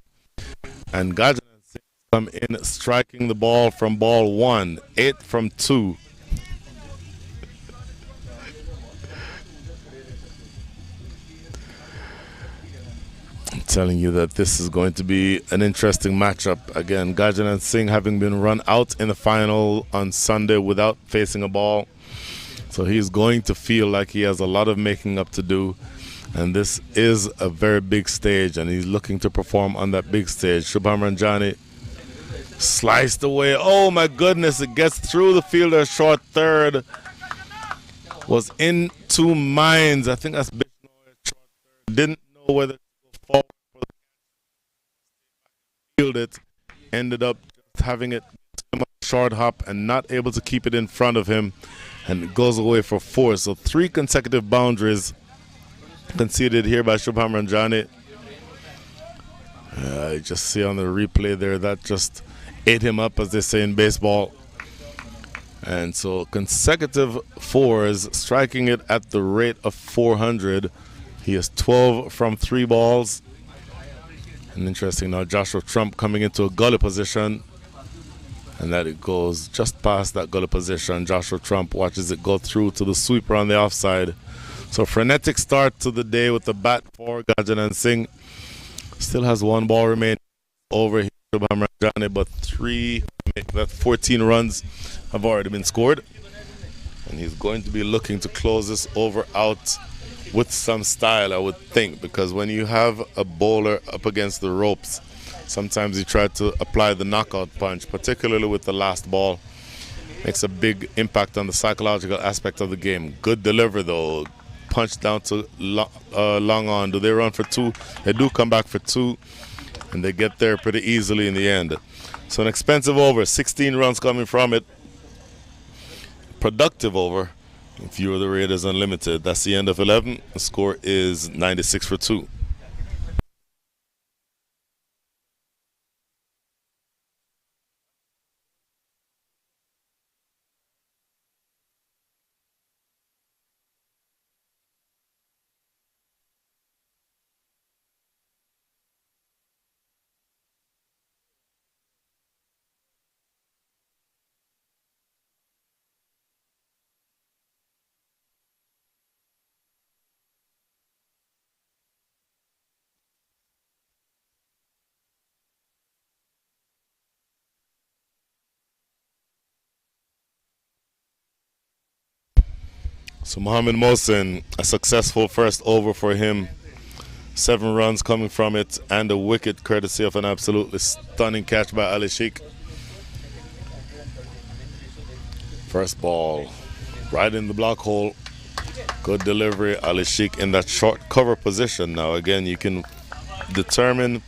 And Gajanan Singh come in striking the ball from ball 1, 8 from 2. I'm telling you that this is going to be an interesting matchup. Again, Gajanan Singh having been run out in the final on Sunday without facing a ball. So he's going to feel like he has a lot of making up to do. And this is a very big stage, and he's looking to perform on that big stage. Shubham Ranjani sliced away. Oh my goodness, it gets through the fielder, short third. Was in 2 minds. I think that's big. Didn't know whether forward for the field it, ended up just having it short hop and not able to keep it in front of him, and it goes away for 4. So 3 consecutive boundaries conceded here by Shubham Ranjani. You just see on the replay there that just ate him up, as they say in baseball. And so consecutive 4s, striking it at the rate of 400. He is 12 from 3 balls. And interesting now, Joshua Trump coming into a gully position, and that it goes just past that gully position. Joshua Trump watches it go through to the sweeper on the offside. So frenetic start to the day with the bat for Gajanan Singh. Still has one ball remaining over here, Shubham Ranjani, but 14 runs have already been scored. And he's going to be looking to close this over out with some style, I would think, because when you have a bowler up against the ropes, sometimes you try to apply the knockout punch, particularly with the last ball. Makes a big impact on the psychological aspect of the game. Good delivery, though. Punch down to long on. Do they run for two? They do come back for two, and they get there pretty easily in the end. So an expensive over, 16 runs coming from it. Productive over. If you are the Raiders Unlimited, that's the end of 11. The score is 96 for 2. So Mohamed Mohsen, a successful first over for him. 7 runs coming from it, and a wicket courtesy of an absolutely stunning catch by Ali Sheikh. First ball, right in the block hole. Good delivery, Ali Sheikh in that short cover position. Now again, you can determine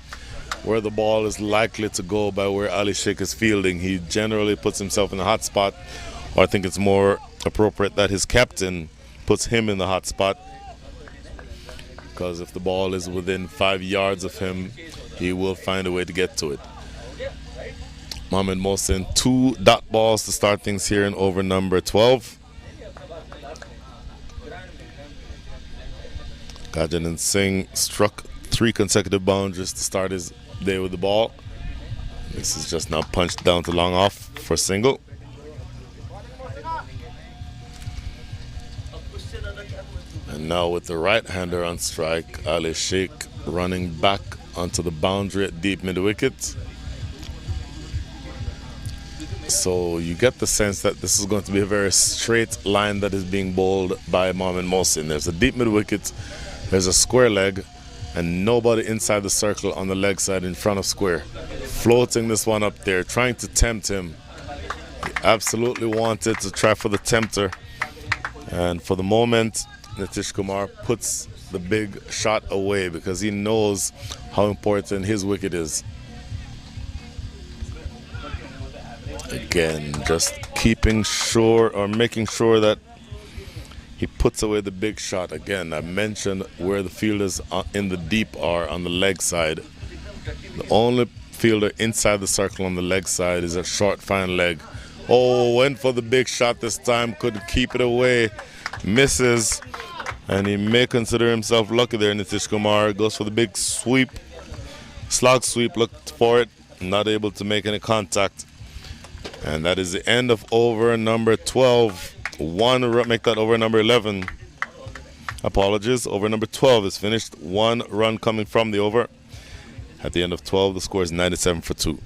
where the ball is likely to go by where Ali Sheikh is fielding. He generally puts himself in a hot spot, or I think it's more appropriate that his captain puts him in the hot spot, because if the ball is within 5 yards of him, he will find a way to get to it. Mohamed Mohsen, 2 dot balls to start things here in over number 12. Gajanan Singh struck 3 consecutive boundaries to start his day with the ball. This is just now punched down to long off for single. And now with the right-hander on strike, Ali Sheikh running back onto the boundary at deep mid-wicket. So you get the sense that this is going to be a very straight line that is being bowled by Mohamed Mohsen. There's a deep mid-wicket, there's a square leg, and nobody inside the circle on the leg side in front of square. Floating this one up there, trying to tempt him. He absolutely wanted to try for the tempter. And for the moment, Nitish Kumar puts the big shot away because he knows how important his wicket is. Again, just keeping sure or making sure that he puts away the big shot. Again, I mentioned where the fielders in the deep are on the leg side. The only fielder inside the circle on the leg side is a short, fine leg. Oh, went for the big shot this time, couldn't keep it away. Misses, and he may consider himself lucky there. Nitish Kumar goes for the big sweep, slog sweep, looked for it, not able to make any contact. And that is the end of over number 12. Make that over number 11. Apologies, over number 12 is finished. 1 run coming from the over. At the end of 12, the score is 97 for 2.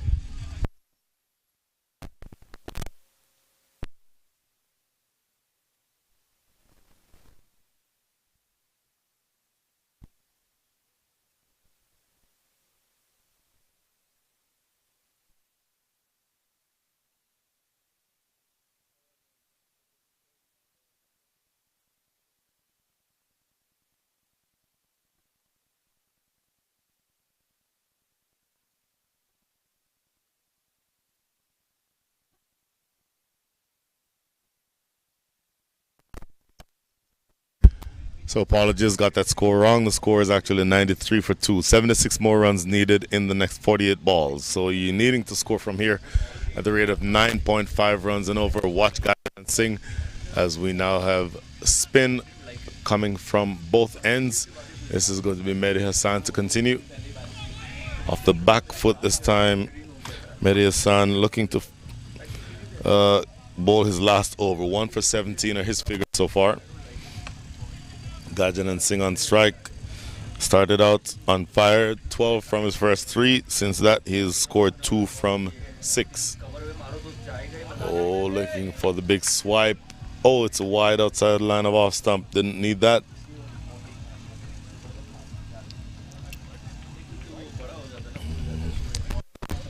So apologies, got that score wrong. The score is actually 93 for 2. 76 more runs needed in the next 48 balls. So you're needing to score from here at the rate of 9.5 runs and over. Watch Gajanan Singh as we now have spin coming from both ends. This is going to be Mehdi Hassan to continue. Off the back foot this time, Mehdi Hassan looking to bowl his last over. 1 for 17 are his figures so far. Gajan and Singh on strike. Started out on fire, 12 from his first 3. Since that, he's scored 2 from 6. Oh, looking for the big swipe. Oh, it's a wide outside line of off stump. Didn't need that.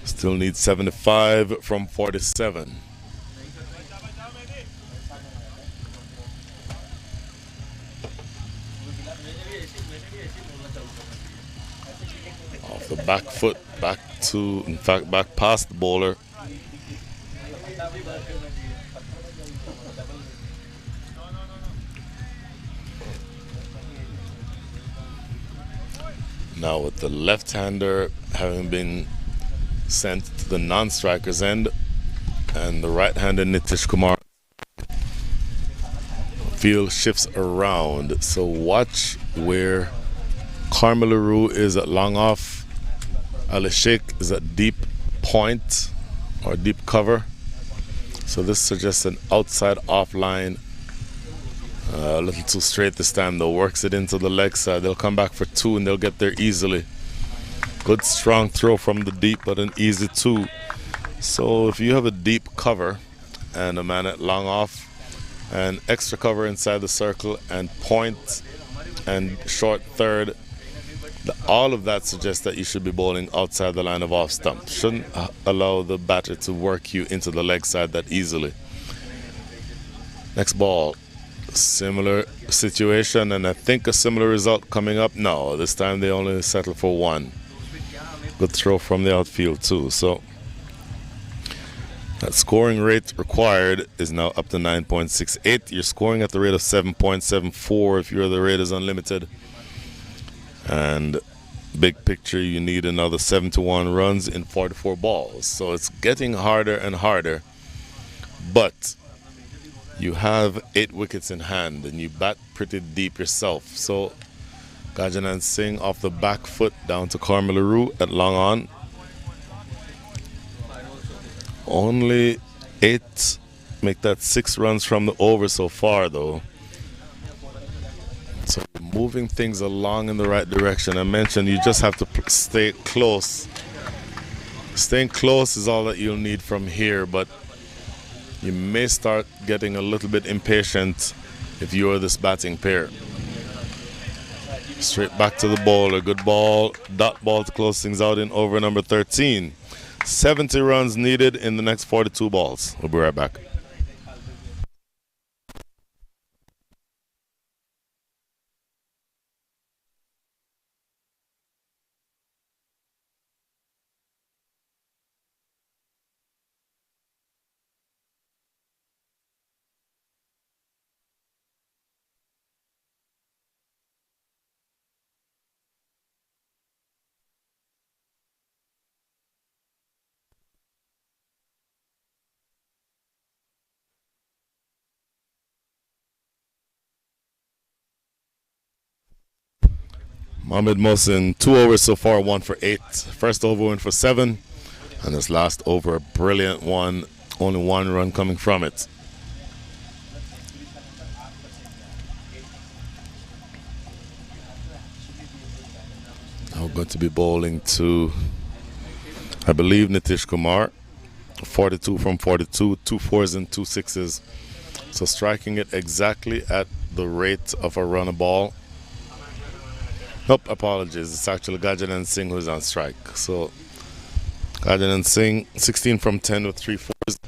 Still needs 75 from 47. Off the back foot, back to, in fact, back past the bowler. Now with the left-hander having been sent to the non-striker's end, and the right-hander Nitish Kumar field shifts around. So watch where Karmilaroo is at long off. Ali Sheikh is at deep point or deep cover. So this suggests an outside off line. A little too straight this time though. Works it into the leg side. They'll come back for 2 and they'll get there easily. Good strong throw from the deep, but an easy 2. So if you have a deep cover and a man at long off and extra cover inside the circle and point and short third, all of that suggests that you should be bowling outside the line of off stump. Shouldn't allow the batter to work you into the leg side that easily. Next ball, similar situation, and I think a similar result coming up. No, this time they only settle for 1. Good throw from the outfield too. So that scoring rate required is now up to 9.68. You're scoring at the rate of 7.74 if you're the Raiders Unlimited. And big picture, you need another 71 runs in 44 balls. So it's getting harder and harder. But you have 8 wickets in hand and you bat pretty deep yourself. So Gajanan Singh off the back foot down to Karmilaroo at long on. Only 8, make that 6 runs from the over so far though. So moving things along in the right direction. I mentioned you just have to stay close. Staying close is all that you'll need from here, but you may start getting a little bit impatient if you're this batting pair. Straight back to the bowler. Good ball. Dot ball to close things out in over number 13. 70 runs needed in the next 42 balls. We'll be right back. Mohamed Mohsin, 2 overs so far, 1 for 8. First over went for 7, and this last over, a brilliant one. Only 1 run coming from it. Now going to be bowling to, I believe, Nitish Kumar. 42 from 42, 2 4s and 2 6s. So striking it exactly at the rate of a run a ball. Nope, apologies. It's actually Gajanan Singh who's on strike. So Gajanan Singh, 16 from 10 with 3 4s.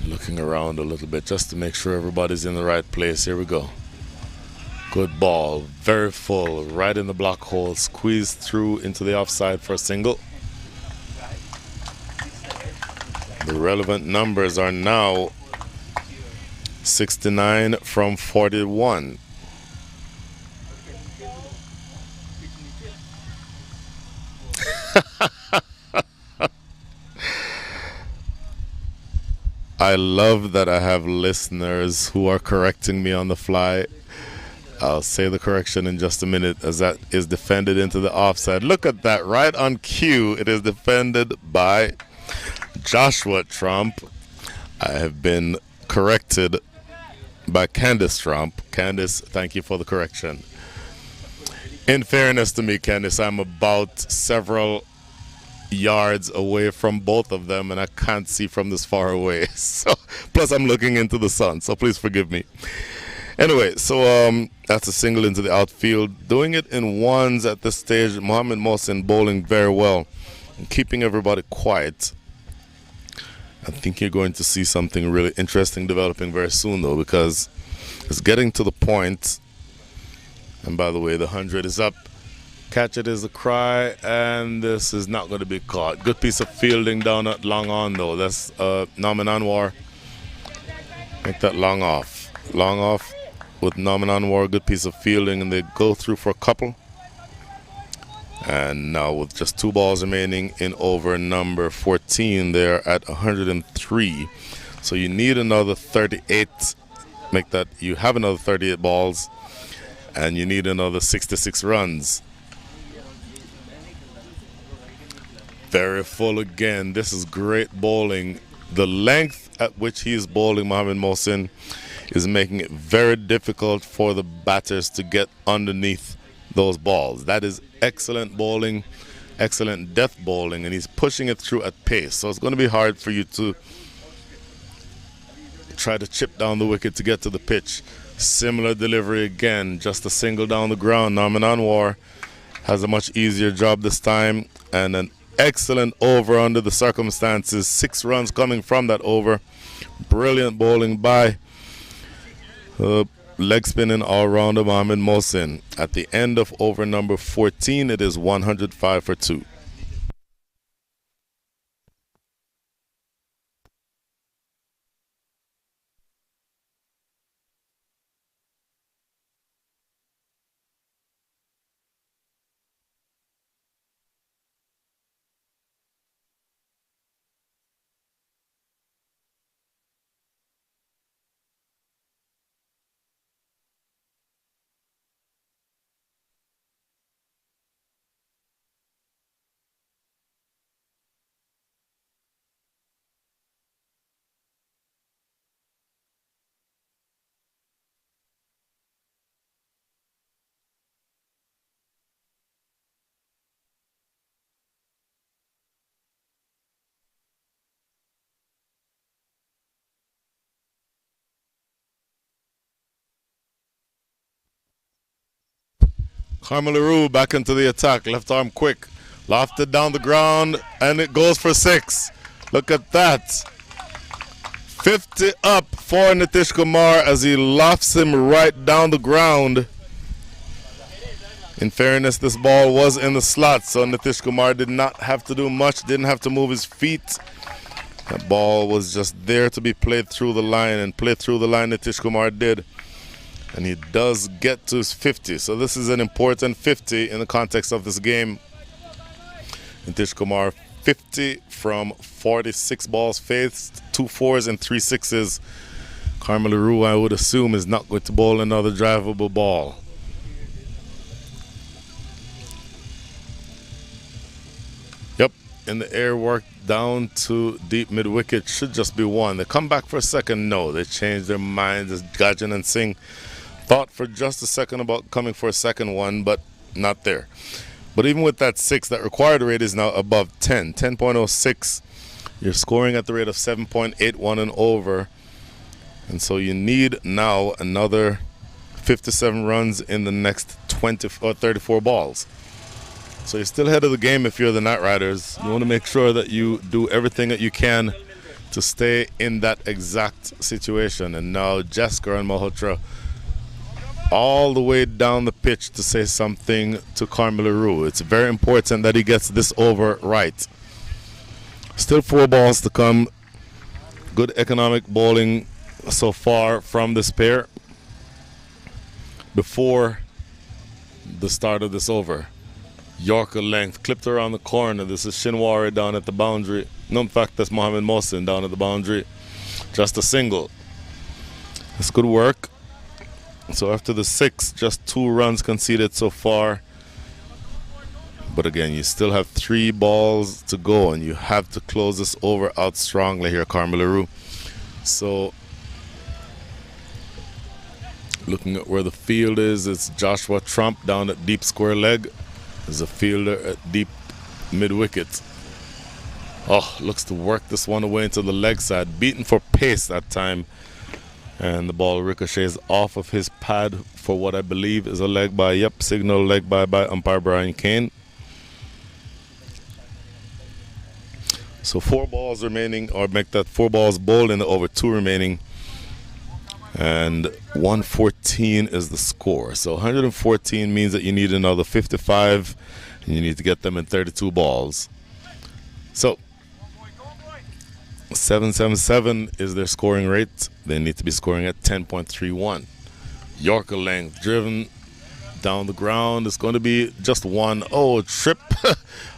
Looking around a little bit just to make sure everybody's in the right place. Here we go. Good ball, very full, right in the block hole, squeezed through into the offside for a single. The relevant numbers are now 69 from 41. I love that I have listeners who are correcting me on the fly. I'll say the correction in just a minute as that is defended into the offside. Look at that, right on cue. It is defended by Joshua Trump. I have been corrected by Candice Trump. Candice, thank you for the correction. In fairness to me, Candice, I'm about several yards away from both of them, and I can't see from this far away. So, plus I'm looking into the sun, so please forgive me. Anyway, so that's a single into the outfield. Doing it in ones at this stage. Mohammed Mohsin bowling very well and keeping everybody quiet. I think you're going to see something really interesting developing very soon, though, because it's getting to the point. And by the way, the 100 is up. Catch it is a cry, and this is not going to be caught. Good piece of fielding down at long on, though. That's Nauman Anwar. Make that long off. Long off with Nauman Anwar. Good piece of fielding, and they go through for a couple. And now with just 2 balls remaining in over number 14, they're at 103. So you need another 38. Make that, you have another 38 balls, and you need another 66 runs. Very full again. This is great bowling. The length at which he is bowling, Mohammed Mohsin, is making it very difficult for the batters to get underneath those balls. That is excellent bowling, excellent death bowling, and he's pushing it through at pace. So it's going to be hard for you to try to chip down the wicket to get to the pitch. Similar delivery again, just a single down the ground. Nauman Anwar has a much easier job this time, and an excellent over under the circumstances. 6 runs coming from that over. Brilliant bowling by leg spinning all-rounder Mohammed Mohsin. At the end of over number 14, it is 105 for 2. Carmelaru back into the attack. Left arm quick. Lofted down the ground, and it goes for 6. Look at that. 50 up for Nitish Kumar as he lofts him right down the ground. In fairness, this ball was in the slot, so Nitish Kumar did not have to do much, didn't have to move his feet. That ball was just there to be played through the line, and played through the line Nitish Kumar did. And he does get to his 50. So this is an important 50 in the context of this game. Nitish Kumar, 50 from 46 balls faced, 2 4s and 3 6s. Carmelaru, I would assume, is not going to bowl another drivable ball. Yep, in the air work down to deep mid-wicket. Should just be 1. They come back for a second. No, they changed their minds as Gajan and Singh thought for just a second about coming for a second one, but not there. But even with that 6, that required rate is now above 10. 10.06. You're scoring at the rate of 7.81 and over. And so you need now another 57 runs in the next 20 or 34 balls. So you're still ahead of the game if you're the Knight Riders. You want to make sure that you do everything that you can to stay in that exact situation. And now Jasker and Malhotra all the way down the pitch to say something to Carmelaru. It's very important that he gets this over right. Still 4 balls to come. Good economic bowling so far from this pair before the start of this over. Yorker length, clipped around the corner. This is Shinwari down at the boundary. No, in fact, that's Mohammed Mohsin down at the boundary. just a single. It's good work. So after the 6, just 2 runs conceded so far. But again, you still have 3 balls to go, and you have to close this over out strongly here, Carmelaru. So looking at where the field is, it's Joshua Trump down at deep square leg. There's a fielder at deep mid wicket. Oh, looks to work this one away into the leg side. Beaten for pace that time. And the ball ricochets off of his pad for what I believe is a leg by. Yep, signal leg by umpire Brian Kane. So 4 balls remaining, or make that 4 balls bowled in the over, 2 remaining. And 114 is the score. So 114 means that you need another 55, and you need to get them in 32 balls. So 777 is their scoring rate. They need to be scoring at 10.31. Yorker length driven down the ground. It's going to be just 1. Oh, trip.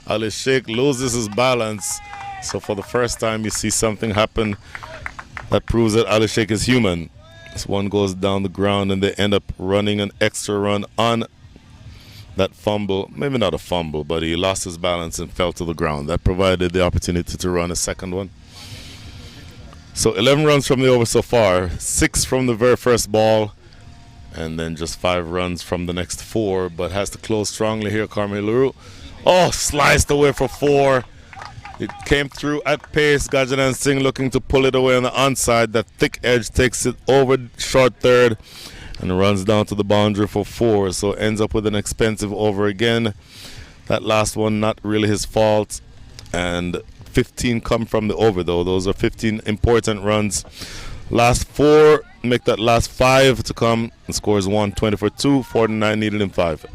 Ali Sheikh loses his balance. So for the first time, you see something happen that proves that Ali Sheikh is human. This one goes down the ground, and they end up running an extra run on that fumble. Maybe not a fumble, but he lost his balance and fell to the ground. That provided the opportunity to run a second one. So 11 runs from the over so far, 6 from the very first ball, and then just 5 runs from the next 4, but has to close strongly here, Carmelaru. Oh, sliced away for 4. It came through at pace. Gajanan Singh looking to pull it away on the onside. That thick edge takes it over short third and runs down to the boundary for 4. So ends up with an expensive over again. That last one not really his fault. And 15 come from the over though. Those are 15 important runs. Last 4 make that last 5 to come. And scores 120 for 2, 49 needed in 5.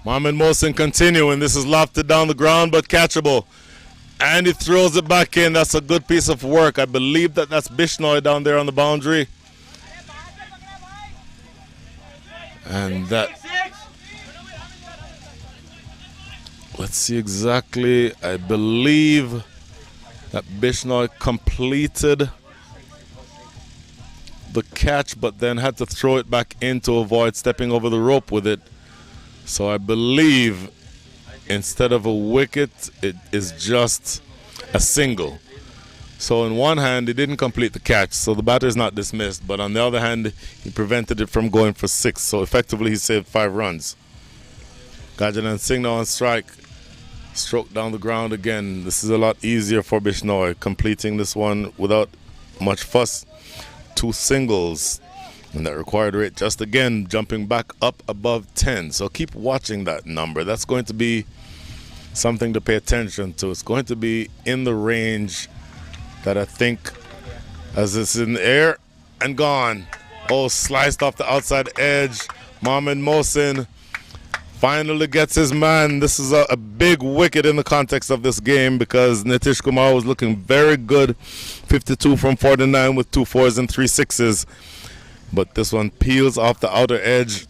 Mohamed Mohsin continuing. This is lofted down the ground but catchable. And he throws it back in. That's a good piece of work. I believe that's Bishnoi down there on the boundary. And that... Let's see exactly. I believe that Bishnoi completed the catch but then had to throw it back in to avoid stepping over the rope with it. So I believe instead of a wicket, it is just a single. So in one hand, he didn't complete the catch, so the batter is not dismissed. But on the other hand, he prevented it from going for 6. So effectively, he saved 5 runs. Gajanan Singh now on strike. Stroke down the ground again. This is a lot easier for Bishnoi, completing this one without much fuss. 2 singles. And that required rate just again jumping back up above 10. So keep watching that number. That's going to be something to pay attention to. It's going to be in the range that I think, as it's in the air and gone. Oh, sliced off the outside edge. Mohamed Mohsin finally gets his man. This is a big wicket in the context of this game because Nitish Kumar was looking very good. 52 from 49 with 2 4s and 3 6s. But this one peels off the outer edge.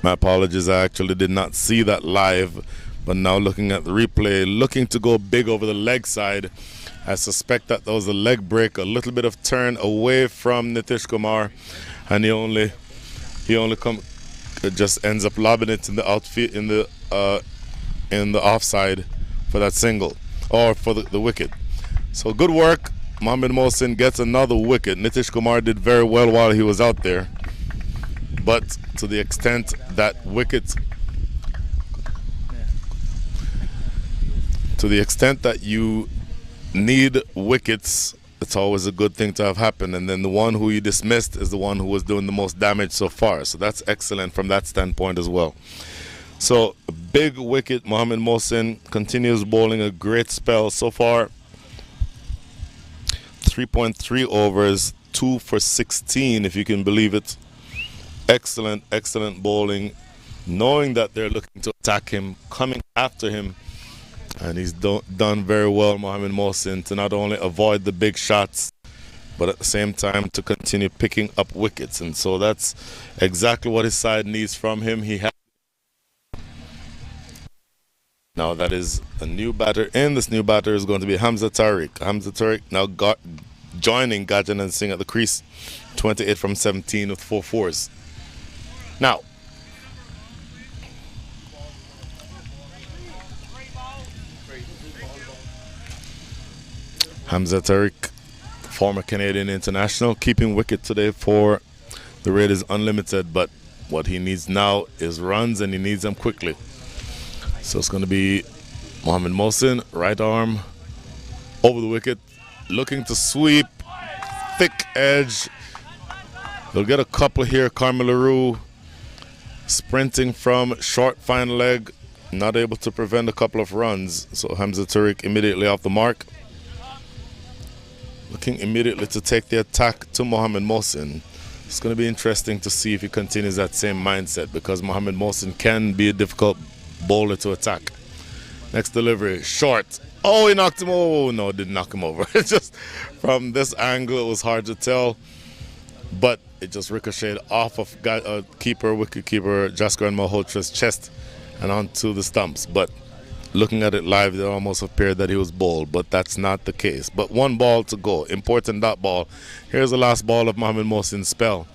My apologies, I actually did not see that live. But now looking at the replay, looking to go big over the leg side. I suspect that was a leg break, a little bit of turn away from Nitish Kumar. And he only just ends up lobbing it in the outfield, in the offside for that single, or for the wicket. So good work. Mohamed Mohsin gets another wicket. Nitish Kumar did very well while he was out there. But to the extent that you need wickets, it's always a good thing to have happen. And then the one who you dismissed is the one who was doing the most damage so far. So that's excellent from that standpoint as well. So, a big wicket. Mohammed Mohsin continues bowling a great spell so far. 3.3 overs, 2 for 16, if you can believe it. Excellent, excellent bowling. Knowing that they're looking to attack him, coming after him. And he's done very well, Mohammed Mohsin, to not only avoid the big shots, but at the same time to continue picking up wickets. And so that's exactly what his side needs from him. Now that is a new batter, and this new batter is going to be Hamza Tariq. Hamza Tariq now joining Gajan Singh at the crease, 28 from 17 with 4 fours. Now, Hamza Tariq, former Canadian international, keeping wicket today for the Raiders Unlimited, but what he needs now is runs, and he needs them quickly. So it's going to be Mohammed Mohsin, right arm, over the wicket, looking to sweep, thick edge. They'll get a couple here. Carmel LaRue sprinting from short fine leg, not able to prevent a couple of runs. So Hamza Tariq immediately off the mark, looking immediately to take the attack to Mohammed Mohsin. It's going to be interesting to see if he continues that same mindset, because Mohammed Mohsin can be a difficult bowler to attack. Next delivery, short. Oh, he knocked him over. Oh, no, didn't knock him over. Just from this angle, it was hard to tell, but it just ricocheted off of wicket keeper Jaskar Malhotra's chest and onto the stumps. But looking at it live, it almost appeared that he was bowled, but that's not the case. But 1 ball to go. Important dot ball. Here's the last ball of Mohammed Mohsin's spell.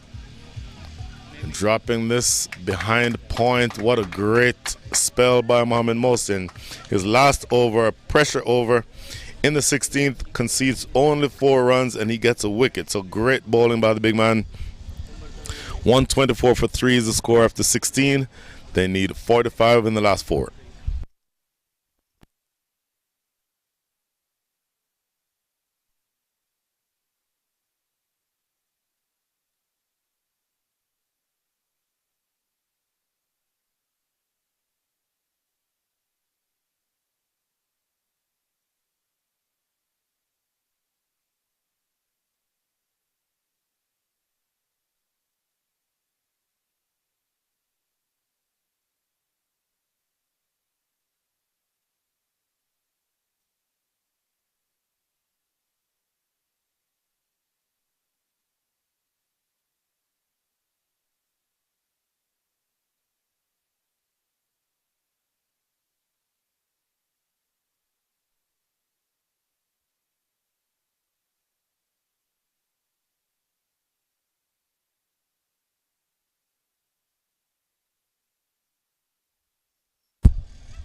Dropping this behind point. What a great spell by Mohammed Mohsin. His last over, a pressure over in the 16th, concedes only 4 runs, and he gets a wicket. So great bowling by the big man. 124 for 3 is the score after 16. They need 45 in the last 4.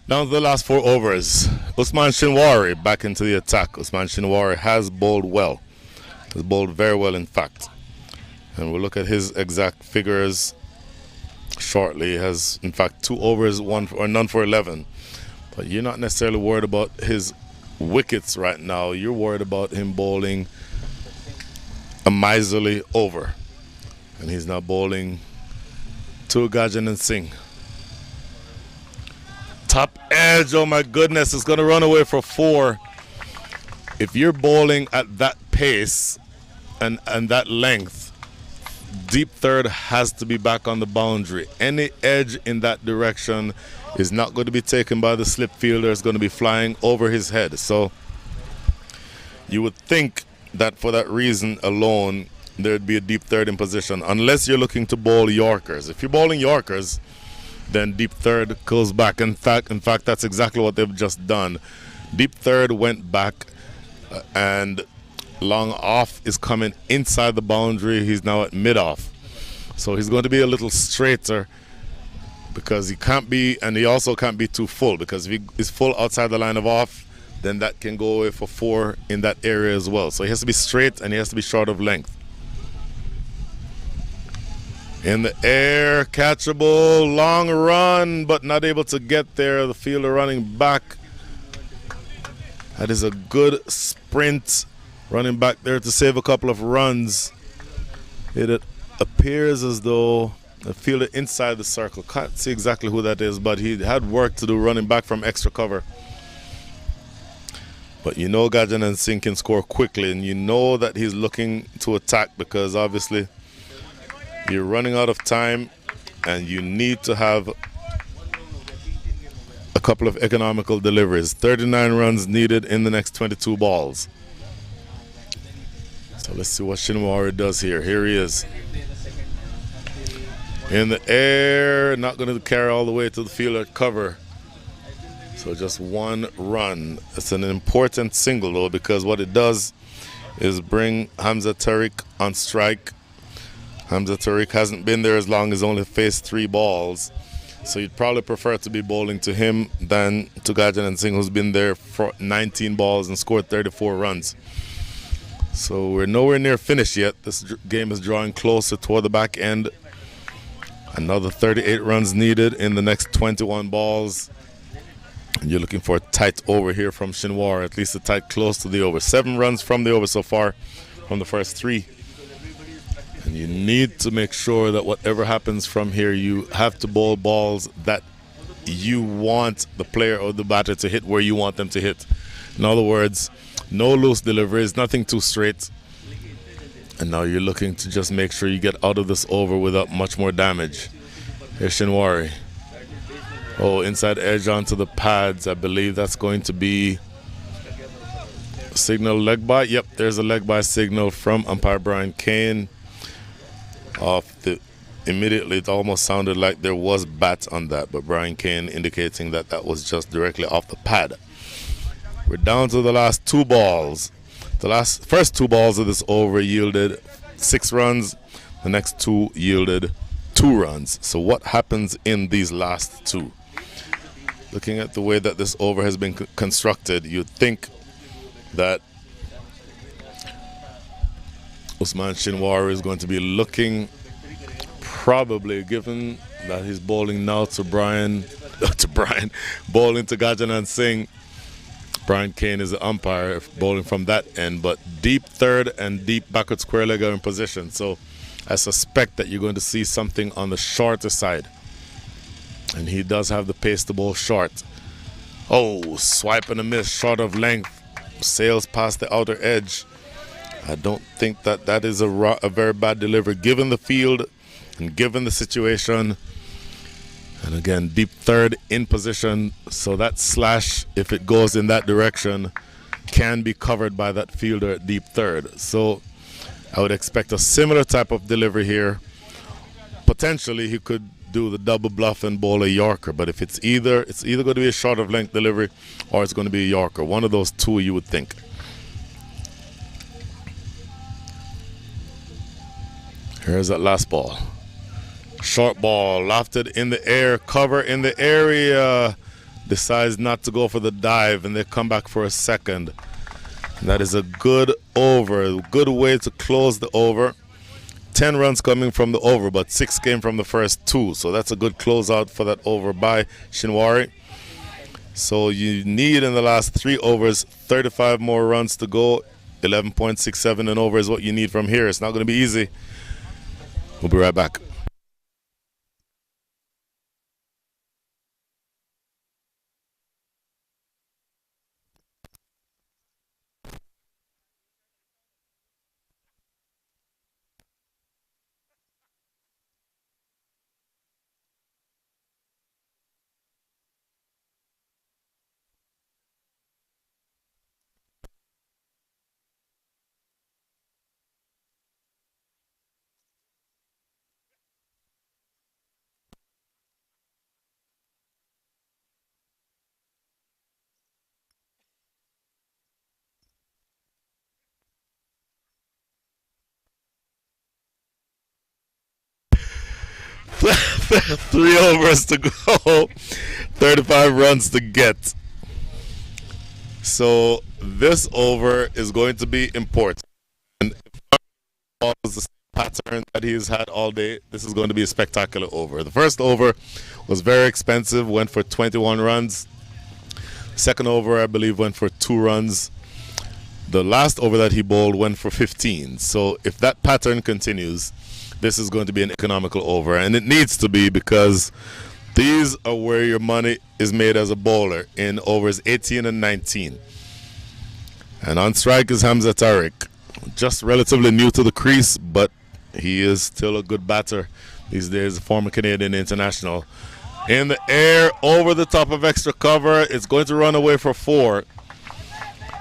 Now the last 4 overs. Usman Shinwari back into the attack. Usman Shinwari has bowled well. Has bowled very well, in fact. And we'll look at his exact figures shortly. He has, in fact, 2 overs, none for 11. But you're not necessarily worried about his wickets right now. You're worried about him bowling a miserly over. And he's now bowling to Gajan Singh. Top edge, oh my goodness, it's going to run away for 4. If you're bowling at that pace and that length, deep third has to be back on the boundary. Any edge in that direction is not going to be taken by the slip fielder. It's going to be flying over his head. So you would think that for that reason alone, there'd be a deep third in position, unless you're looking to bowl Yorkers. If you're bowling Yorkers, then deep third goes back. In fact, that's exactly what they've just done. Deep third went back, and long off is coming inside the boundary. He's now at mid off, so he's going to be a little straighter, because he can't be, and he also can't be too full, because if he is full outside the line of off, then that can go away for 4 in that area as well. So he has to be straight, and he has to be short of length. In the air, catchable, long run, but not able to get there. The fielder running back. That is a good sprint, running back there to save a couple of runs. It appears as though A fielder inside the circle. Can't see exactly who that is, but he had work to do running back from extra cover. But you know Gajan and Singh can score quickly, and you know that he's looking to attack because obviously you're running out of time and you need to have a couple of economical deliveries. 39 runs needed in the next 22 balls. So let's see what Shinwari does here. Here he is. In the air, not going to carry all the way to the field at cover. So just one run. It's an important single though, because what it does is bring Hamza Tariq on strike. Hamza Tariq hasn't been there as long as only faced 3 balls. So you'd probably prefer to be bowling to him than to Gajan and Singh, who's been there for 19 balls and scored 34 runs. So we're nowhere near finished yet. This game is drawing closer toward the back end. Another 38 runs needed in the next 21 balls. And you're looking for a tight over here from Shinwar, at least a tight close to the over. 7 runs from the over so far from the first 3. And you need to make sure that whatever happens from here, you have to bowl balls that you want the player or the batter to hit where you want them to hit. In other words, no loose deliveries, nothing too straight. And now you're looking to just make sure you get out of this over without much more damage. Here's Shinwari. Oh, inside edge onto the pads. I believe that's going to be signal leg by. Yep, there's a leg by signal from umpire Brian Kane. Immediately, it almost sounded like there was bat on that, but Brian Kane indicating that that was just directly off the pad. We're down to the last 2 balls. The first 2 balls of this over yielded 6 runs. The next 2 yielded 2 runs. So what happens in these last 2? Looking at the way that this over has been constructed, you'd think that Usman Shinwari is going to be looking, probably given that he's bowling now to bowling to Gajanan Singh. Brian Kane is the umpire bowling from that end, but deep third and deep backward square leg are in position. So I suspect that you're going to see something on the shorter side. And he does have the pace to bowl short. Oh, swipe and a miss, short of length. Sails past the outer edge. I don't think that that is a very bad delivery given the field and given the situation. And again, deep third in position, so that slash, if it goes in that direction, can be covered by that fielder at deep third. So I would expect a similar type of delivery here. Potentially he could do the double bluff and bowl a Yorker, but if it's either going to be a short of length delivery or it's going to be a Yorker. One of those 2 you would think. Here's that last ball. Short ball, lofted in the air, cover in the area. Decides not to go for the dive, and they come back for a second. And that is a good over, a good way to close the over. 10 runs coming from the over, but 6 came from the first 2. So that's a good closeout for that over by Shinwari. So you need in the last 3 overs 35 more runs to go. 11.67 and over is what you need from here. It's not going to be easy. We'll be right back. Three overs to go, 35 runs to get. So this over is going to be important. And if follows the same pattern that he's had all day, this is going to be a spectacular over. The first over was very expensive, went for 21 runs. Second over, I believe, went for 2 runs. The last over that he bowled went for 15. So if that pattern continues, this is going to be an economical over, and it needs to be because these are where your money is made as a bowler in overs 18 and 19. And on strike is Hamza Tariq, just relatively new to the crease, but he is still a good batter these days, a former Canadian international. In the air, over the top of extra cover, it's going to run away for 4.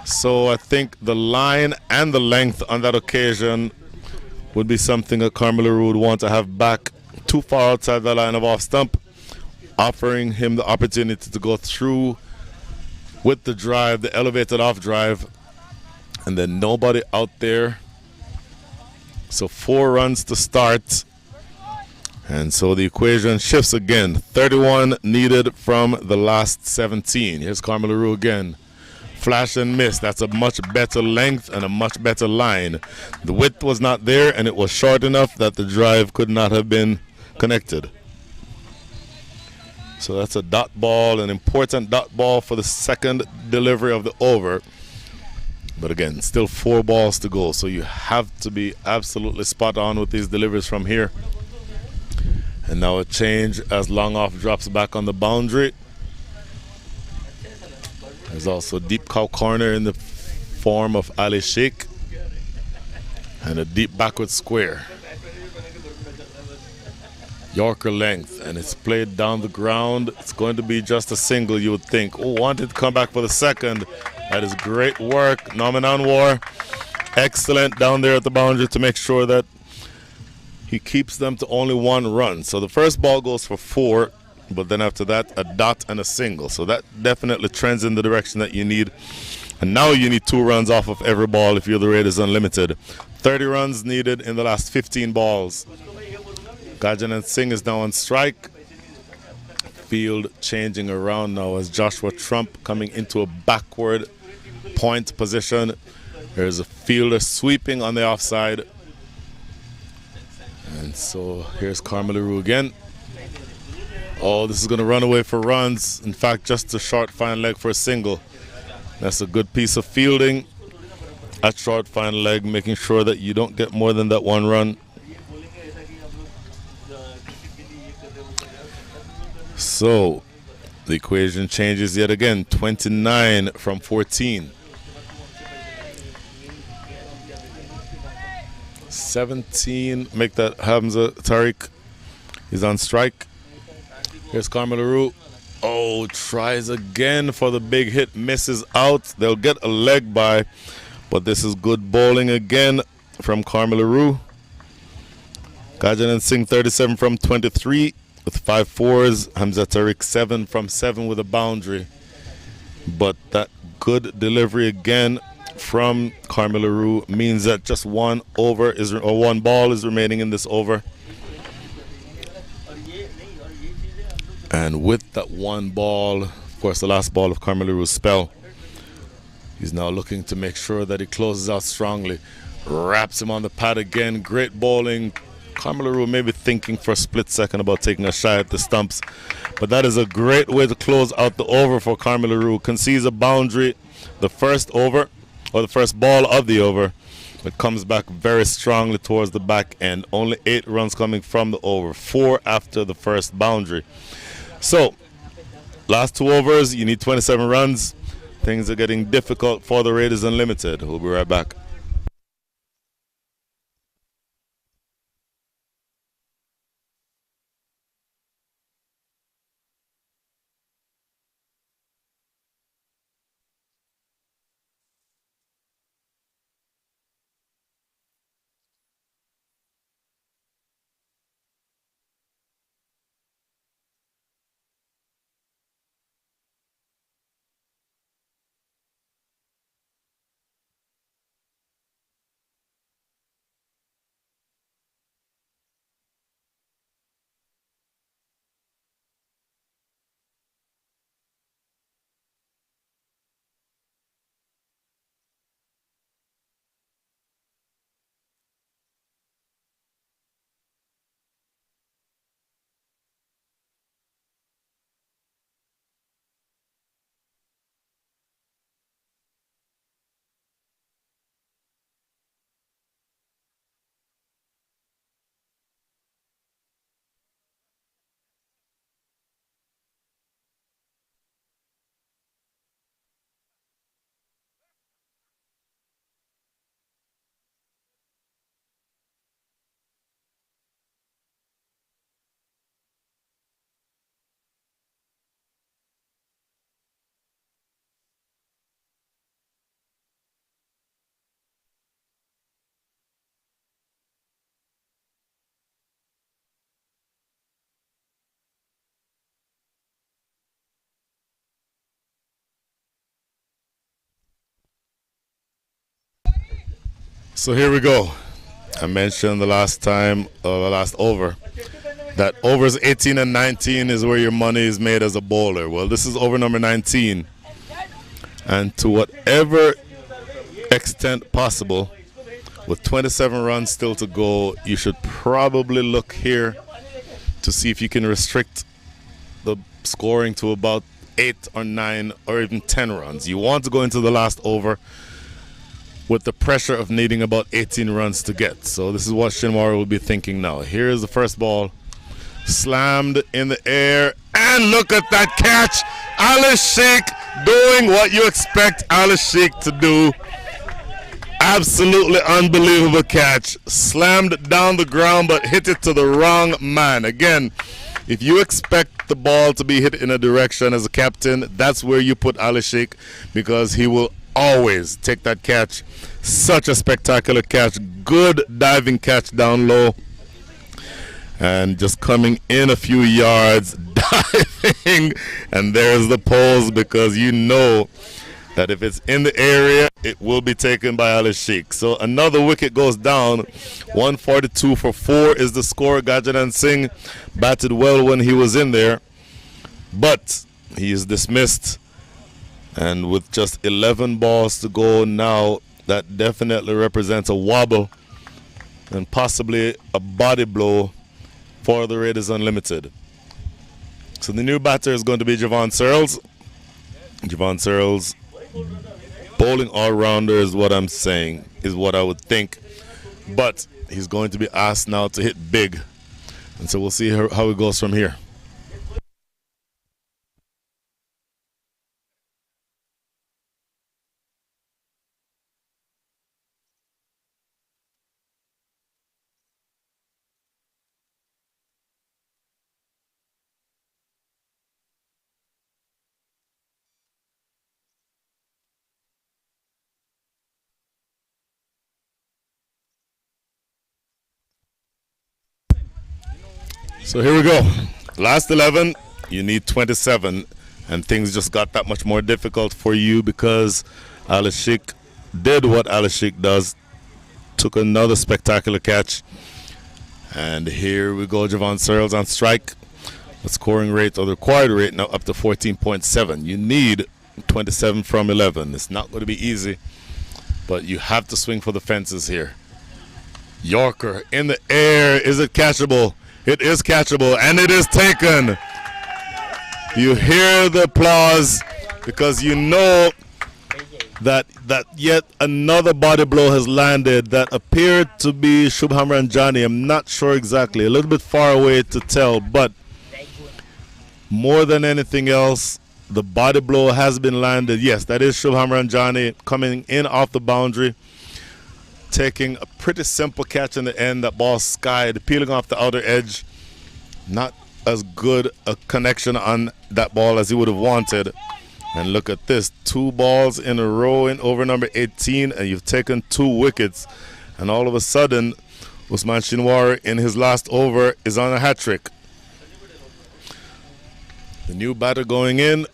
So I think the line and the length on that occasion would be something that Carmelo would want to have back too far outside the line of off stump, offering him the opportunity to go through with the drive, the elevated off drive, and then nobody out there. So 4 runs to start. And so the equation shifts again. 31 needed from the last 17. Here's Carmelo again. Flash and miss. That's a much better length and a much better line. The width was not there, and it was short enough that the drive could not have been connected. So that's a dot ball, an important dot ball for the second delivery of the over. But again, still 4 balls to go, so you have to be absolutely spot on with these deliveries from here. And now a change as long off drops back on the boundary. There's also deep cow corner in the form of Ali Sheikh. And a deep backward square. Yorker length, and it's played down the ground. It's going to be just a single, you would think. Oh, wanted to come back for the second. That is great work. Norman Anwar, excellent down there at the boundary to make sure that he keeps them to only 1 run. So the first ball goes for 4, but then after that, a dot and a single. So that definitely trends in the direction that you need. And now you need 2 runs off of every ball if you're the Raiders Unlimited. 30 runs needed in the last 15 balls. Gajan Singh is now on strike. Field changing around now as Joshua Trump coming into a backward point position. There's a fielder sweeping on the offside. And so here's Carmelo again. Oh, this is going to run away for runs. In fact, just a short fine leg for a single. That's a good piece of fielding at short fine leg, making sure that you don't get more than that 1 run. So the equation changes yet again. 29 from 14. 17. Make that Hamza Tariq. He's on strike. Here's Carmelo. Oh, tries again for the big hit. Misses out. They'll get a leg by. But this is good bowling again from Carmelo. Gajan Singh 37 from 23 with 5 fours. Hamza Tariq 7 from 7 with a boundary. But that good delivery again from Carmelo means that just 1 over is, or 1 ball is remaining in this over. And with that 1 ball, of course the last ball of Carmelo's spell, he's now looking to make sure that he closes out strongly. Wraps him on the pad again. Great bowling. Carmelo may be thinking for a split second about taking a shot at the stumps. But that is a great way to close out the over for Carmelo. Concedes a boundary the first over, or the first ball of the over. It comes back very strongly towards the back end. Only 8 runs coming from the over. 4 after the first boundary. So, last 2 overs, you need 27 runs. Things are getting difficult for the Raiders Unlimited. We'll be right back. So here we go. I mentioned the last time, the last over, that overs 18 and 19 is where your money is made as a bowler. Well, this is over number 19. And to whatever extent possible, with 27 runs still to go, you should probably look here to see if you can restrict the scoring to about 8 or 9 or even 10 runs. You want to go into the last over with the pressure of needing about 18 runs to get. So this is what Shinwari will be thinking now. Here's the first ball. Slammed in the air. And look at that catch. Alice Sheikh doing what you expect Alice Sheikh to do. Absolutely unbelievable catch. Slammed down the ground but hit it to the wrong man. Again, if you expect the ball to be hit in a direction as a captain, that's where you put Ali Sheikh, because he will always take that catch. Such a spectacular catch. Good diving catch down low. And just coming in a few yards, diving. And there's the pose, because you know that if it's in the area, it will be taken by Ali Sheikh. So another wicket goes down. 142 for 4 is the score. Gajanan Singh batted well when he was in there, but he is dismissed. And with just 11 balls to go now, that definitely represents a wobble and possibly a body blow for the Raiders Unlimited. So the new batter is going to be Javon Searles. Javon Searles, bowling all-rounder is what I'm saying, is what I would think. But he's going to be asked now to hit big. And so we'll see how it goes from here. So here we go. Last 11, you need 27. And things just got that much more difficult for you because Ali Sheikh did what Ali Sheikh does. Took another spectacular catch. And here we go, Javon Searles on strike. The scoring rate, or the required rate, now up to 14.7. You need 27 from 11. It's not going to be easy, but you have to swing for the fences here. Yorker in the air. Is it catchable? It is catchable, and it is taken. You hear the applause because you know that yet another body blow has landed that appeared to be Shubham Ranjani. I'm not sure exactly. A little bit far away to tell, but more than anything else, the body blow has been landed. Yes, that is Shubham Ranjani coming in off the boundary, taking a pretty simple catch in the end. That ball skied, peeling off the outer edge. Not as good a connection on that ball as he would have wanted. And look at this, 2 balls in a row in over number 18, and you've taken 2 wickets. And all of a sudden, Usman Shinwari in his last over is on a hat trick. The new batter going in.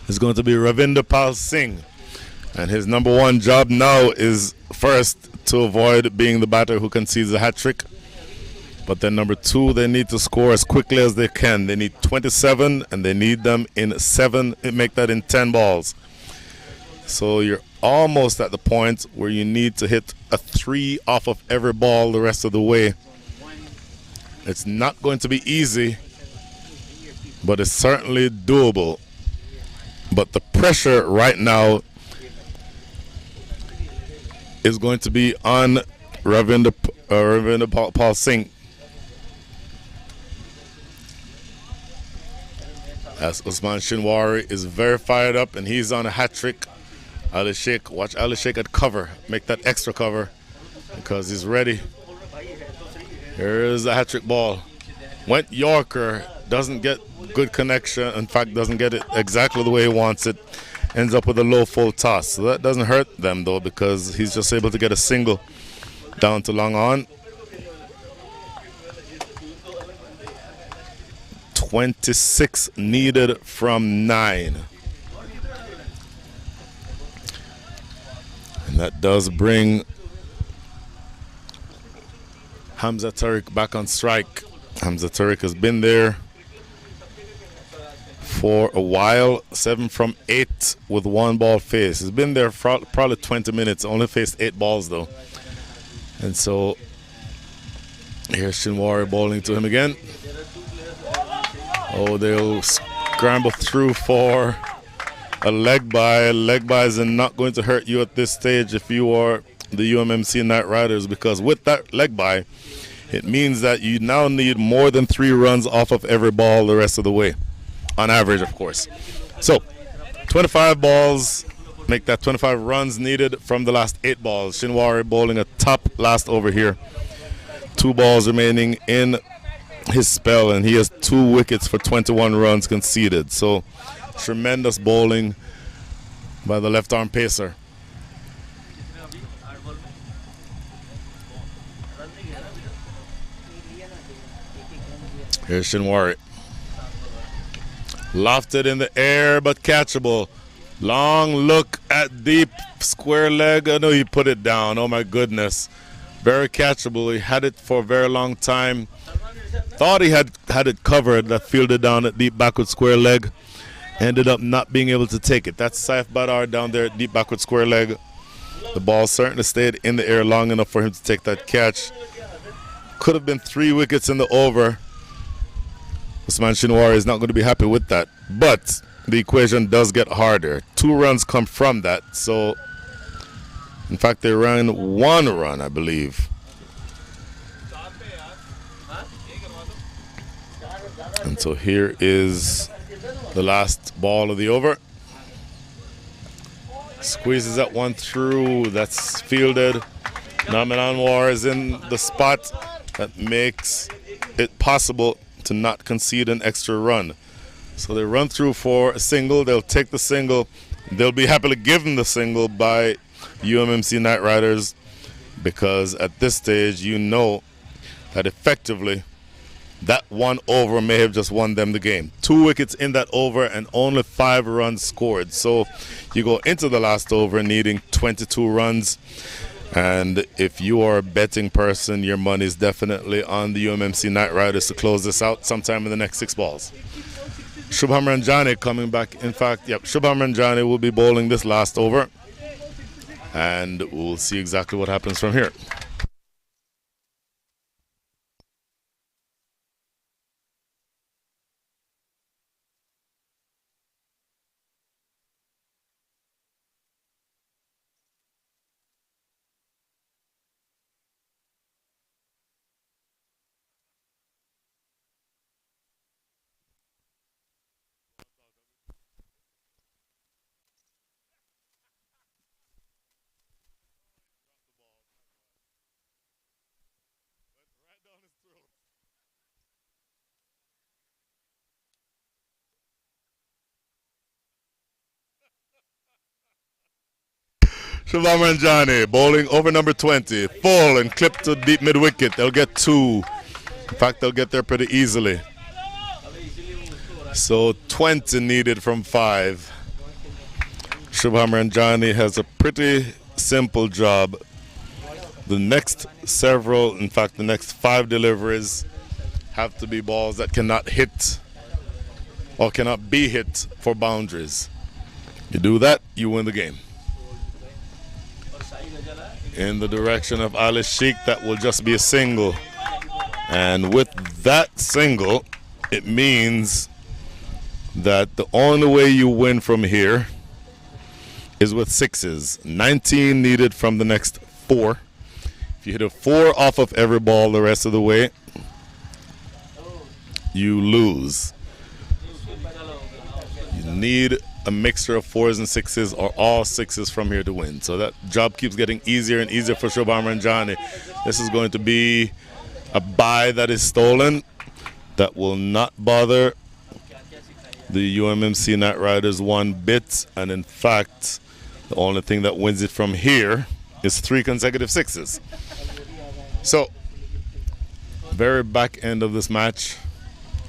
Is going to be Ravinder Pal Singh. And his number 1 job now is first to avoid being the batter who concedes a hat trick. But then number 2, they need to score as quickly as they can. They need 27 and they need them in 7, make that in 10 balls. So you're almost at the point where you need to hit a 3 off of every ball the rest of the way. It's not going to be easy, but it's certainly doable. But the pressure right now is going to be on Ravinder Pal Singh. As Usman Shinwari is very fired up and he's on a hat trick. Ali Sheikh, watch Ali Sheikh at cover. Make that extra cover because he's ready. Here is the hat trick ball. Went Yorker, doesn't get good connection. In fact, doesn't get it exactly the way he wants it. Ends up with a low full toss. So that doesn't hurt them though, because he's just able to get a single down to long on. 26 needed from 9. And that does bring Hamza Tariq back on strike. Hamza Tariq has been there for a while, 7 from 8 with 1 ball face. He's been there for probably 20 minutes, only faced 8 balls though. And so here's Shinwari bowling to him again. Oh, they'll scramble through for a leg bye. Leg byes are not going to hurt you at this stage if you are the UMMC Knight Riders, because with that leg bye, it means that you now need more than 3 runs off of every ball the rest of the way. On average, of course. So, 25 balls, make that 25 runs needed from the last 8 balls. Shinwari bowling a top last over here. 2 balls remaining in his spell, and he has 2 wickets for 21 runs conceded. So, tremendous bowling by the left-arm pacer. Here's Shinwari. Lofted in the air, but catchable. Long look at deep square leg. I know he put it down. Oh my goodness. Very catchable. He had it for a very long time. Thought he had it covered. That fielded down at deep backward square leg. Ended up not being able to take it. That's Saif Badar down there at deep backward square leg. The ball certainly stayed in the air long enough for him to take that catch. Could have been 3 wickets in the over. Usman Shinwari is not going to be happy with that. But the equation does get harder. 2 runs come from that. So, in fact, they ran 1 run, I believe. And so here is the last ball of the over. Squeezes that one through. That's fielded. Naman Anwar is in the spot that makes it possible to not concede an extra run. So they run through for a single. They'll take the single. They'll be happily given the single by UMMC Knight Riders, because at this stage you know that effectively that 1 over may have just won them the game. 2 wickets in that over and only 5 runs scored. So you go into the last over needing 22 runs. And if you are a betting person, your money is definitely on the UMMC Knight Riders to close this out sometime in the next 6 balls. Shubham Ranjani coming back. In fact, yep, Shubham Ranjani will be bowling this last over. And we'll see exactly what happens from here. Shubham Ranjani bowling over number 20. Full and clipped to deep mid wicket. They'll get 2. In fact, they'll get there pretty easily. So 20 needed from 5. Shubham Ranjani has a pretty simple job. The next several, in fact, the next 5 deliveries have to be balls that cannot hit or cannot be hit for boundaries. You do that, you win the game. In the direction of Ali Sheikh, that will just be a single. And with that single, it means that the only way you win from here is with 6s. 19 needed from the next 4. If you hit a 4 off of every ball the rest of the way, you lose. You need a mixture of 4s and 6s or all 6s from here to win. So that job keeps getting easier and easier for Shubham Ranjani. This is going to be a bye that is stolen that will not bother the UMMC Knight Riders one bit. And in fact, the only thing that wins it from here is 3 consecutive 6s. So, very back end of this match.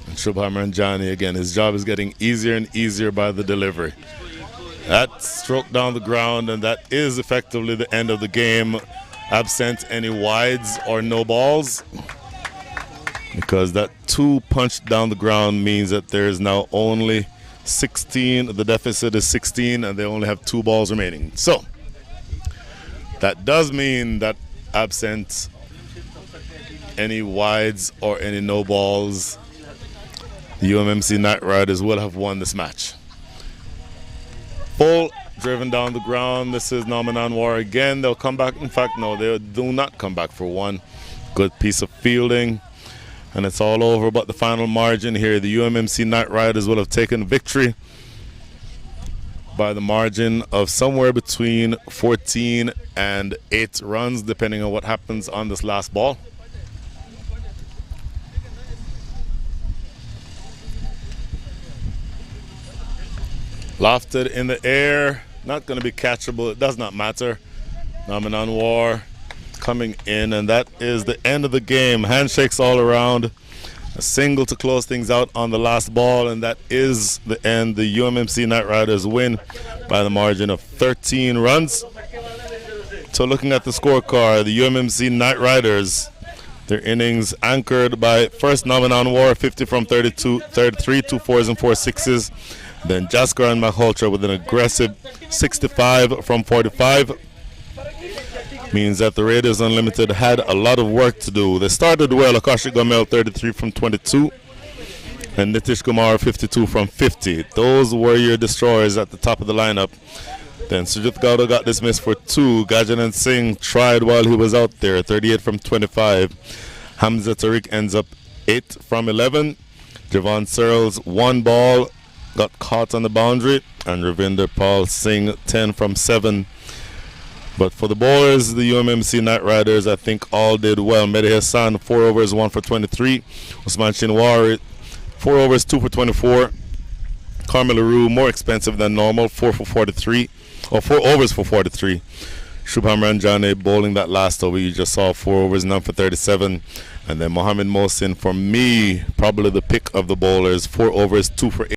And Shubham Ranjani, again, his job is getting easier and easier by the delivery. That stroke down the ground, and that is effectively the end of the game. Absent any wides or no balls, because that 2 punch down the ground means that there is now only 16. The deficit is 16, and they only have 2 balls remaining. So that does mean that absent any wides or any no balls, the UMMC Night Riders will have won this match. Full driven down the ground. This is Norman War again. They'll come back. In fact, no, they do not come back for one. Good piece of fielding. And it's all over. But the final margin here, the UMMC Night Riders will have taken victory by the margin of somewhere between 14 and 8 runs, depending on what happens on this last ball. Lofted in the air, not going to be catchable. It does not matter. Norman War coming in, and that is the end of the game. Handshakes all around. A single to close things out on the last ball, and that is the end. The UMMC Night Riders win by the margin of 13 runs. So looking at the scorecard, the UMMC Night Riders, their innings anchored by first Norman War, 50 from 33, 2 4s and 4 6s. Then Jasker and Malhotra with an aggressive 65 from 45. Means that the Raiders Unlimited had a lot of work to do. They started well. Akashi Gomel 33 from 22. And Nitish Kumar 52 from 50. Those were your destroyers at the top of the lineup. Then Sujit Gowda got dismissed for 2. Gajanan Singh tried while he was out there, 38 from 25. Hamza Tariq ends up 8 from 11. Javon Searles 1 ball. Got caught on the boundary, and Ravinder Paul Singh 10 from 7. But for the bowlers, the UMMC Night Riders, I think all did well. Mehdi Hassan 4 overs 1 for 23. Usman Shinwari 4 overs 2 for 24. Carmel LaRue more expensive than normal, 4 for 43, or 4 overs for 43. Shubham Ranjane bowling that last over. You just saw 4 overs, none for 37. And then Mohammed Mohsin, for me, probably the pick of the bowlers, 4 overs 2 for 8.